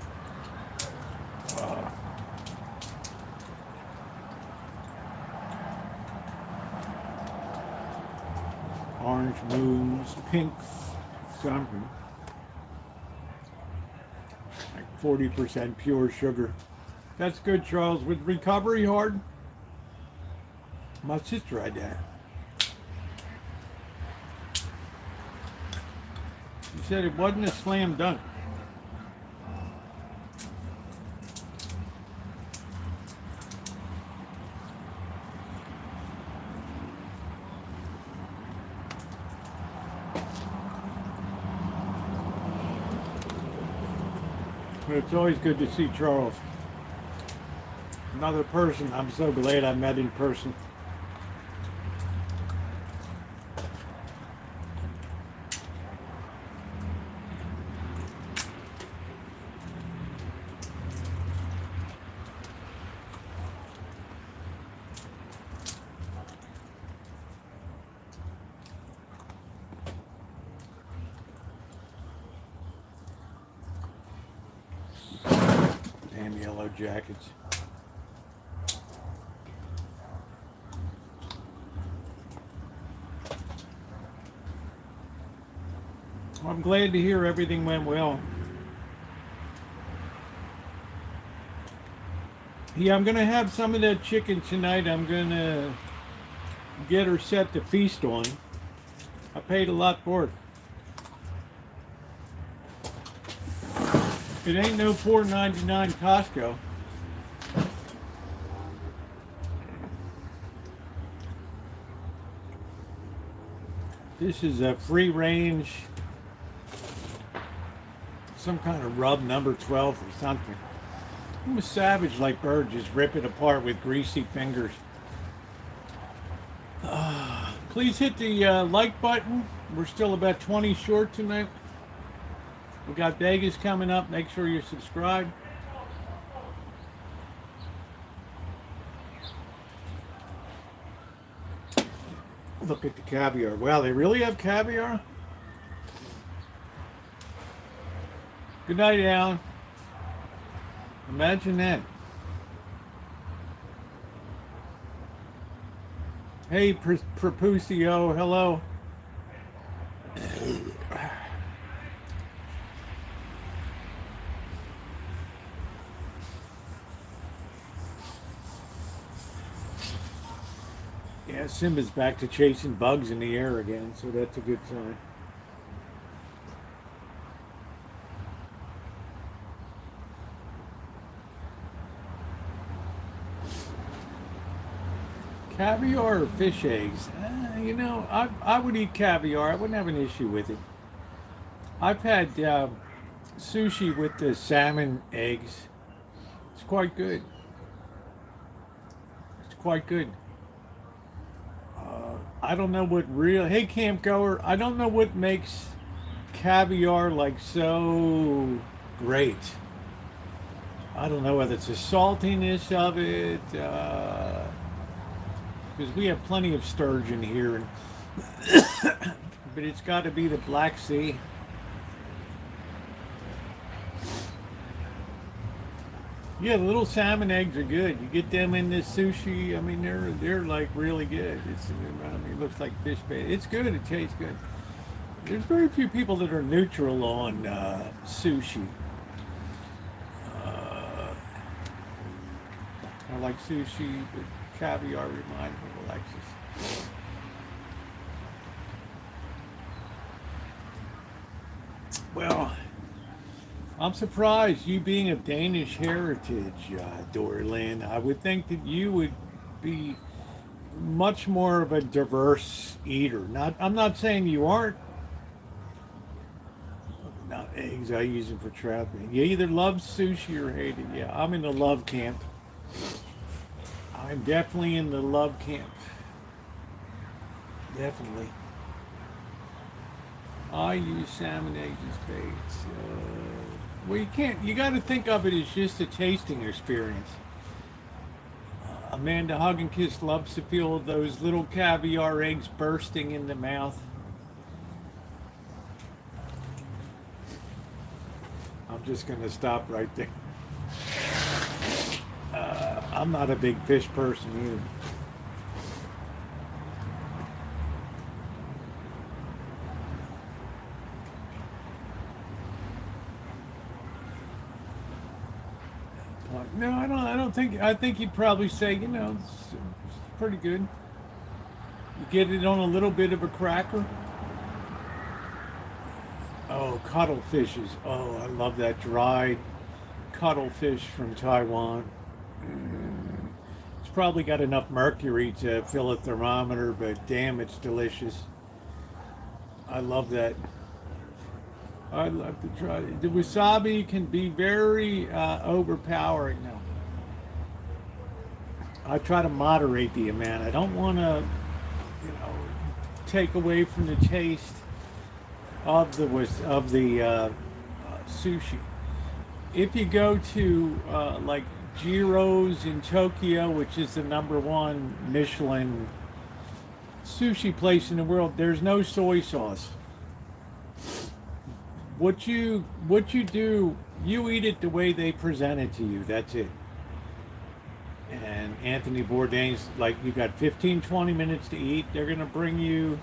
Orange moons, pink something. Like 40% pure sugar. That's good, Charles. With recovery hard? My sister had that. She said it wasn't a slam dunk. But it's always good to see Charles. Another person I'm so glad I met in person. Damn yellow jackets. I'm glad to hear everything went well. Yeah, I'm gonna have some of that chicken tonight. I'm gonna get her set to feast on. I paid a lot for it. It ain't no $4.99 Costco. This is a free range, some kind of rub number 12 or something. I'm a savage like bird, just rip it apart with greasy fingers. Please hit the like button. We're still about 20 short tonight. We got Vegas coming up. Make sure you're subscribed. Look at the caviar. Wow, they really have caviar? Good night, Alan. Imagine that. Hey, Prepusio, hello. Yeah, Simba's back to chasing bugs in the air again, so that's a good sign. Caviar or fish eggs? You know, I would eat caviar. I wouldn't have an issue with it. I've had sushi with the salmon eggs. It's quite good. It's quite good. I don't know what real. Hey, camp goer. I don't know what makes caviar like so great. I don't know whether it's the saltiness of it, because we have plenty of sturgeon here, and but it's got to be the Black Sea. Yeah, the little salmon eggs are good. You get them in this sushi. I mean, they're like really good. I mean, it looks like fish bait. It's good. It tastes good. There's very few people that are neutral on sushi. I like sushi, but caviar reminds me of Alexis. Well, I'm surprised, you being of Danish heritage, Dorlin. I would think that you would be much more of a diverse eater. I'm not saying you aren't. Not eggs, I use them for trapping. You either love sushi or hate it. Yeah, I'm in the love camp. I'm definitely in the love camp. Definitely. I use salmon eggs as baits. Well, you can't. You got to think of it as just a tasting experience. Amanda Hug and Kiss loves to feel those little caviar eggs bursting in the mouth. I'm just going to stop right there. I'm not a big fish person either. No, I don't think. I think you'd probably say, you know, it's pretty good. You get it on a little bit of a cracker. Oh, cuttlefishes. Oh, I love that dried cuttlefish from Taiwan. It's probably got enough mercury to fill a thermometer, but damn, it's delicious. I love that. I'd love to try it. The wasabi can be very overpowering now. I try to moderate the amount. I don't want to, you know, take away from the taste of the sushi. If you go to like Jiro's in Tokyo, which is the #1 Michelin sushi place in the world, there's no soy sauce. What you do, you eat it the way they present it to you. That's it. And Anthony Bourdain's like, you got 15-20 minutes to eat. They're gonna bring you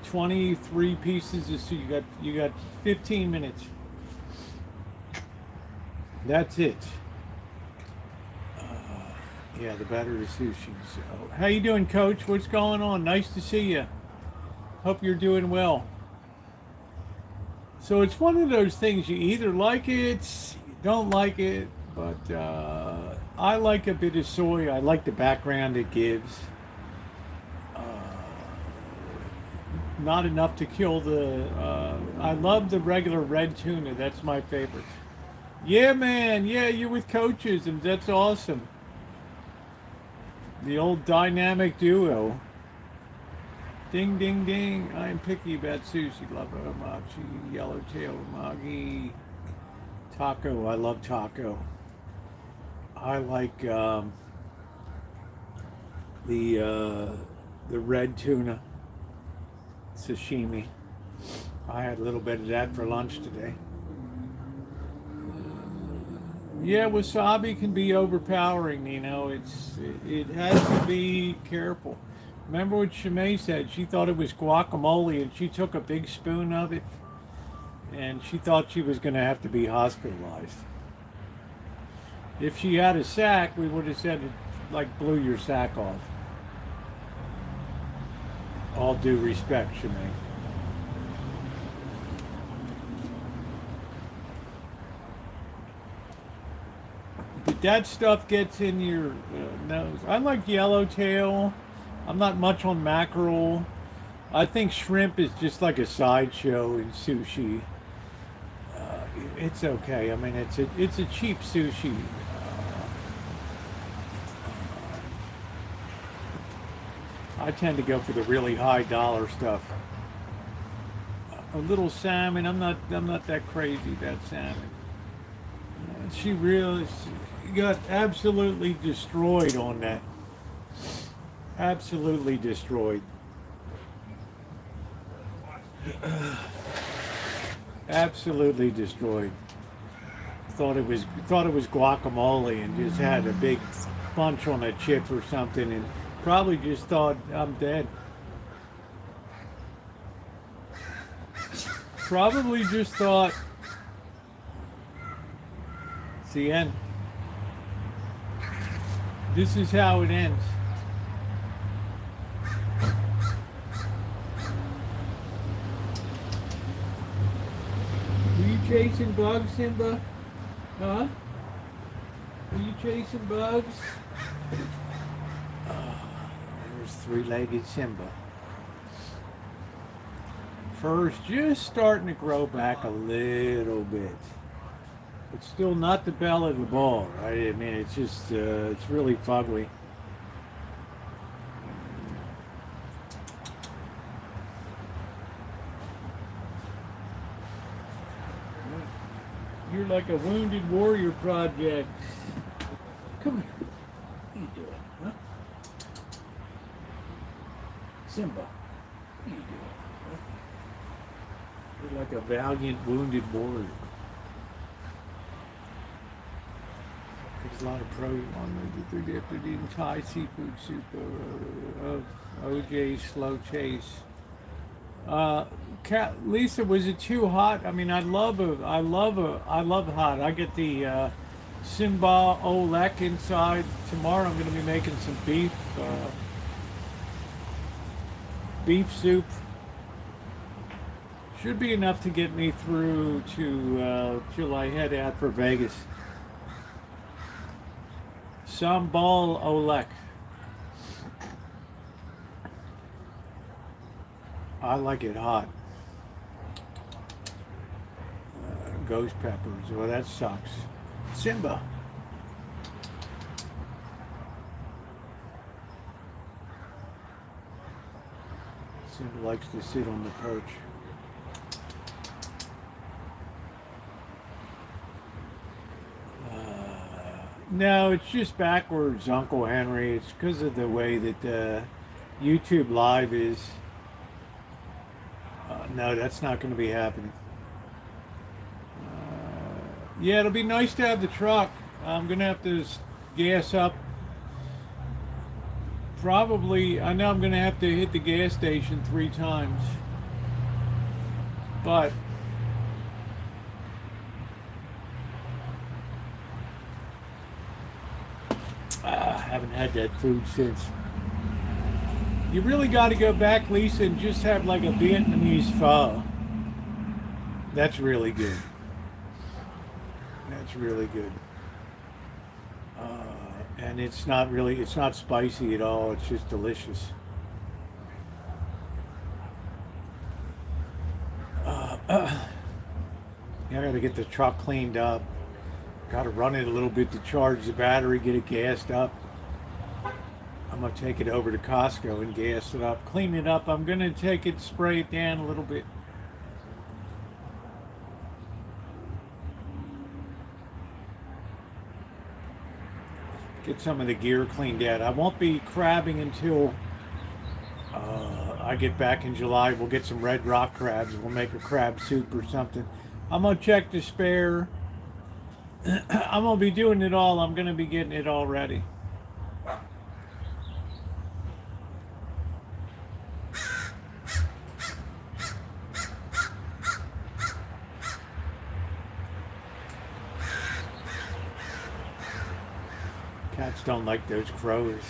23 pieces of sushi. You got 15 minutes. That's it. Yeah, the better the sushi. So, how you doing, Coach? What's going on? Nice to see you. Hope you're doing well. So it's one of those things, you either like it, you don't like it, but I like a bit of soy. I like the background it gives. Not enough to kill the... I love the regular red tuna. That's my favorite. Yeah, man. Yeah, you're with coaches, and that's awesome. The old dynamic duo. Ding, ding, ding. I am picky about sushi. Love omachi, yellowtail umagi, taco. I love taco. I like the red tuna sashimi. I had a little bit of that for lunch today. Yeah, wasabi can be overpowering. You know, it has to be careful. Remember what Shimei said? She thought it was guacamole, and she took a big spoon of it, and she thought she was going to have to be hospitalized. If she had a sack, we would have said it like blew your sack off. All due respect, Shimei. But that stuff gets in your nose. I like yellowtail. I'm not much on mackerel. I think shrimp is just like a sideshow in sushi. It's okay. I mean, it's a cheap sushi. I tend to go for the really high dollar stuff. A little salmon. I'm not that crazy about salmon. She really got absolutely destroyed on that. Absolutely destroyed. Absolutely destroyed. Thought it was guacamole and just had a big bunch on a chip or something, and probably just thought I'm dead. Probably just thought it's the end. This is how it ends. Were you chasing bugs, Simba? Huh? Were you chasing bugs? There's three-legged Simba. Fur's just starting to grow back a little bit. It's still not the belle of the ball, right? I mean, it's just, it's really fugly. You're like a wounded warrior project. Come here. What are you doing, huh? Simba, what are you doing? You're like a valiant wounded warrior. There's a lot of protein on the after eating Thai seafood soup of OJ's slow chase. Lisa, was it too hot? I mean, I love hot. I get the Simba Olek inside. Tomorrow I'm going to be making some beef soup. Should be enough to get me through to till I head out for Vegas. Sambal Olek. I like it hot. Ghost peppers. Well, that sucks. Simba. Simba likes to sit on the perch. No, it's just backwards, Uncle Henry. It's because of the way that YouTube Live is. No, that's not going to be happening. Yeah, it'll be nice to have the truck. I'm going to have to gas up. Probably, I know I'm going to have to hit the gas station 3 times. But haven't had that food since. You really got to go back, Lisa, and just have like a Vietnamese pho. That's really good. That's really good. And it's not spicy at all. It's just delicious. I got to get the truck cleaned up. Got to run it a little bit to charge the battery, get it gassed up. I'm going to take it over to Costco and gas it up, clean it up. I'm going to take it, spray it down a little bit. Get some of the gear cleaned out. I won't be crabbing until I get back in July. We'll get some red rock crabs. We'll make a crab soup or something. I'm going to check the spare. I'm going to be doing it all. I'm going to be getting it all ready. Cats don't like those crows.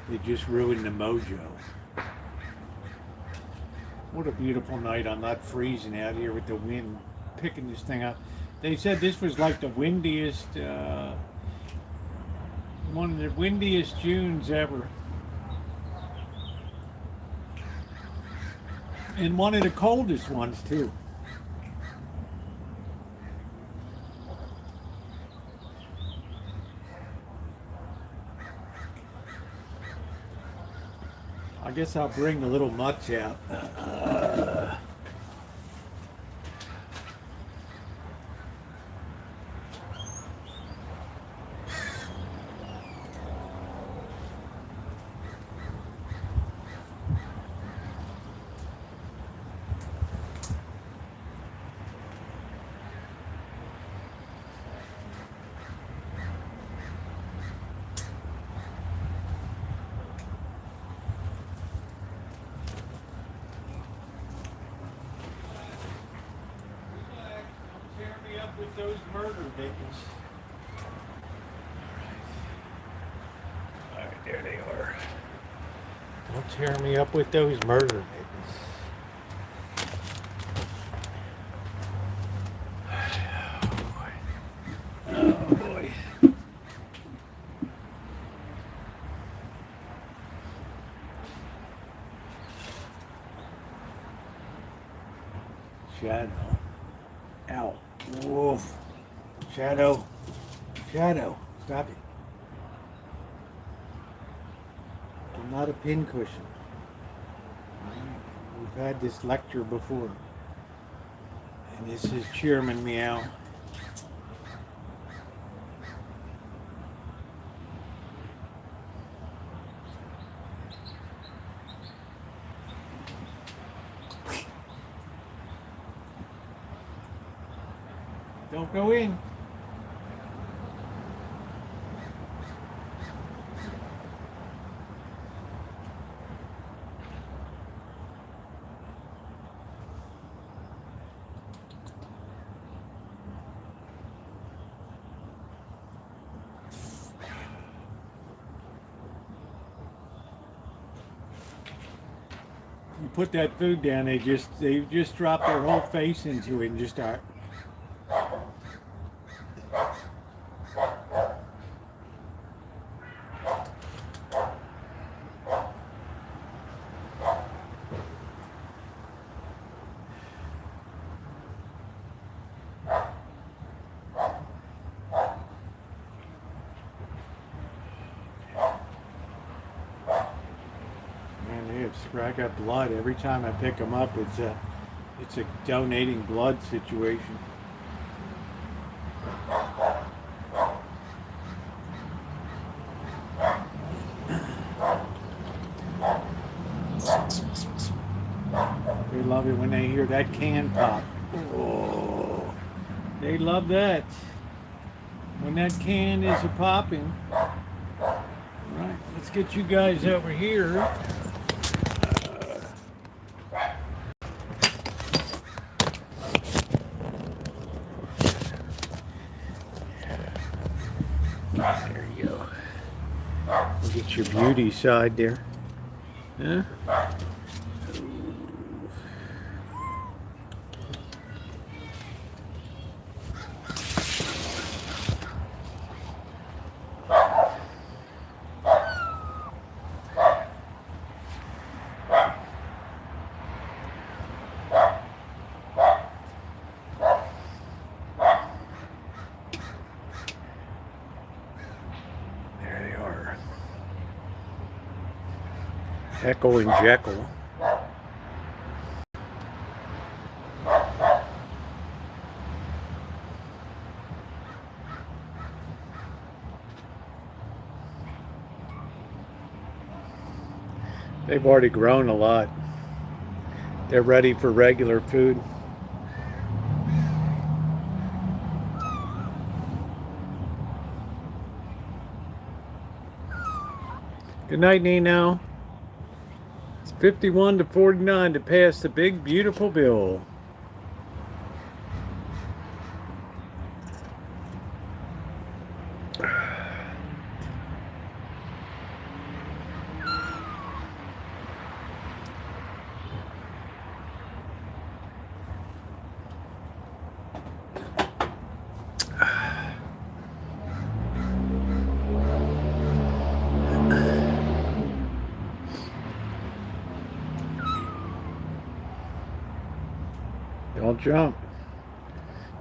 They just ruined the mojo. What a beautiful night. I'm not freezing out here with the wind picking this thing up. They said this was like the windiest, one of the windiest Junes ever. And one of the coldest ones too. I guess I'll bring the little mutts out. Tear me up with those murder victims. All right, there they are. Don't tear me up with those murder victims. Oh boy. Shadow. Ow. Woof. Shadow. Shadow. Stop it. I'm not a pincushion. We've had this lecture before. And this is Chairman Meow. Don't go in. You put that food down, they just drop their whole face into it and just start. I got blood every time I pick them up. It's a donating blood situation. They love it when they hear that can pop. Oh, they love that. When that can is a popping. All right, let's get you guys over here. There you go. We'll get your beauty side there. Huh? Echo and Jekyll. They've already grown a lot. They're ready for regular food. Good night, Nino. 51 to 49 to pass the big beautiful bill. Don't jump.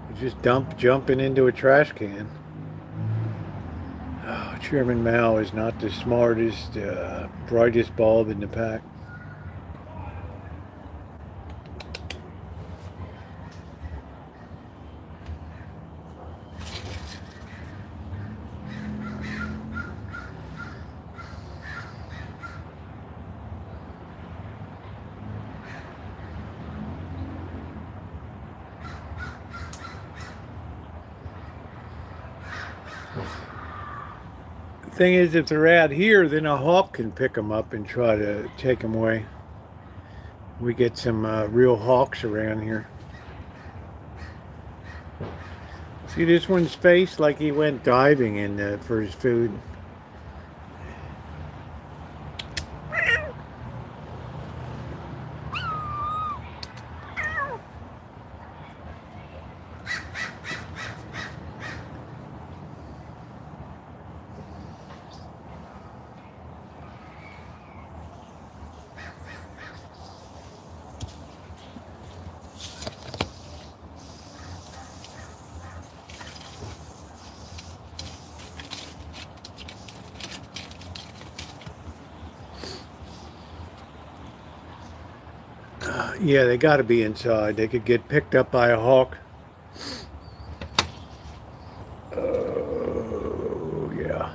You just jumping into a trash can. Oh, Chairman Mao is not the smartest, brightest bulb in the pack. Thing is, if they're out here, then a hawk can pick them up and try to take them away. We get some real hawks around here. See this one's face, like he went diving in for his food. Yeah, they got to be inside. They could get picked up by a hawk. Oh, yeah.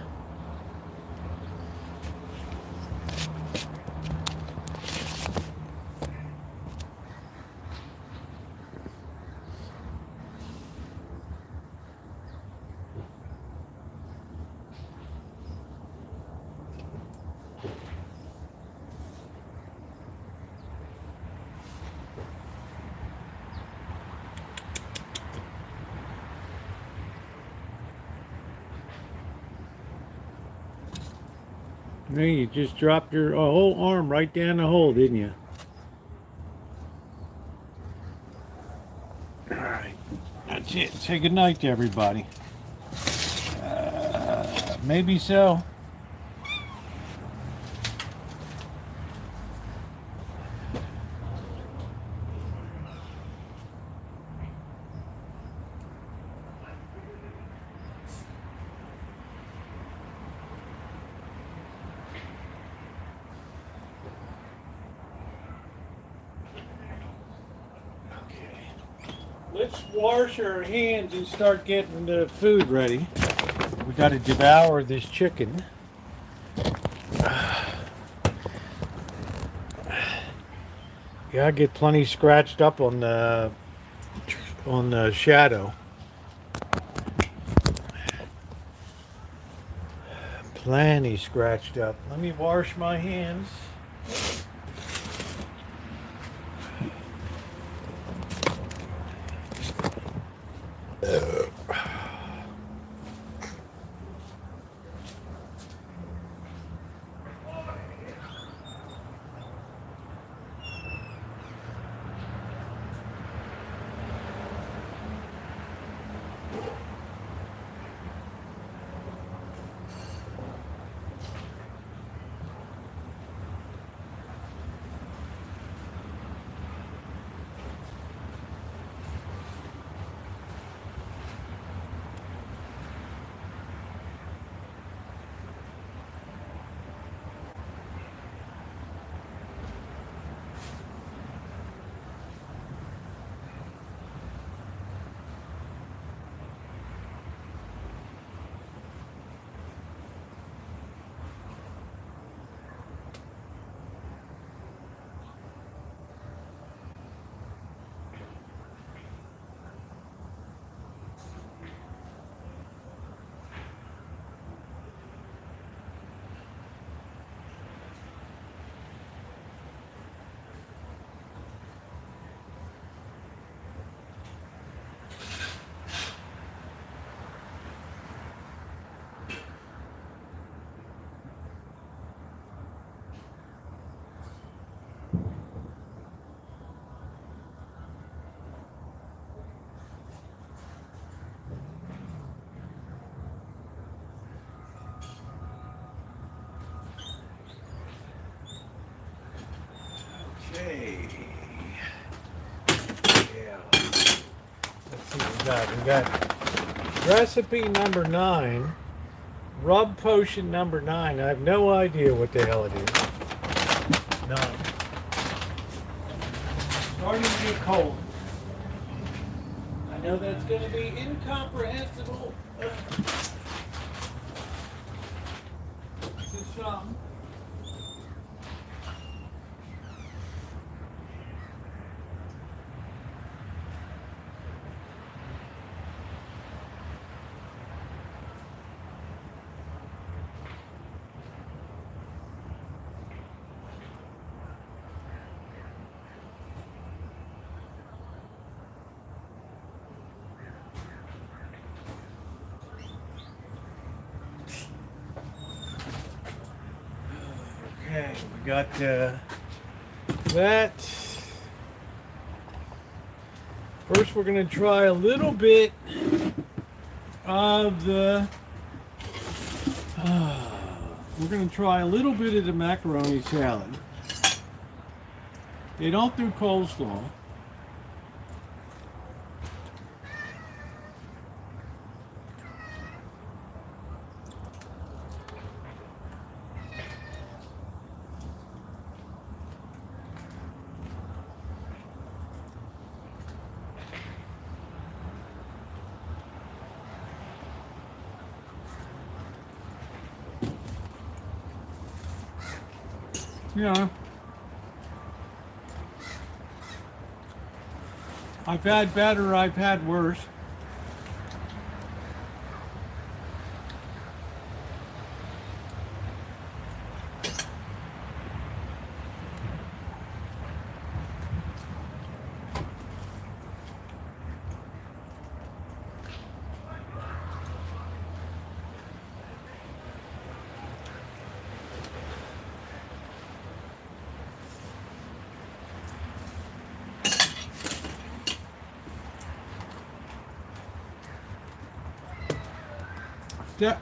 Hey, you just dropped your whole arm right down the hole, didn't you? All right, that's it. Say goodnight to everybody. Maybe so. Let's wash our hands and start getting the food ready. We got to devour this chicken. Yeah, I get plenty scratched up on the shadow. Plenty scratched up. Let me wash my hands. Okay. Yeah. got? We got recipe number 9, rub potion number 9. I have no idea what the hell it is. 9. Starting to get cold. I know that's going to be incomprehensible to some. Okay, we got that. First, we're going to try a little bit of the. We're going to try a little bit of the macaroni salad. They don't do coleslaw. Yeah. I've had better, I've had worse.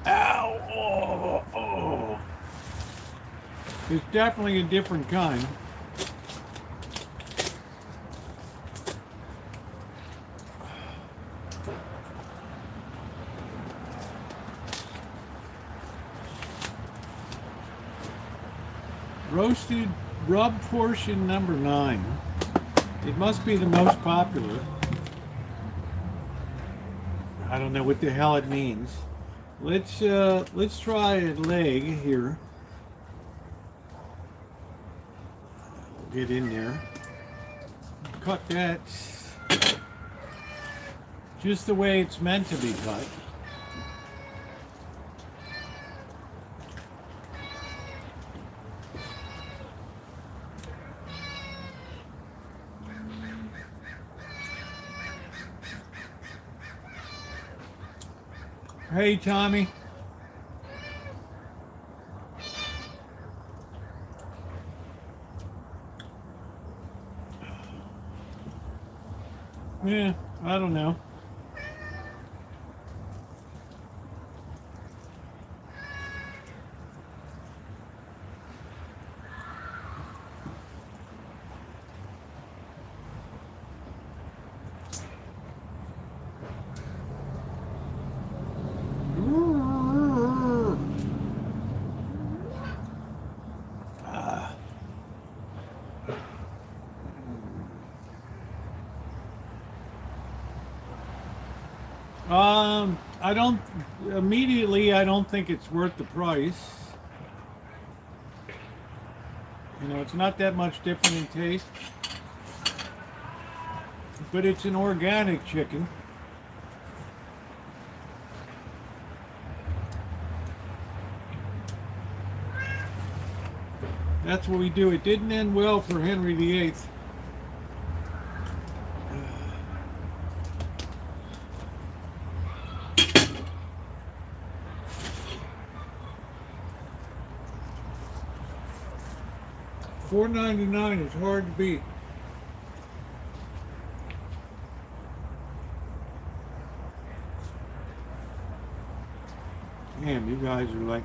Ow! Oh. It's definitely a different kind. Roasted rub portion number 9. It must be the most popular. I don't know what the hell it means. Let's try a leg here. Get in there. Cut that just the way it's meant to be cut. Hey, Tommy. Yeah, I don't know. I don't think it's worth the price. You know, it's not that much different in taste. But it's an organic chicken. That's what we do. It didn't end well for Henry VIII. $4.99 is hard to beat. Damn, you guys are like,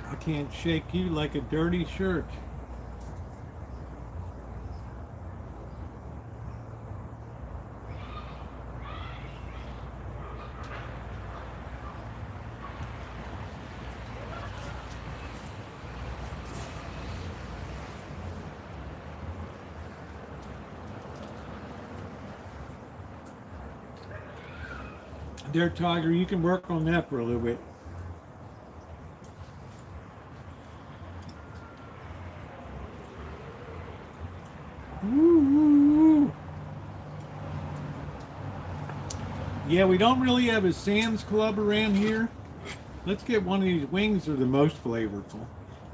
I can't shake you like a dirty shirt. There, Tiger, you can work on that for a little bit. Woo. Yeah, we don't really have a Sam's Club around here. Let's get one of these wings. Are the most flavorful.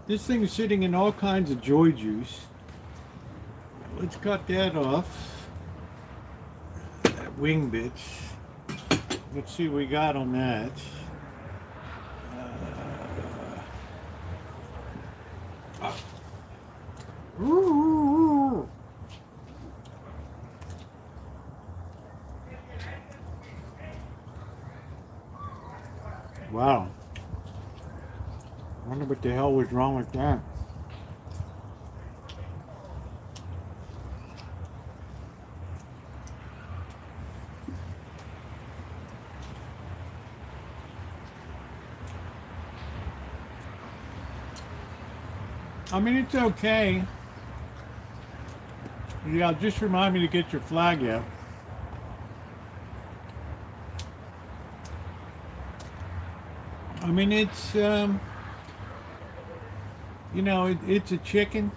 This thing is sitting in all kinds of joy juice. Let's cut that off. That wing bit. Let's see what we got on that. Ooh. Wow. I wonder what the hell was wrong with that. I mean, it's okay. Yeah, just remind me to get your flag out. I mean, it's, you know, it's a chicken.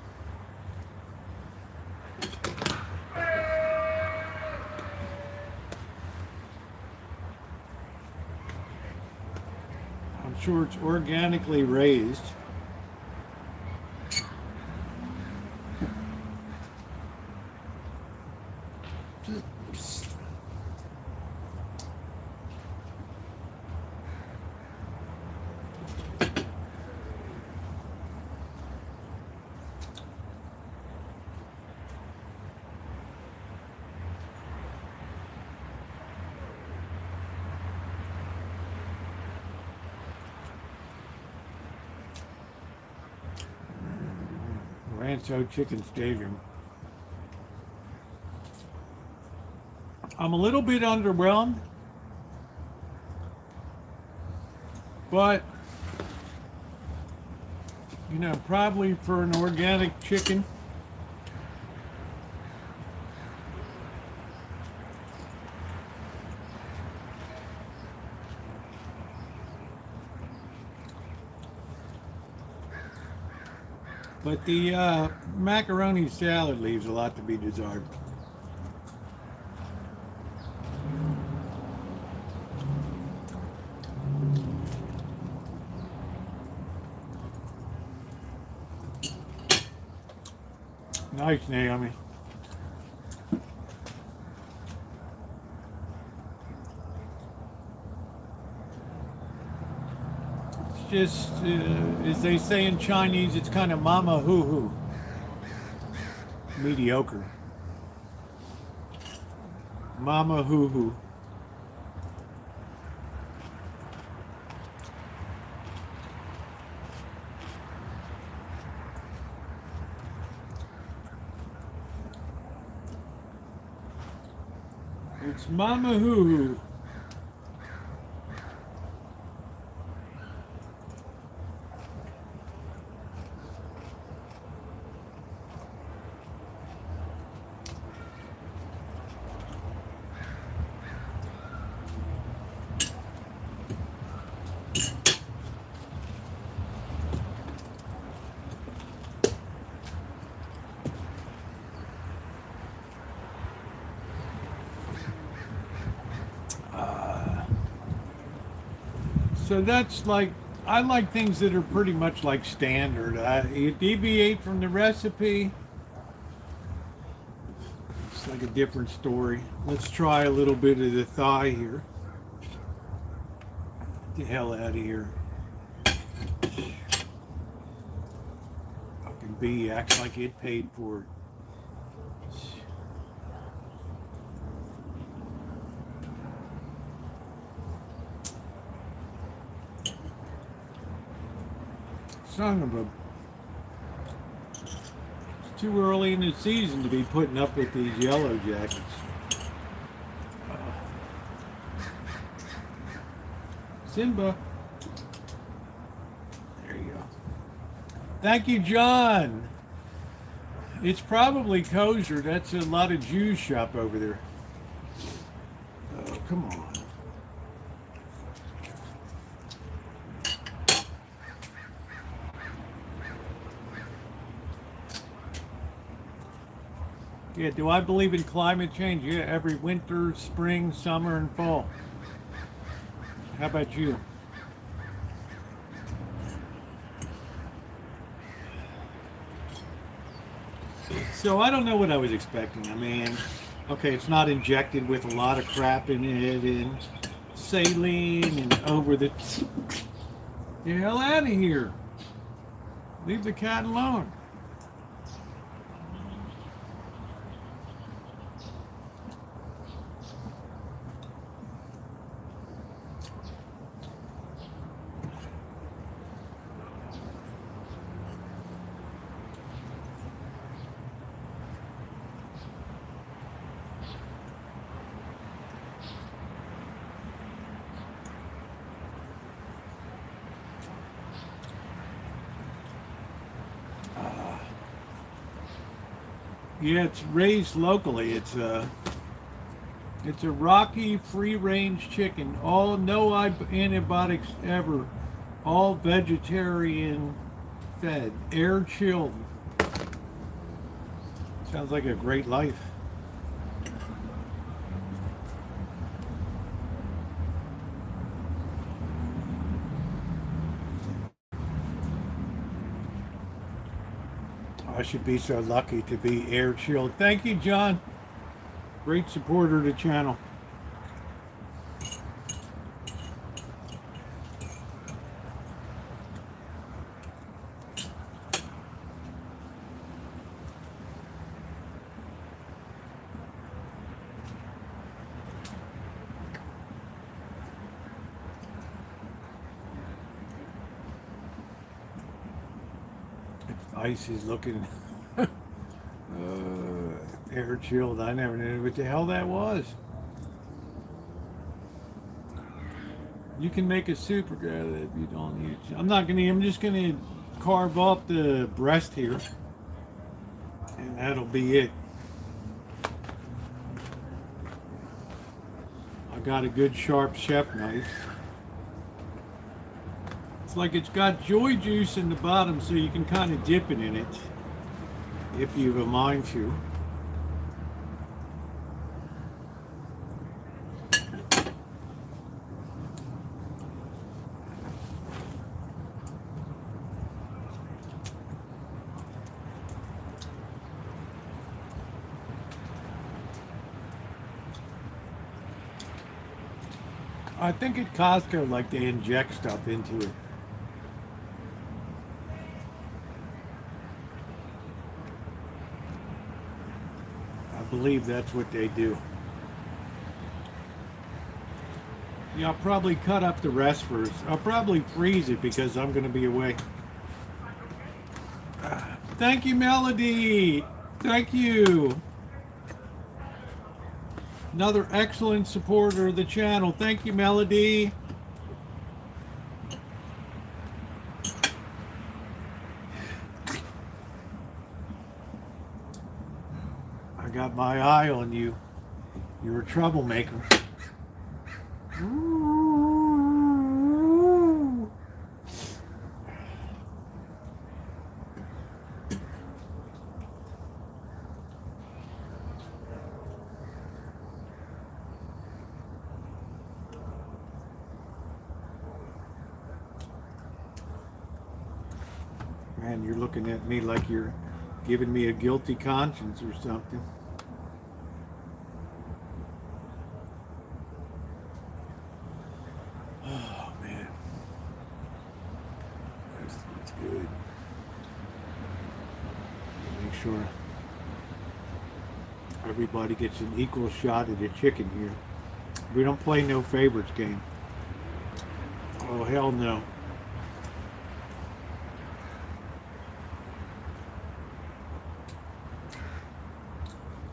I'm sure it's organically raised. Rancho Chicken Stadium. I'm a little bit underwhelmed, but you know, probably for an organic chicken. But the macaroni salad leaves a lot to be desired. Nice, Naomi. Just, as they say in Chinese, it's kind of mama hoo hoo. Mediocre. Mama hoo hoo. It's mama hoo hoo. So that's like, I like things that are pretty much like standard. You deviate from the recipe, it's like a different story. Let's try a little bit of the thigh here. Get the hell out of here. Fucking bee acts like it paid for it. Son of a... It's too early in the season to be putting up with these yellow jackets. Simba. There you go. Thank you, John. It's probably kosher. That's a lot of Jews shop over there. Oh, come on. Yeah, do I believe in climate change? Yeah, every winter, spring, summer, and fall. How about you? So I don't know what I was expecting. I mean, okay, it's not injected with a lot of crap in it and saline and over the hell out of here. Leave the cat alone. Yeah, it's raised locally. It's a Rocky free-range chicken. All no antibiotics ever. All vegetarian fed, air chilled. Sounds like a great life. I should be so lucky to be air chilled. Thank you, John. Great supporter of the channel. Ice is looking air chilled. I never knew what the hell that was. You can make a soup out of it if you don't need it. I'm just gonna carve off the breast here, and that'll be it. I got a good sharp chef knife. It's like it's got joy juice in the bottom, so you can kind of dip it in it if you have a mind to. I think at Costco, like, they inject stuff into it. I believe that's what they do. Yeah, I'll probably cut up the rest first. I'll probably freeze it because I'm going to be away. Thank you, Melody. Thank you. Another excellent supporter of the channel. Thank you, Melody. I got my eye on you. You're a troublemaker. Man, you're looking at me like you're giving me a guilty conscience or something. Oh, man. That's good. Make sure everybody gets an equal shot at the chicken here. We don't play no favorites game. Oh, hell no.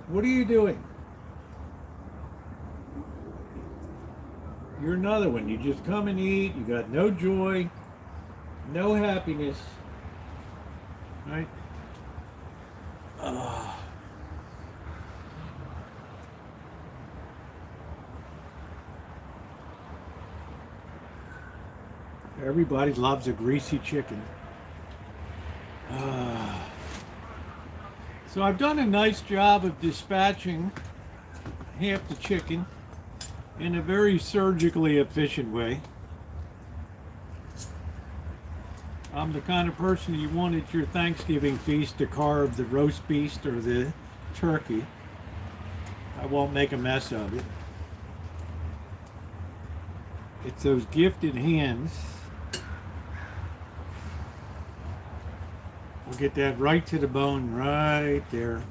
What are you doing? You're another one. You just come and eat. You got no joy, no happiness. Right? Everybody loves a greasy chicken. So I've done a nice job of dispatching half the chicken in a very surgically efficient way. I'm the kind of person you want at your Thanksgiving feast to carve the roast beast or the turkey. I won't make a mess of it. It's those gifted hands. We'll get that right to the bone right there.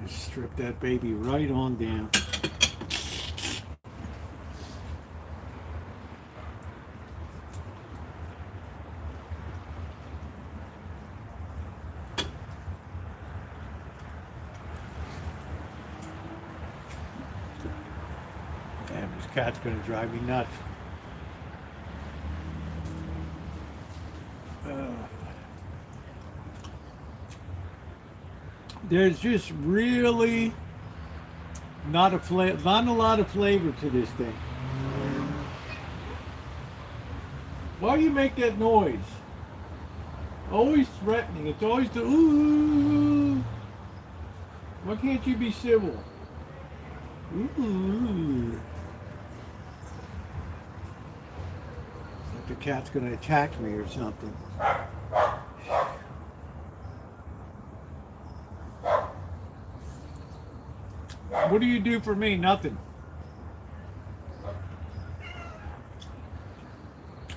Just strip that baby right on down. Damn, this cat's gonna drive me nuts. There's just really not a lot of flavor to this thing. Why do you make that noise? Always threatening. It's always the ooh. Why can't you be civil? Ooh. Like the cat's gonna attack me or something. What do you do for me? Nothing.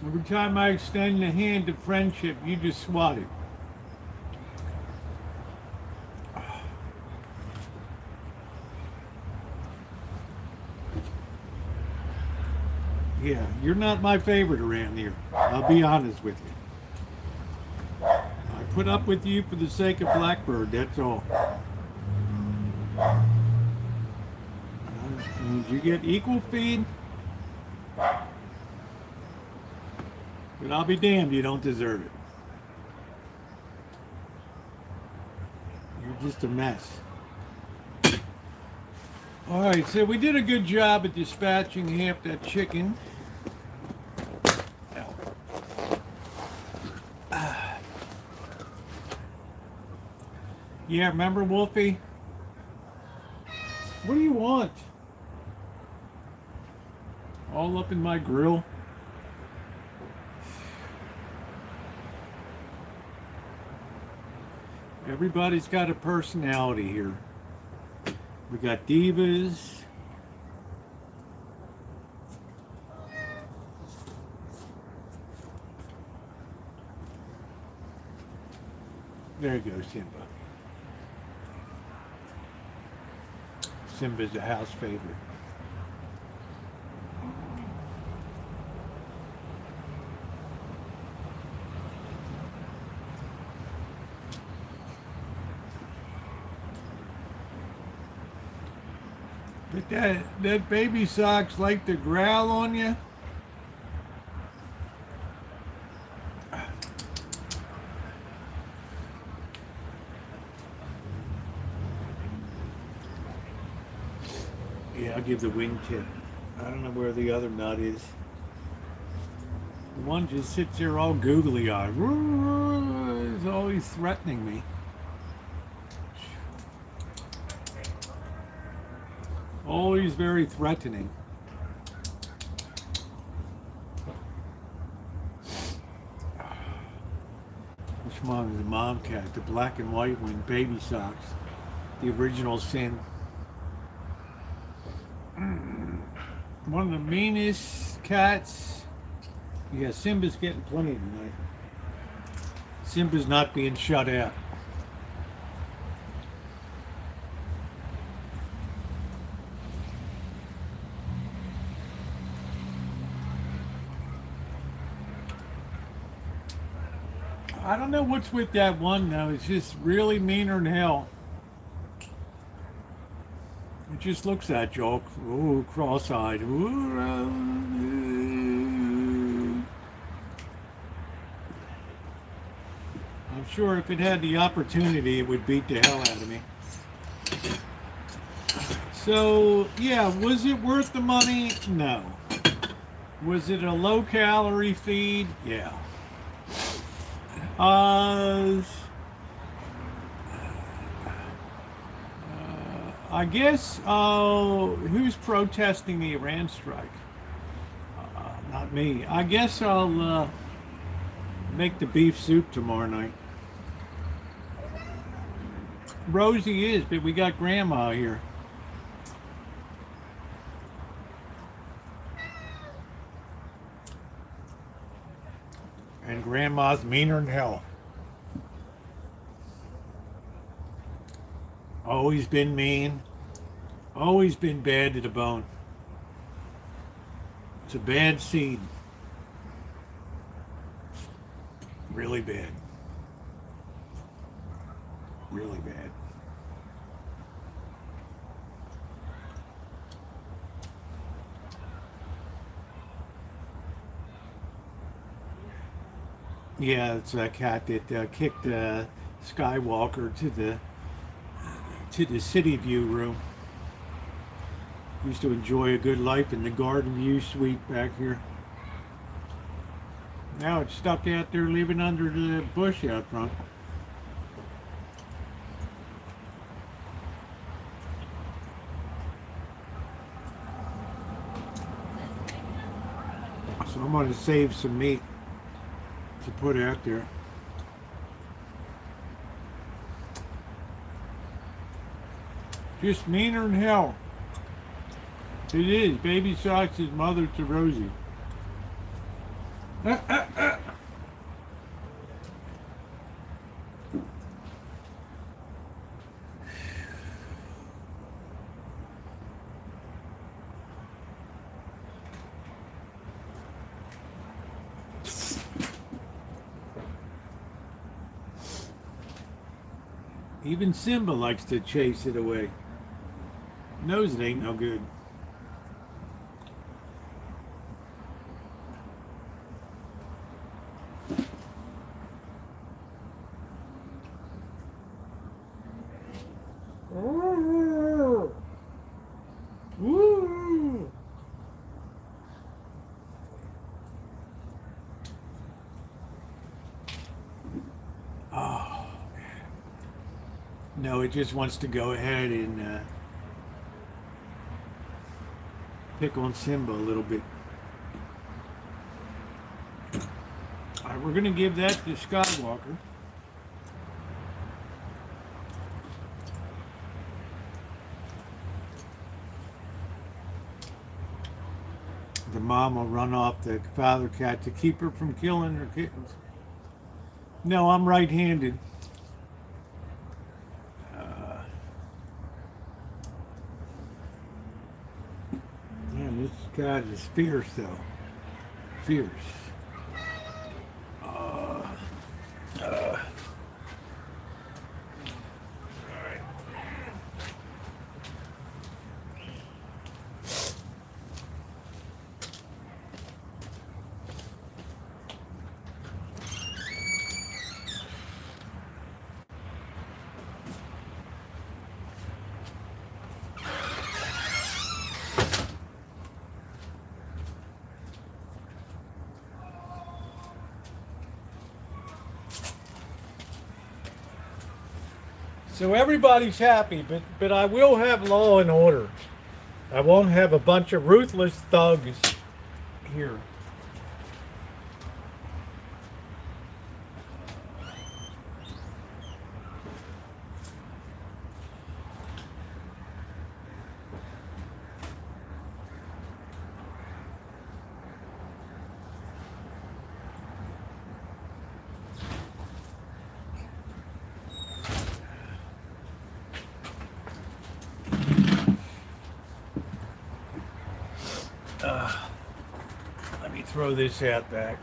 Every time I extend the hand of friendship, you just swat it. Yeah, you're not my favorite around here. I'll be honest with you. I put up with you for the sake of Blackbird, that's all. Did you get equal feed? But I'll be damned you don't deserve it. You're just a mess. Alright, so we did a good job at dispatching half that chicken. Yeah, remember Wolfie? What do you want? All up in my grill. Everybody's got a personality here. We got divas. There you go, Simba. Simba's a house favorite. But that baby socks like to growl on you. Yeah, I'll give the wingtip. I don't know where the other nut is. The one just sits there all googly eyed. Is always threatening me. Always very threatening. Which one is the mom cat? The black and white one, baby socks. The original sin. One of the meanest cats. Yeah, Simba's getting plenty tonight. Simba's not being shut out. I don't know what's with that one though. It's just really meaner than hell. It just looks at you all, ooh, cross-eyed. Ooh, I'm sure if it had the opportunity, it would beat the hell out of me. So, yeah, was it worth the money? No. Was it a low-calorie feed? Yeah. I guess, who's protesting the Iran strike? Not me. I guess I'll make the beef soup tomorrow night. Rosie is, but we got Grandma here. And Grandma's meaner than hell. Always been mean. Always been bad to the bone. It's a bad seed. Really bad. Really bad. Yeah, it's a cat that kicked Skywalker to the city view room. Used to enjoy a good life in the garden view suite back here. Now it's stuck out there living under the bush out front. So I'm going to save some meat to put out there. Just meaner than hell. It is. Baby Socks is mother to Rosie. Even Simba likes to chase it away. Knows it ain't no good. No, it just wants to go ahead and pick on Simba a little bit. All right, we're going to give that to Skywalker. The mom will run off the father cat to keep her from killing her kittens. No, I'm right-handed. Man, this cat is fierce, though. Fierce. So everybody's happy, but I will have law and order. I won't have a bunch of ruthless thugs here. Let me throw this out there.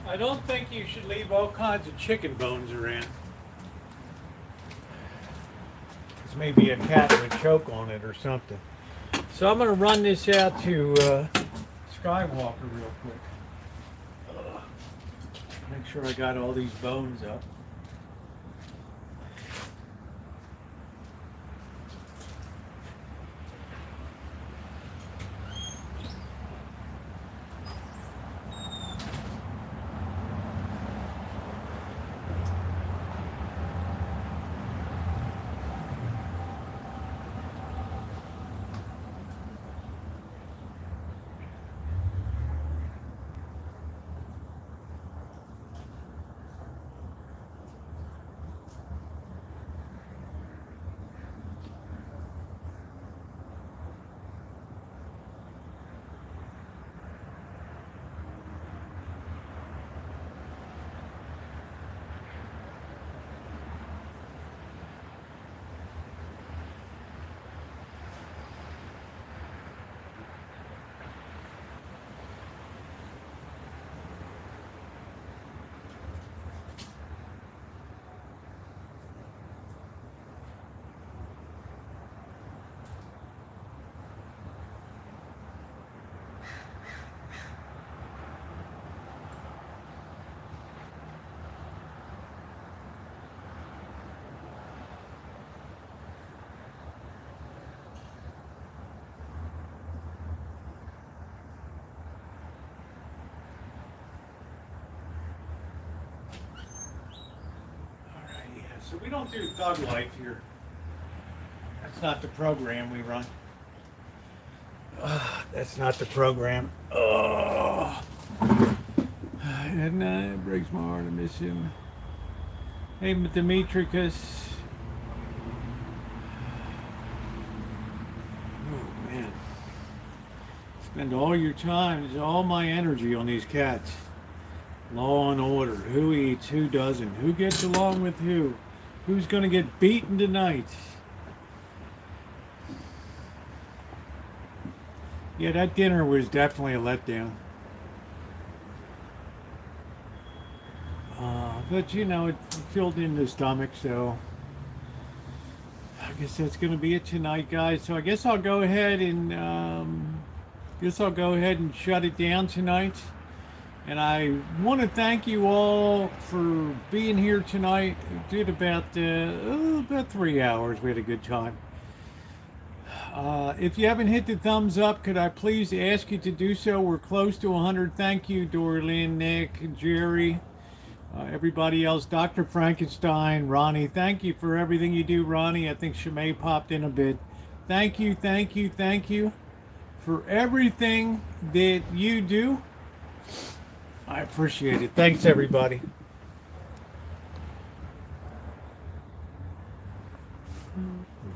I don't think you should leave all kinds of chicken bones around. It's maybe a cat would choke on it or something. So I'm going to run this out to Skywalker real quick. Make sure I got all these bones up. So we don't do thug life here. That's not the program we run. That's not the program. Oh, and it breaks my heart to miss him. Hey, Demetricus. Oh man, spend all your time, all my energy on these cats. Law and order. Who eats? Who doesn't? Who gets along with who? Who's going to get beaten tonight? Yeah, that dinner was definitely a letdown. But you know, it filled in the stomach, so I guess that's going to be it tonight, guys. So I guess I'll go ahead and shut it down tonight. And I want to thank you all for being here tonight. We did about 3 hours. We had a good time. If you haven't hit the thumbs up, could I please ask you to do so? We're close to 100. Thank you, Dorlyn, Nick, Jerry, everybody else, Dr. Frankenstein, Ronnie. Thank you for everything you do, Ronnie. I think Shimei popped in a bit. Thank you, thank you, thank you for everything that you do. I appreciate it. Thanks, everybody.